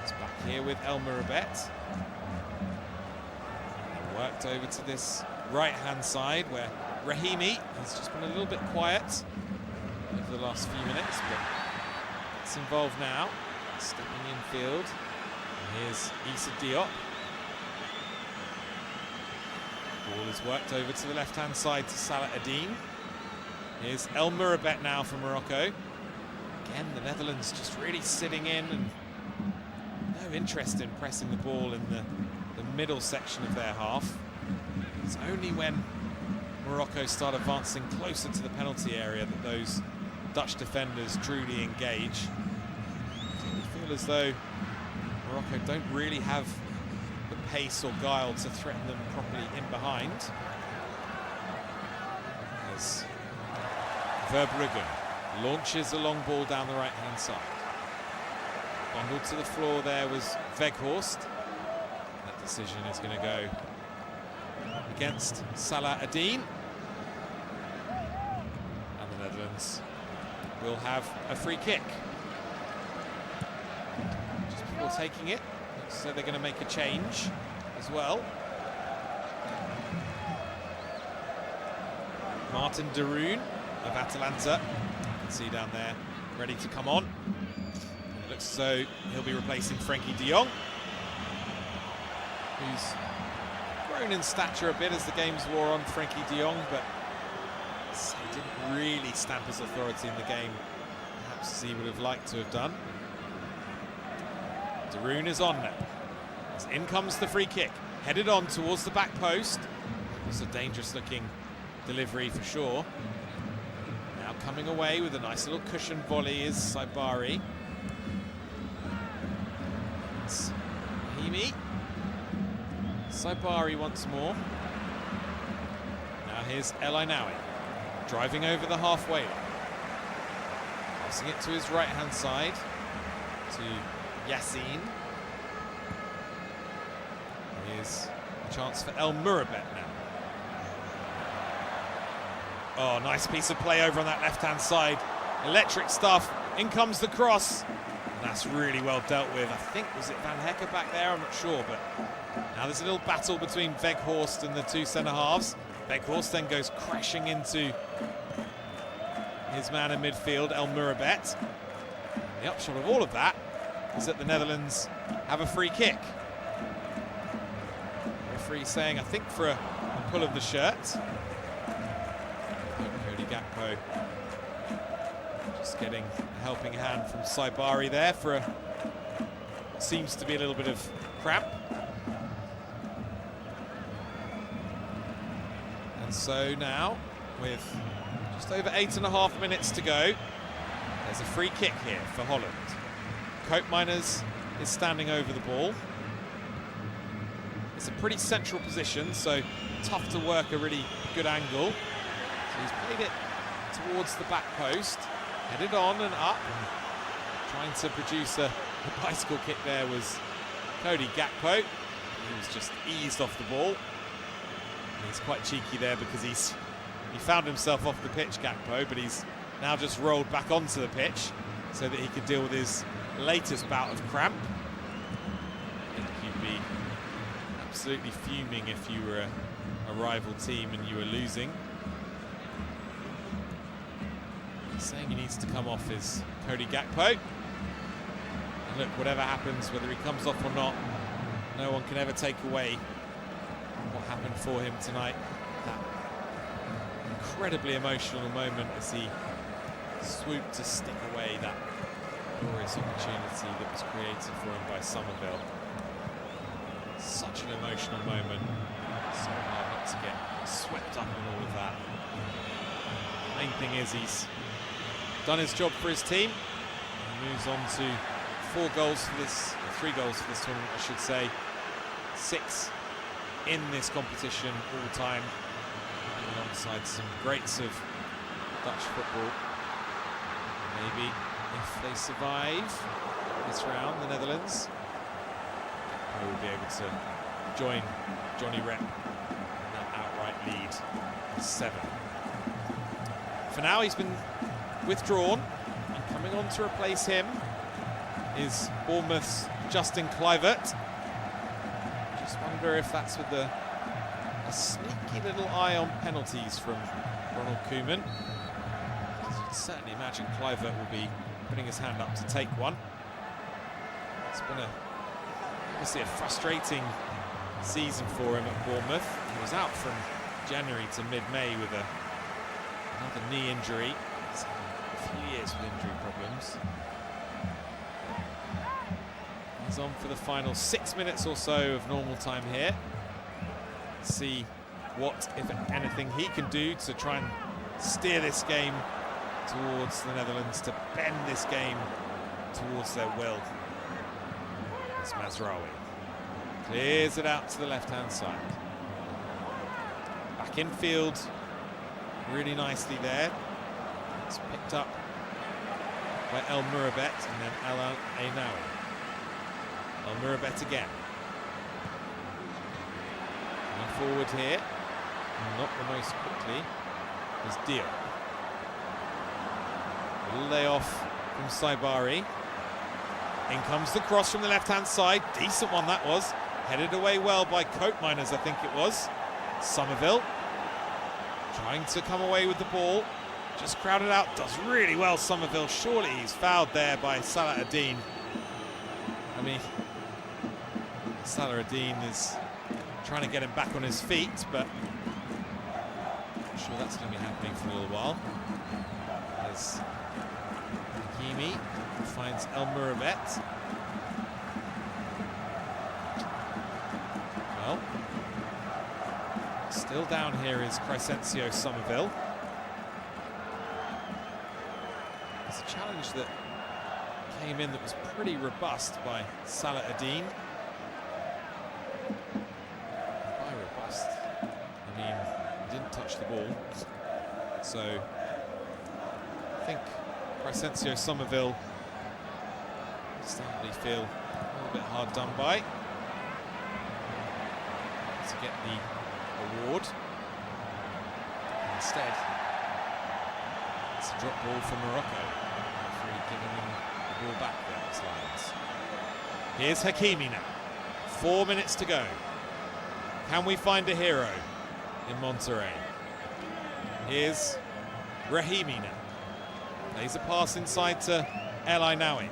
It's back here with El Mourabet. Worked over to this right-hand side where Rahimi has just been a little bit quiet over the last few minutes, but gets involved now. Stepping infield. And here's Issa Diop. Ball is worked over to the left-hand side to Salah Ad-Din. Here's El Mourabet now for Morocco. Again, the Netherlands just really sitting in and no interest in pressing the ball in the middle section of their half. It's only when Morocco start advancing closer to the penalty area that those Dutch defenders truly engage. I feel as though Morocco don't really have the pace or guile to threaten them properly in behind. As Verbruggen launches a long ball down the right-hand side. Bundled to the floor there was Weghorst. Let decision is going to go against Salah Ad-Din. And the Netherlands will have a free kick. Just before taking it, so they're going to make a change as well. Martin de Roon of Atalanta, you can see down there, ready to come on. It looks as though he'll be replacing Frenkie de Jong, who's grown in stature a bit as the games wore on. Frenkie de Jong, but he didn't really stamp his authority in the game, perhaps as he would have liked to have done. De Roon is on now. As in comes the free kick, headed on towards the back post. It's a dangerous looking delivery for sure. Now coming away with a nice little cushion volley is Saibari. It's Rahimi. Saibari once more. Now here's El Ainaoui, driving over the halfway line. Passing it to his right-hand side, to Yassine. Here's a chance for El Mourabet now. Oh, nice piece of play over on that left-hand side. Electric stuff. In comes the cross. And that's really well dealt with. I think, was it Van Hecker back there? I'm not sure, but now there's a little battle between Weghorst and the two centre-halves. Weghorst then goes crashing into his man in midfield, El Mourabet. The upshot of all of that is that the Netherlands have a free kick. Referee saying, I think, for a pull of the shirt. Gakpo just getting a helping hand from Saibari there for what seems to be a little bit of cramp. And so now, with just over 8.5 minutes to go, there's a free kick here for Holland. Koeman is standing over the ball. It's a pretty central position, so tough to work a really good angle. So he's played it towards the back post, headed on and up, and trying to produce a bicycle kick there was Cody Gakpo. He was just eased off the ball. And he's quite cheeky there because he found himself off the pitch, Gakpo, but he's now just rolled back onto the pitch so that he could deal with his latest bout of cramp. I think you'd be absolutely fuming if you were a rival team and you were losing. Saying he needs to come off is Cody Gakpo. And look, whatever happens, whether he comes off or not, no one can ever take away what happened for him tonight. That incredibly emotional moment as he swooped to stick away that glorious opportunity that was created for him by Somerville. Such an emotional moment. So hard not to get swept up in all of that. The main thing is he's done his job for his team. He moves on to 3 goals for this tournament, I should say. 6 in this competition all time, alongside some greats of Dutch football. Maybe if they survive this round, the Netherlands will be able to join Johnny Rep in that outright lead of 7. For now, he's been withdrawn, and coming on to replace him is Bournemouth's Justin Kluivert. Just wonder if that's with a sneaky little eye on penalties from Ronald Koeman. You'd certainly imagine Kluivert will be putting his hand up to take one. It's been obviously a frustrating season for him at Bournemouth. He was out from January to mid-May with another knee injury. A few years with injury problems. He's on for the final 6 minutes or so of normal time here. See what, if anything, he can do to try and steer this game towards the Netherlands, to bend this game towards their will. It's Mazraoui. Clears it out to the left-hand side. Back infield, really nicely there. It's picked up by El Mourabet and then El Ainaoui. El Mourabet again. Going forward here, not the most quickly, is Diop. Little layoff from Saibari. In comes the cross from the left-hand side. Decent one that was. Headed away well by Koeman, I think it was. Somerville trying to come away with the ball. Just crowded out. Does really well, Somerville. Surely he's fouled there by Salah-Ad-Din. I mean, Salah-Ad-Din is trying to get him back on his feet, but I'm sure that's going to be happening for a little while. As Hakimi finds El Mourabet. Well, still down here is Crescencio Somerville. It's a challenge that came in that was pretty robust by Salah-Ad-Din. By robust, I mean, he didn't touch the ball. So I think Crescencio Somerville starting to feel a little bit hard done by to get the award. Instead, it's a drop ball for Morocco. Referee giving him the ball back there, it's Lions. Here's Hakimi now. 4 minutes to go. Can we find a hero in Monterrey? Here's Rahimi now. Plays a pass inside to El Ainaoui.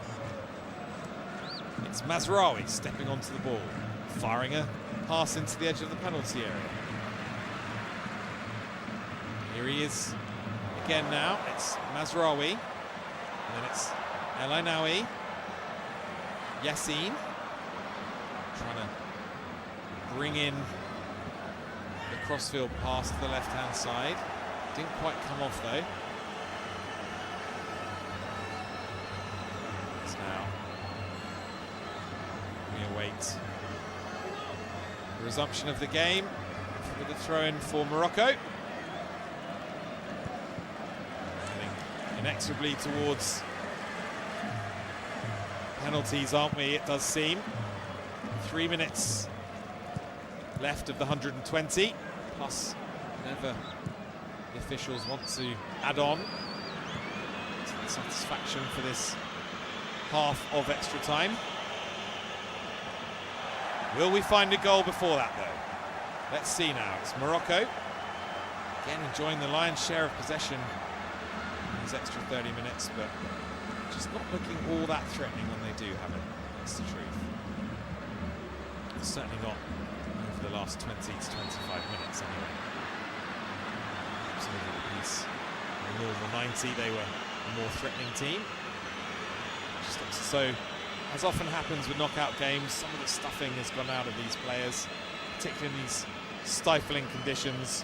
It's Mazraoui stepping onto the ball, firing a pass into the edge of the penalty area. Here he is again now. It's Mazraoui, and then it's El Ainaoui. Yassine trying to bring in the crossfield pass to the left-hand side. Didn't quite come off though. It's now we await the resumption of the game with a throw-in for Morocco. Heading inexorably towards penalties, aren't we? It does seem. 3 minutes left of the 120, plus whenever the officials want to add on to the satisfaction for this half of extra time. Will we find a goal before that though? Let's see now. It's Morocco again enjoying the lion's share of possession in these extra 30 minutes, but just not looking all that threatening when they do have it. That's the truth. Certainly not over the last 20 to 25 minutes anyway. Absolutely the piece. In the normal 90, they were a more threatening team. Just looks as though, as often happens with knockout games, some of the stuffing has gone out of these players, particularly in these stifling conditions.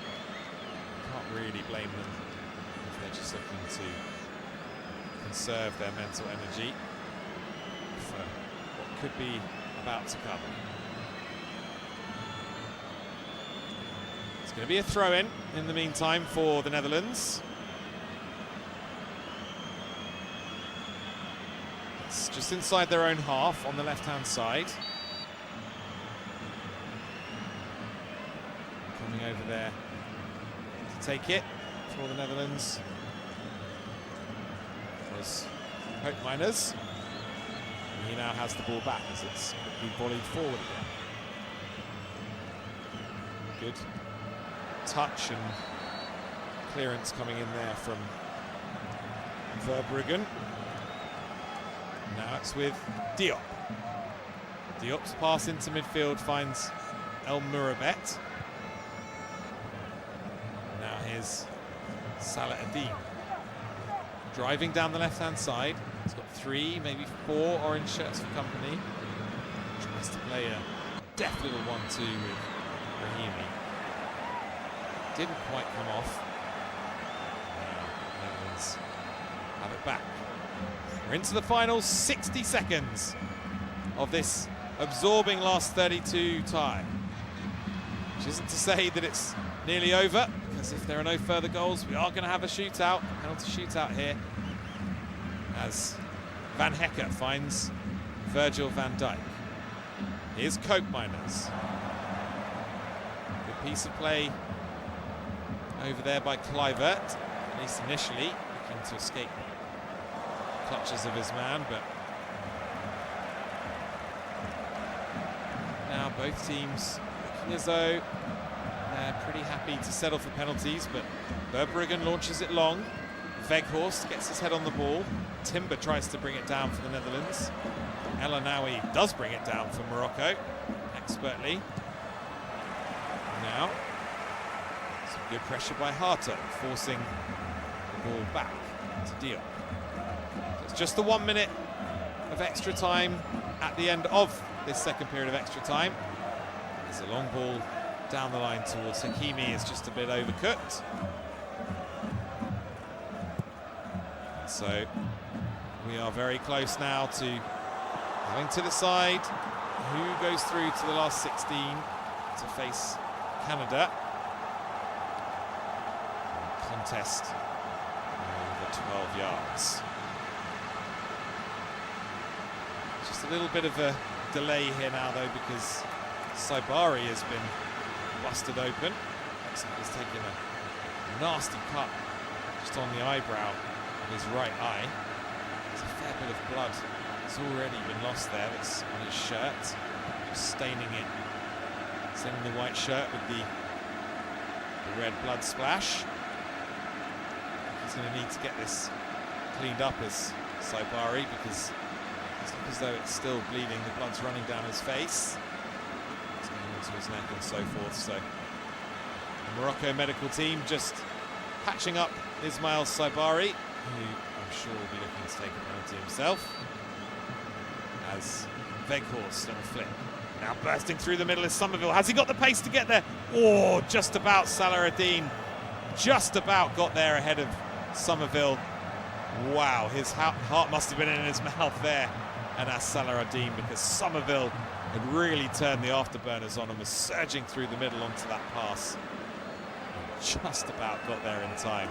Can't really blame them if they're just looking to conserve their mental energy for what could be about to come. It's going to be a throw-in the meantime for the Netherlands. It's just inside their own half on the left-hand side. Coming over there to take it for the Netherlands was Koeman. He now has the ball back as it's quickly volleyed forward again. Good touch and clearance coming in there from Verbruggen. Now it's with Diop. Diop's pass into midfield finds El Mourabet. Now here's Salah-Ad-Din. Driving down the left-hand side. He's got 3, maybe 4 orange shirts for company. Tries to play a deft little 1-2 with Rahimi. Didn't quite come off. Now Netherlands have it back. We're into the final 60 seconds of this absorbing last 32 tie. Which isn't to say that it's nearly over, because if there are no further goals, we are going to have a shootout, penalty shootout here, as Van Hecker finds Virgil van Dijk. Here's Koopmeiners. Good piece of play over there by Kluivert, at least initially, looking to escape clutches of his man, but now both teams looking as though they're pretty happy to settle for penalties, but Verbruggen launches it long. Weghorst gets his head on the ball. Timber tries to bring it down for the Netherlands. El Anaoui does bring it down for Morocco, expertly. Now, some good pressure by Harter, forcing the ball back to Diop. It's just the 1 minute of extra time at the end of this second period of extra time. There's a long ball down the line towards Hakimi, is just a bit overcooked. So we are very close now to having to decide who goes through to the last 16 to face Canada. Contest over 12 yards. Just a little bit of a delay here now though, because Saibari has been busted open. Looks like he's taken a nasty cut just on the eyebrow of his right eye. There's a fair bit of blood that's already been lost there. That's on his shirt, just staining it, staining the white shirt with the red blood splash. He's going to need to get this cleaned up as Saibari, because it's not as though it's still bleeding. The blood's running down his face, it's going into his neck and so forth. So the Morocco medical team just patching up Ismail Saibari, who I'm sure will be looking to take a penalty himself, as Weghorst on a flip. Now bursting through the middle is Somerville. Has he got the pace to get there? Oh, just about. Salah-Ad-Din just about got there ahead of Somerville. Wow, his heart must have been in his mouth there, and that's Salah-Ad-Din, because Somerville had really turned the afterburners on and was surging through the middle onto that pass. Just about got there in time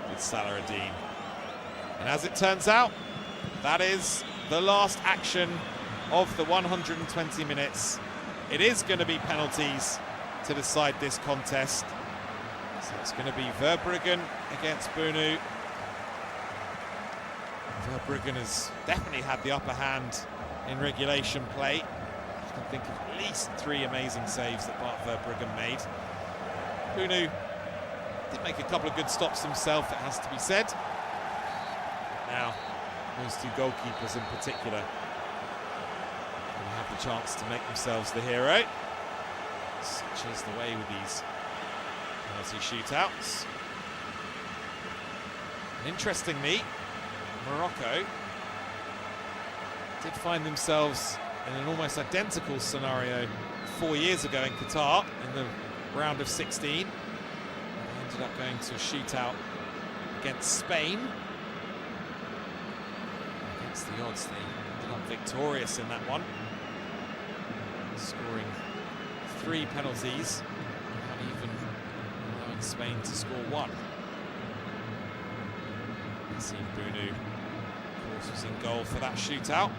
with Salah-Ad-Din. And as it turns out, that is the last action of the 120 minutes. It is going to be penalties to decide this contest. So it's going to be Verbruggen against Bunu. Verbruggen has definitely had the upper hand in regulation play. I can think of at least 3 amazing saves that Bart Verbruggen made. Bunu did make a couple of good stops himself, it has to be said. Now, those 2 goalkeepers in particular will have the chance to make themselves the hero. Such is the way with these penalty shootouts. And interestingly, Morocco did find themselves in an almost identical scenario 4 years ago in Qatar in the round of 16. They ended up going to a shootout against Spain. Against the odds, they ended up victorious in that one, scoring 3 penalties, not even allowing Spain to score 1. Yassine Bounou, of course, was in goal for that shootout.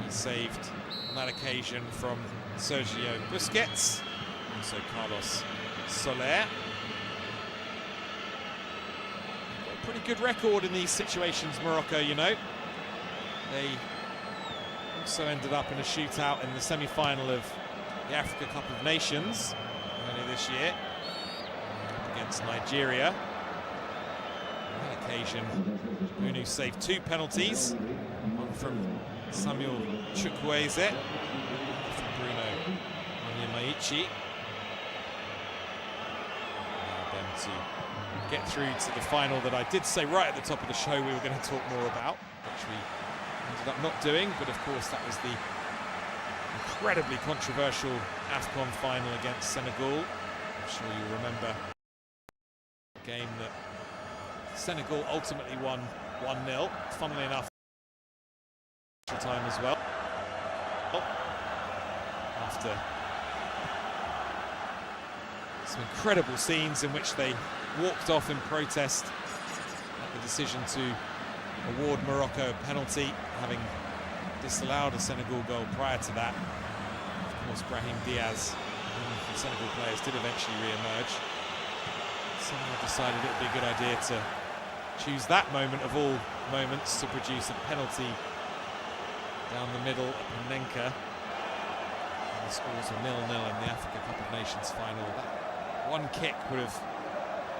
He saved on that occasion from Sergio Busquets, also Carlos Soler. Got a pretty good record in these situations, Morocco, you know. They also ended up in a shootout in the semi-final of the Africa Cup of Nations earlier this year against Nigeria. On that occasion, Bounou saved 2 penalties, one from Samuel Chukwueze, from Bruno Onyemaichi. Allowed them to get through to the final that I did say right at the top of the show we were going to talk more about, which we ended up not doing, but of course that was the incredibly controversial AFCON final against Senegal. I'm sure you remember a game that Senegal ultimately won 1-0, funnily enough, time as well. After some incredible scenes in which they walked off in protest at the decision to award Morocco a penalty, having disallowed a Senegal goal prior to that. Of course, Brahim Diaz in the Senegal players did eventually re-emerge. Someone decided it would be a good idea to choose that moment of all moments to produce a penalty down the middle at Panenka. And the scores are 0-0 in the Africa Cup of Nations final. That one kick would have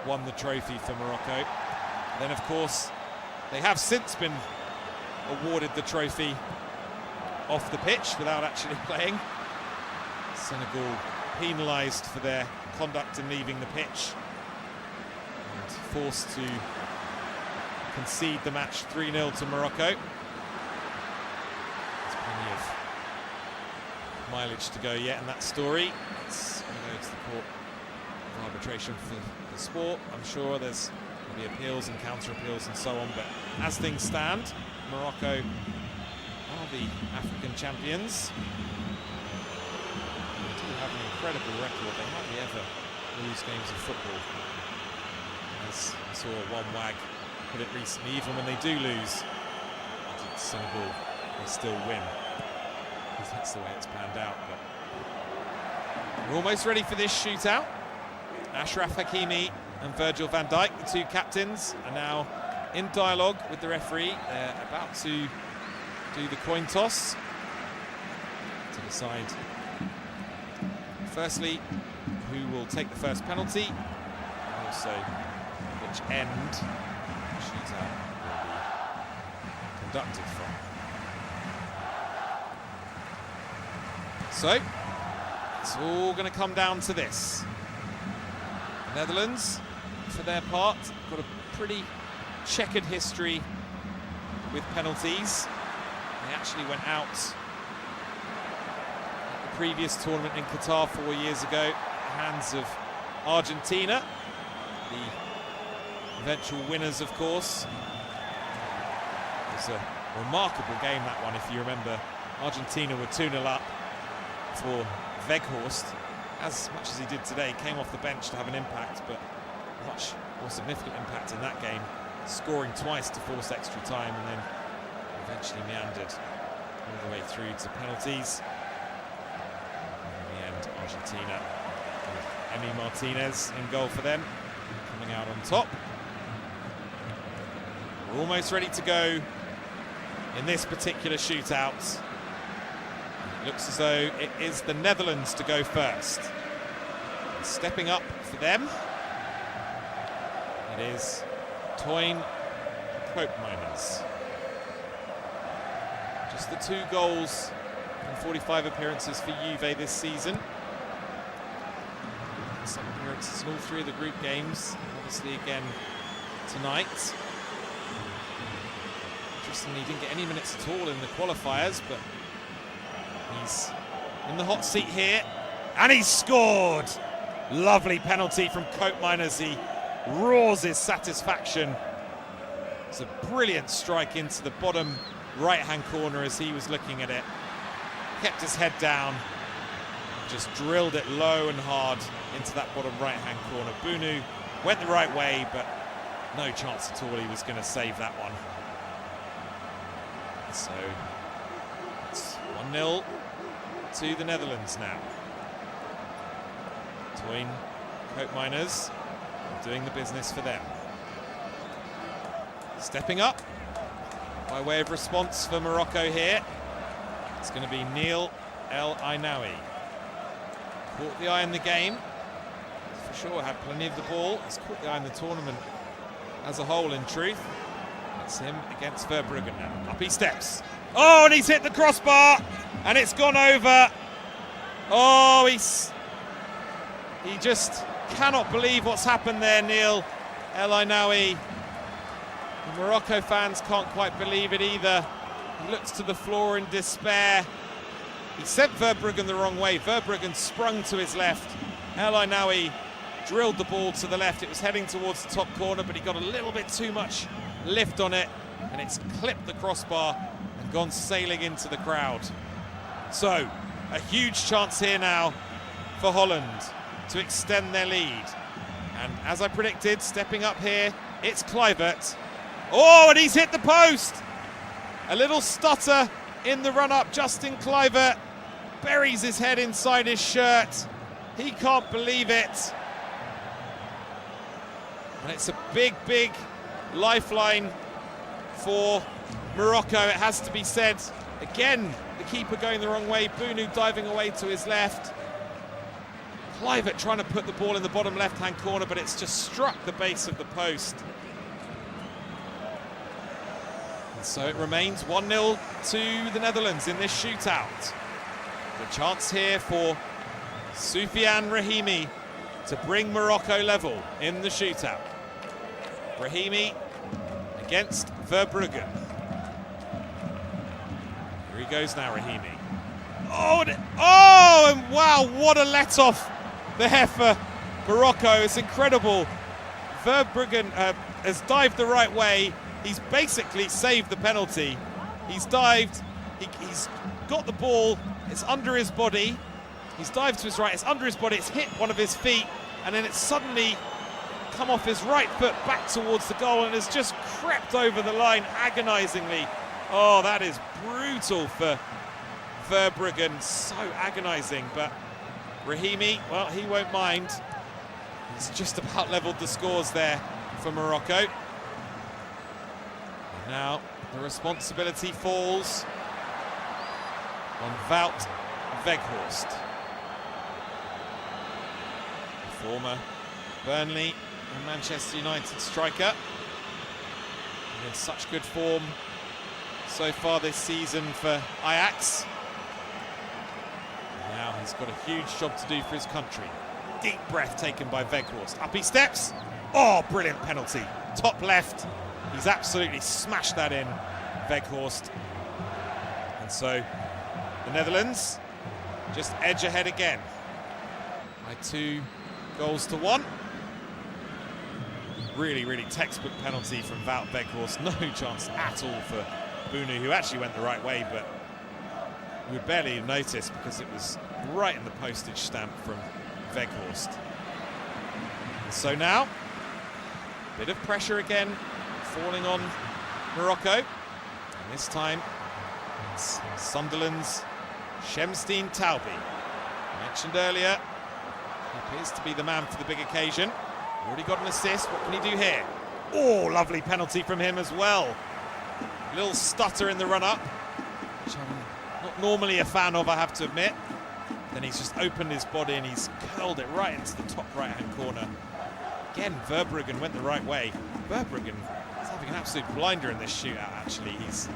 won the trophy for Morocco. Then, of course, they have since been awarded the trophy off the pitch without actually playing. Senegal penalised for their conduct in leaving the pitch and forced to concede the match 3-0 to Morocco. There's plenty of mileage to go yet in that story. It's going to go to the court of arbitration for the sport. I'm sure there's going to be appeals and counter appeals and so on, but as things stand, Morocco are the African champions. They do have an incredible record. They hardly ever lose games of football. As I saw one wag put it recently, even when they do lose against Senegal, they still win. Because that's the way it's panned out. But we're almost ready for this shootout. Achraf Hakimi and Virgil van Dijk, the two captains, are now in dialogue with the referee. They're about to do the coin toss to decide, firstly, who will take the first penalty, and also which end the shootout will be conducted from. So, it's all going to come down to this. The Netherlands, for their part, got a pretty checkered history with penalties. They actually went out at the previous tournament in Qatar 4 years ago at the hands of Argentina, the eventual winners, of course. It was a remarkable game, that one, if you remember. Argentina were 2-0 up for Weghorst. As much as he did today, came off the bench to have an impact, but much more significant impact in that game, scoring twice to force extra time and then eventually meandered all the way through to penalties. In the end, Argentina with Emi Martinez in goal for them, coming out on top. We're almost ready to go in this particular shootout. It looks as though it is the Netherlands to go first. Stepping up for them, it is Koeman. Just the 2 goals in 45 appearances for Juve this season. Some appearances in all 3 of the group games, obviously again tonight. Interestingly, he didn't get any minutes at all in the qualifiers, but he's in the hot seat here, and he's scored! Lovely penalty from Koeman as he roars his satisfaction. It's a brilliant strike into the bottom right-hand corner as he was looking at it. Kept his head down, just drilled it low and hard into that bottom right-hand corner. Bunu went the right way, but no chance at all he was going to save that one. So it's 1-0 to the Netherlands now. Between Koopmeiners doing the business for them. Stepping up by way of response for Morocco here. It's going to be Neil El Ainaoui. Caught the eye in the game. For sure had plenty of the ball. He's caught the eye in the tournament as a whole, in truth. It's him against Verbruggen now. Up he steps. Oh, and he's hit the crossbar, and it's gone over. Oh, he just cannot believe what's happened there, Neil El Ainaoui. The Morocco fans can't quite believe it either. He looks to the floor in despair. He sent Verbruggen the wrong way. Verbruggen sprung to his left. El Ainaoui drilled the ball to the left. It was heading towards the top corner, but he got a little bit too much lift on it, and it's clipped the crossbar and gone sailing into the crowd. So, a huge chance here now for Holland to extend their lead. And as I predicted, stepping up here, it's Kluivert. Oh, and he's hit the post! A little stutter in the run-up. Justin Kluivert buries his head inside his shirt. He can't believe it. And it's a big, big lifeline for Morocco, it has to be said. Again, the keeper going the wrong way, Bunu diving away to his left. Kluivert trying to put the ball in the bottom left-hand corner, but it's just struck the base of the post. And so it remains 1-0 to the Netherlands in this shootout. The chance here for Soufiane Brahimi to bring Morocco level in the shootout. Brahimi against Verbruggen. Here he goes now, Brahimi. Oh, and wow, what a let-off there for Morocco. It's incredible. Verbruggen has dived the right way. He's basically saved the penalty. He's dived, he's got the ball, it's under his body. He's dived to his right, it's under his body, it's hit one of his feet, and then it's suddenly come off his right foot back towards the goal and has just crept over the line agonisingly. Oh, that is brutal for Verbruggen, so agonising, but Brahimi, well, he won't mind. He's just about levelled the scores there for Morocco. And now the responsibility falls on Wout Weghorst. Former Burnley and Manchester United striker. And in such good form so far this season for Ajax. And now he's got a huge job to do for his country. Deep breath taken by Weghorst. Up he steps. Oh, brilliant penalty. Top left. He's absolutely smashed that in, Weghorst. And so the Netherlands just edge ahead again by 2-1. Really, really textbook penalty from Wout Weghorst. No chance at all for Bunu, who actually went the right way, but we would barely have noticed because it was right in the postage stamp from Weghorst. So now, a bit of pressure again, falling on Morocco. And this time, it's Sunderland's Shemstein Taubi. Mentioned earlier, he appears to be the man for the big occasion. Already got an assist. What can he do here? Oh, lovely penalty from him as well. A little stutter in the run-up, which I'm not normally a fan of, I have to admit. Then he's just opened his body and he's curled it right into the top right-hand corner. Again, Verbruggen went the right way. Verbruggen is having an absolute blinder in this shootout, actually. He's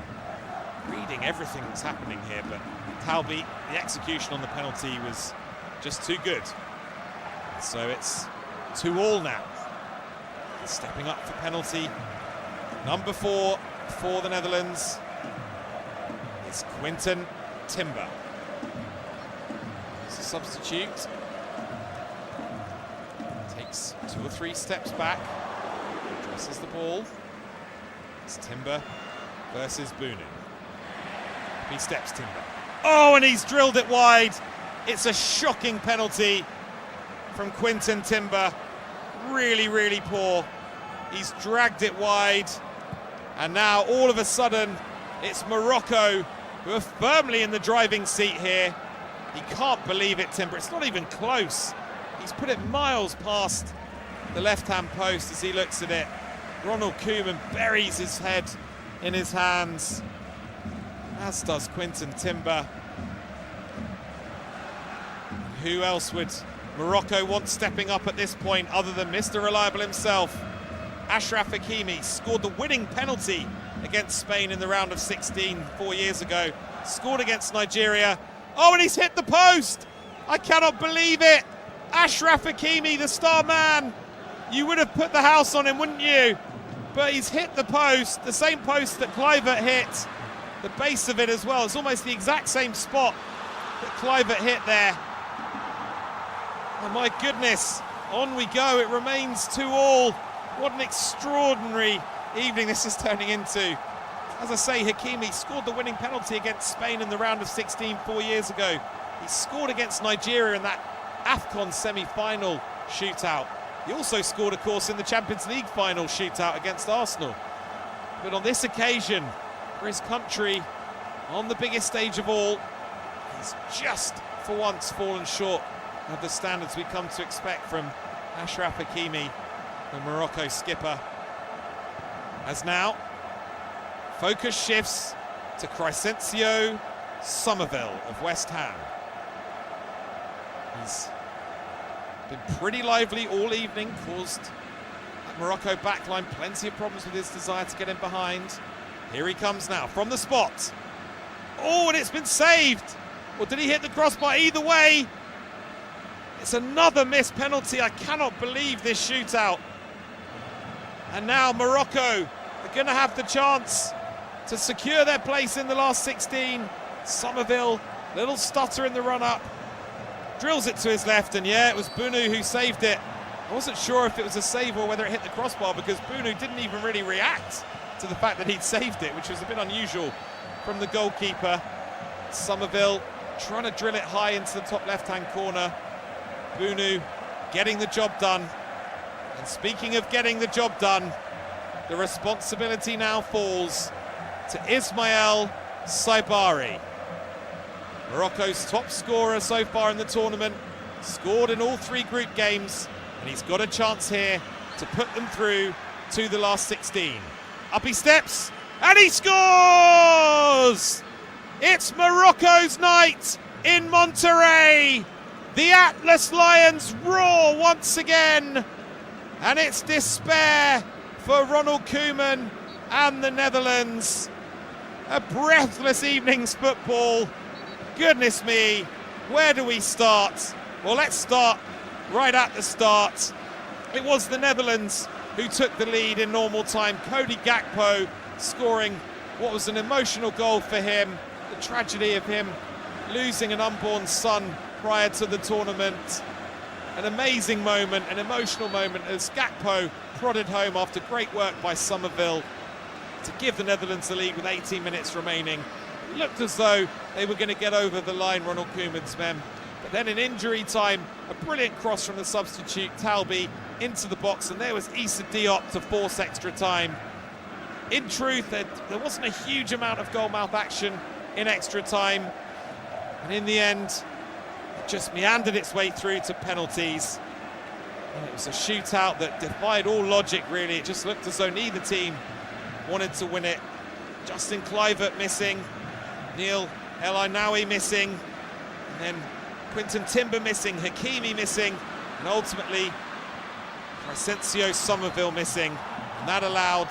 reading everything that's happening here, but Taubi, the execution on the penalty was just too good. So it's 2-2 now. Stepping up for penalty, number 4 for the Netherlands is Quinten Timber. He's a substitute. Takes 2 or 3 steps back, addresses the ball. It's Timber versus Bunu. He steps Timber. Oh, and he's drilled it wide. It's a shocking penalty from Quinten Timber. Really, really poor. He's dragged it wide. And now, all of a sudden, it's Morocco who are firmly in the driving seat here. He can't believe it, Timber. It's not even close. He's put it miles past the left-hand post as he looks at it. Ronald Koeman buries his head in his hands, as does Quinten Timber. Who else would Morocco want stepping up at this point other than Mr. Reliable himself? Achraf Hakimi scored the winning penalty against Spain in the round of 16 4 years ago. Scored against Nigeria. Oh, and he's hit the post! I cannot believe it! Achraf Hakimi, the star man. You would have put the house on him, wouldn't you? But he's hit the post, the same post that Kluivert hit. The base of it as well. It's almost the exact same spot that Kluivert hit there. Oh my goodness, on we go. It remains 2-2. What an extraordinary evening this is turning into. As I say, Hakimi scored the winning penalty against Spain in the round of 16 4 years ago. He scored against Nigeria in that AFCON semi-final shootout. He also scored, of course, in the Champions League final shootout against Arsenal. But on this occasion, for his country, on the biggest stage of all, he's just for once fallen short of the standards we come to expect from Achraf Hakimi, the Morocco skipper. As now, focus shifts to Crescencio Somerville of West Ham. He's been pretty lively all evening, caused that Morocco backline plenty of problems with his desire to get in behind. Here he comes now from the spot. Oh, and it's been saved! Or did he hit the crossbar? Either way, it's another missed penalty. I cannot believe this shootout. And now Morocco are going to have the chance to secure their place in the last 16. Somerville, little stutter in the run-up, drills it to his left, and yeah, it was Bunu who saved it. I wasn't sure if it was a save or whether it hit the crossbar, because Bunu didn't even really react to the fact that he'd saved it, which was a bit unusual from the goalkeeper. Somerville trying to drill it high into the top left-hand corner. Bunu getting the job done. And speaking of getting the job done, the responsibility now falls to Ismail Saibari, Morocco's top scorer so far in the tournament, scored in all 3 group games, and he's got a chance here to put them through to the last 16. Up he steps, and he scores! It's Morocco's night in Monterrey. The Atlas Lions roar once again, and it's despair for Ronald Koeman and the Netherlands. A breathless evening's football. Goodness me, where do we start? Well, let's start right at the start. It was the Netherlands who took the lead in normal time. Cody Gakpo scoring what was an emotional goal for him. The tragedy of him losing an unborn son prior to the tournament. An amazing moment, an emotional moment as Gakpo prodded home after great work by Somerville to give the Netherlands the lead with 18 minutes remaining. It looked as though they were going to get over the line, Ronald Koeman's men. But then in injury time, a brilliant cross from the substitute, Talbi, into the box, and there was Issa Diop to force extra time. In truth, there wasn't a huge amount of goal-mouth action in extra time. And in the end, it just meandered its way through to penalties. And it was a shootout that defied all logic, really. It just looked as though neither team wanted to win it. Justin Kluivert missing, Neil El Ainaoui missing, and then Quinton Timber missing, Hakimi missing, and ultimately Crescencio Somerville missing. And that allowed